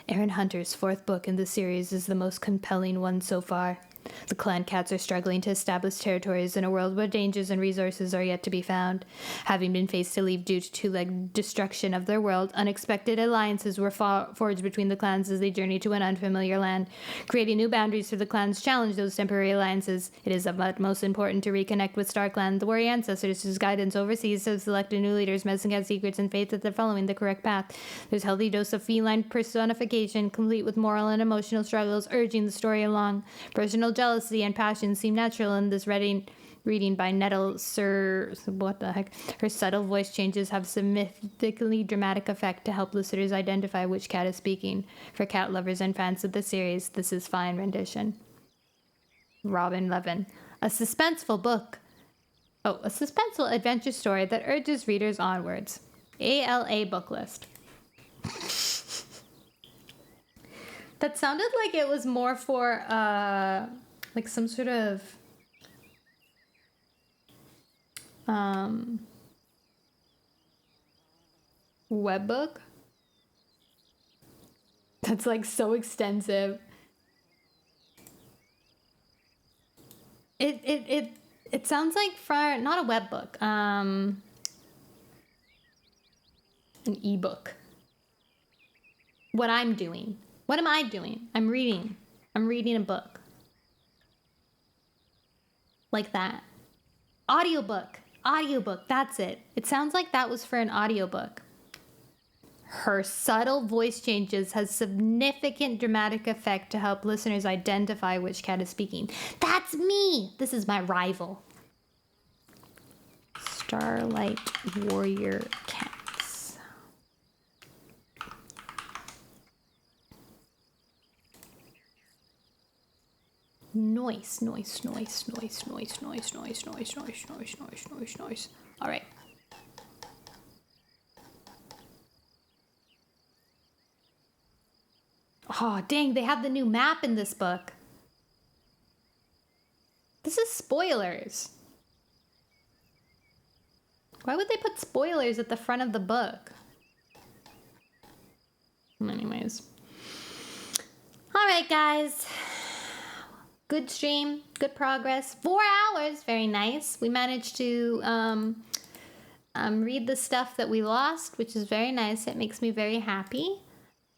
Aaron Hunter's 4th book in the series is the most compelling one so far. The clan cats are struggling to establish territories in a world where dangers and resources are yet to be found. Having been faced to leave due to the destruction of their world, unexpected alliances were forged between the clans as they journey to an unfamiliar land. Creating new boundaries for the clans challenge those temporary alliances. It is of utmost importance to reconnect with StarClan, the warrior ancestors whose guidance overseas have selected new leaders, messing out secrets and faith that they're following the correct path. There's a healthy dose of feline personification, complete with moral and emotional struggles, urging the story along. Personal jealousy and passion seem natural in this reading by Nettle Sir. What the heck? Her subtle voice changes have significantly dramatic effect to help listeners identify which cat is speaking. For cat lovers and fans of the series, this is fine rendition. Robin Levin. A suspenseful book. Oh, a suspenseful adventure story that urges readers onwards. ALA book list. That sounded like it was more for like some sort of web book. That's like so extensive. It sounds like for not a web book, an ebook. What I'm doing. What am I doing? I'm reading a book. Like that. Audiobook, that's it. It sounds like that was for an audiobook. Her subtle voice changes has significant dramatic effect to help listeners identify which cat is speaking. That's me! This is my rival. Starlight Warrior Cats. Noise. All right. Oh, dang, they have the new map in this book. This is spoilers. Why would they put spoilers at the front of the book? Anyways. All right, guys. Good stream, good progress. 4 hours, very nice. We managed to read the stuff that we lost, which is very nice. It makes me very happy.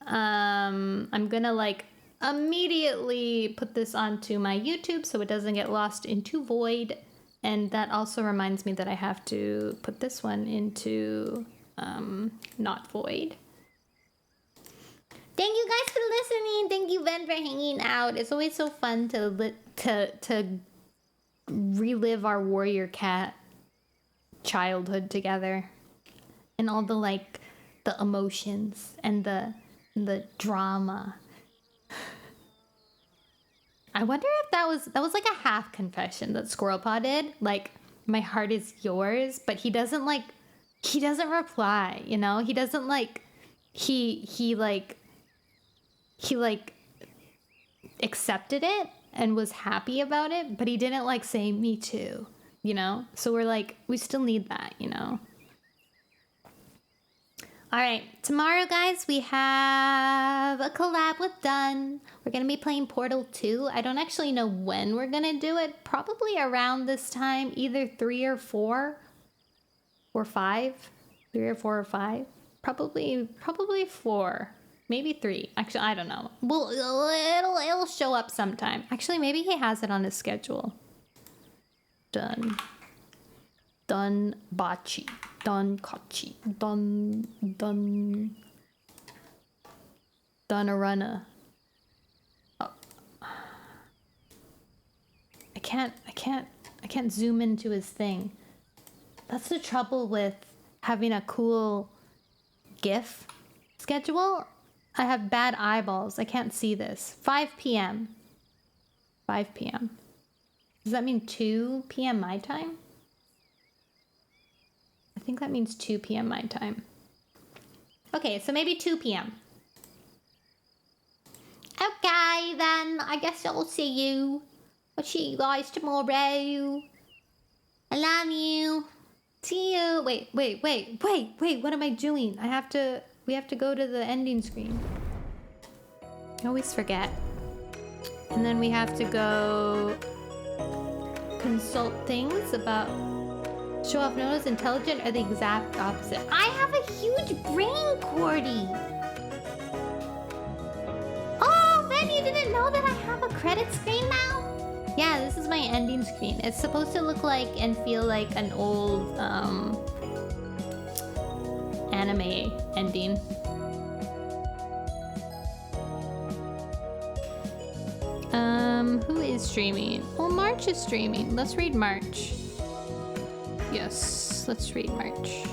I'm gonna like immediately put this onto my YouTube so it doesn't get lost into void. And that also reminds me that I have to put this one into not void. Thank you guys for listening. Thank you, Ben, for hanging out. It's always so fun to relive our warrior cat childhood together, and all the like the emotions and the drama. I wonder if that was like a half confession that Squirrel Paw did. Like, my heart is yours, but he doesn't reply, you know? He doesn't like he accepted it and was happy about it, but he didn't like say me too, you know? So we're like, we still need that, you know? All right, tomorrow, guys, we have a collab with Dun. We're going to be playing Portal 2. I don't actually know when we're going to do it. Probably around this time, either 3 or 4 or 5. 3 or 4 or 5. Probably 4. Maybe 3. Actually, I don't know. Well, it'll show up sometime. Actually, maybe he has it on his schedule. Dun Bachi. Dunkachi. Dunarunna. Oh. I can't zoom into his thing. That's the trouble with having a cool GIF schedule. I have bad eyeballs. I can't see this. 5 p.m. 5 p.m. Does that mean 2 p.m. my time? I think that means 2 p.m. my time. Okay, so maybe 2 p.m. Okay, then. I guess I'll see you. I'll see you guys tomorrow. I love you. See you. Wait. What am I doing? We have to go to the ending screen. I always forget. And then we have to go consult things about show off Nono's intelligent or the exact opposite. I have a huge brain, Cordy. Oh, Ben, you didn't know that I have a credit screen now? Yeah, this is my ending screen. It's supposed to look like and feel like an old anime ending. Who is streaming? Well, March is streaming. Let's read March. Yes, let's read March.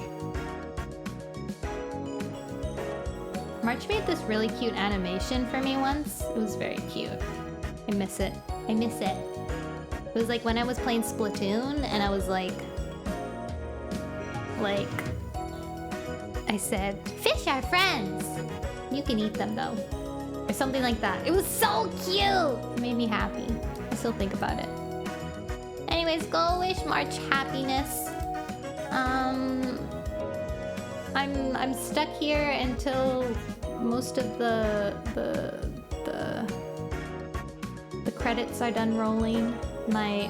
March made this really cute animation for me once. It was very cute. I miss it. It was like when I was playing Splatoon and I was like I said, fish are friends. You can eat them though. Or something like that. It was so cute. It made me happy. I still think about it. Anyways, go wish March happiness. I'm stuck here until most of the credits are done rolling. My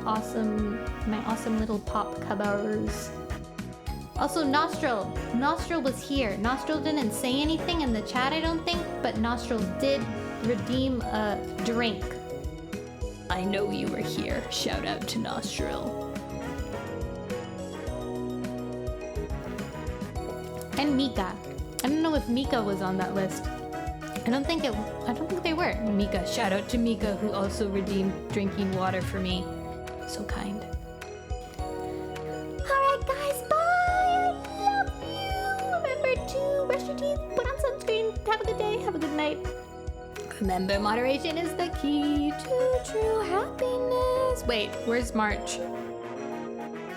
awesome little pop covers. Also, Nostril was here. Nostril didn't say anything in the chat, I don't think, but Nostril did redeem a drink. I know you were here. Shout out to Nostril. And Mika. I don't know if Mika was on that list. I don't think they were. Mika, shout out to Mika, who also redeemed drinking water for me. So kind. Alright guys, bye! I love you! Remember to brush your teeth, put on sunscreen, have a good day, have a good night. Remember, moderation is the key to true happiness. Wait, where's March?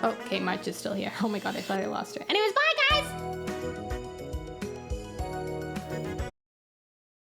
Oh, okay, March is still here. Oh my god, I thought I lost her. Anyways, bye guys!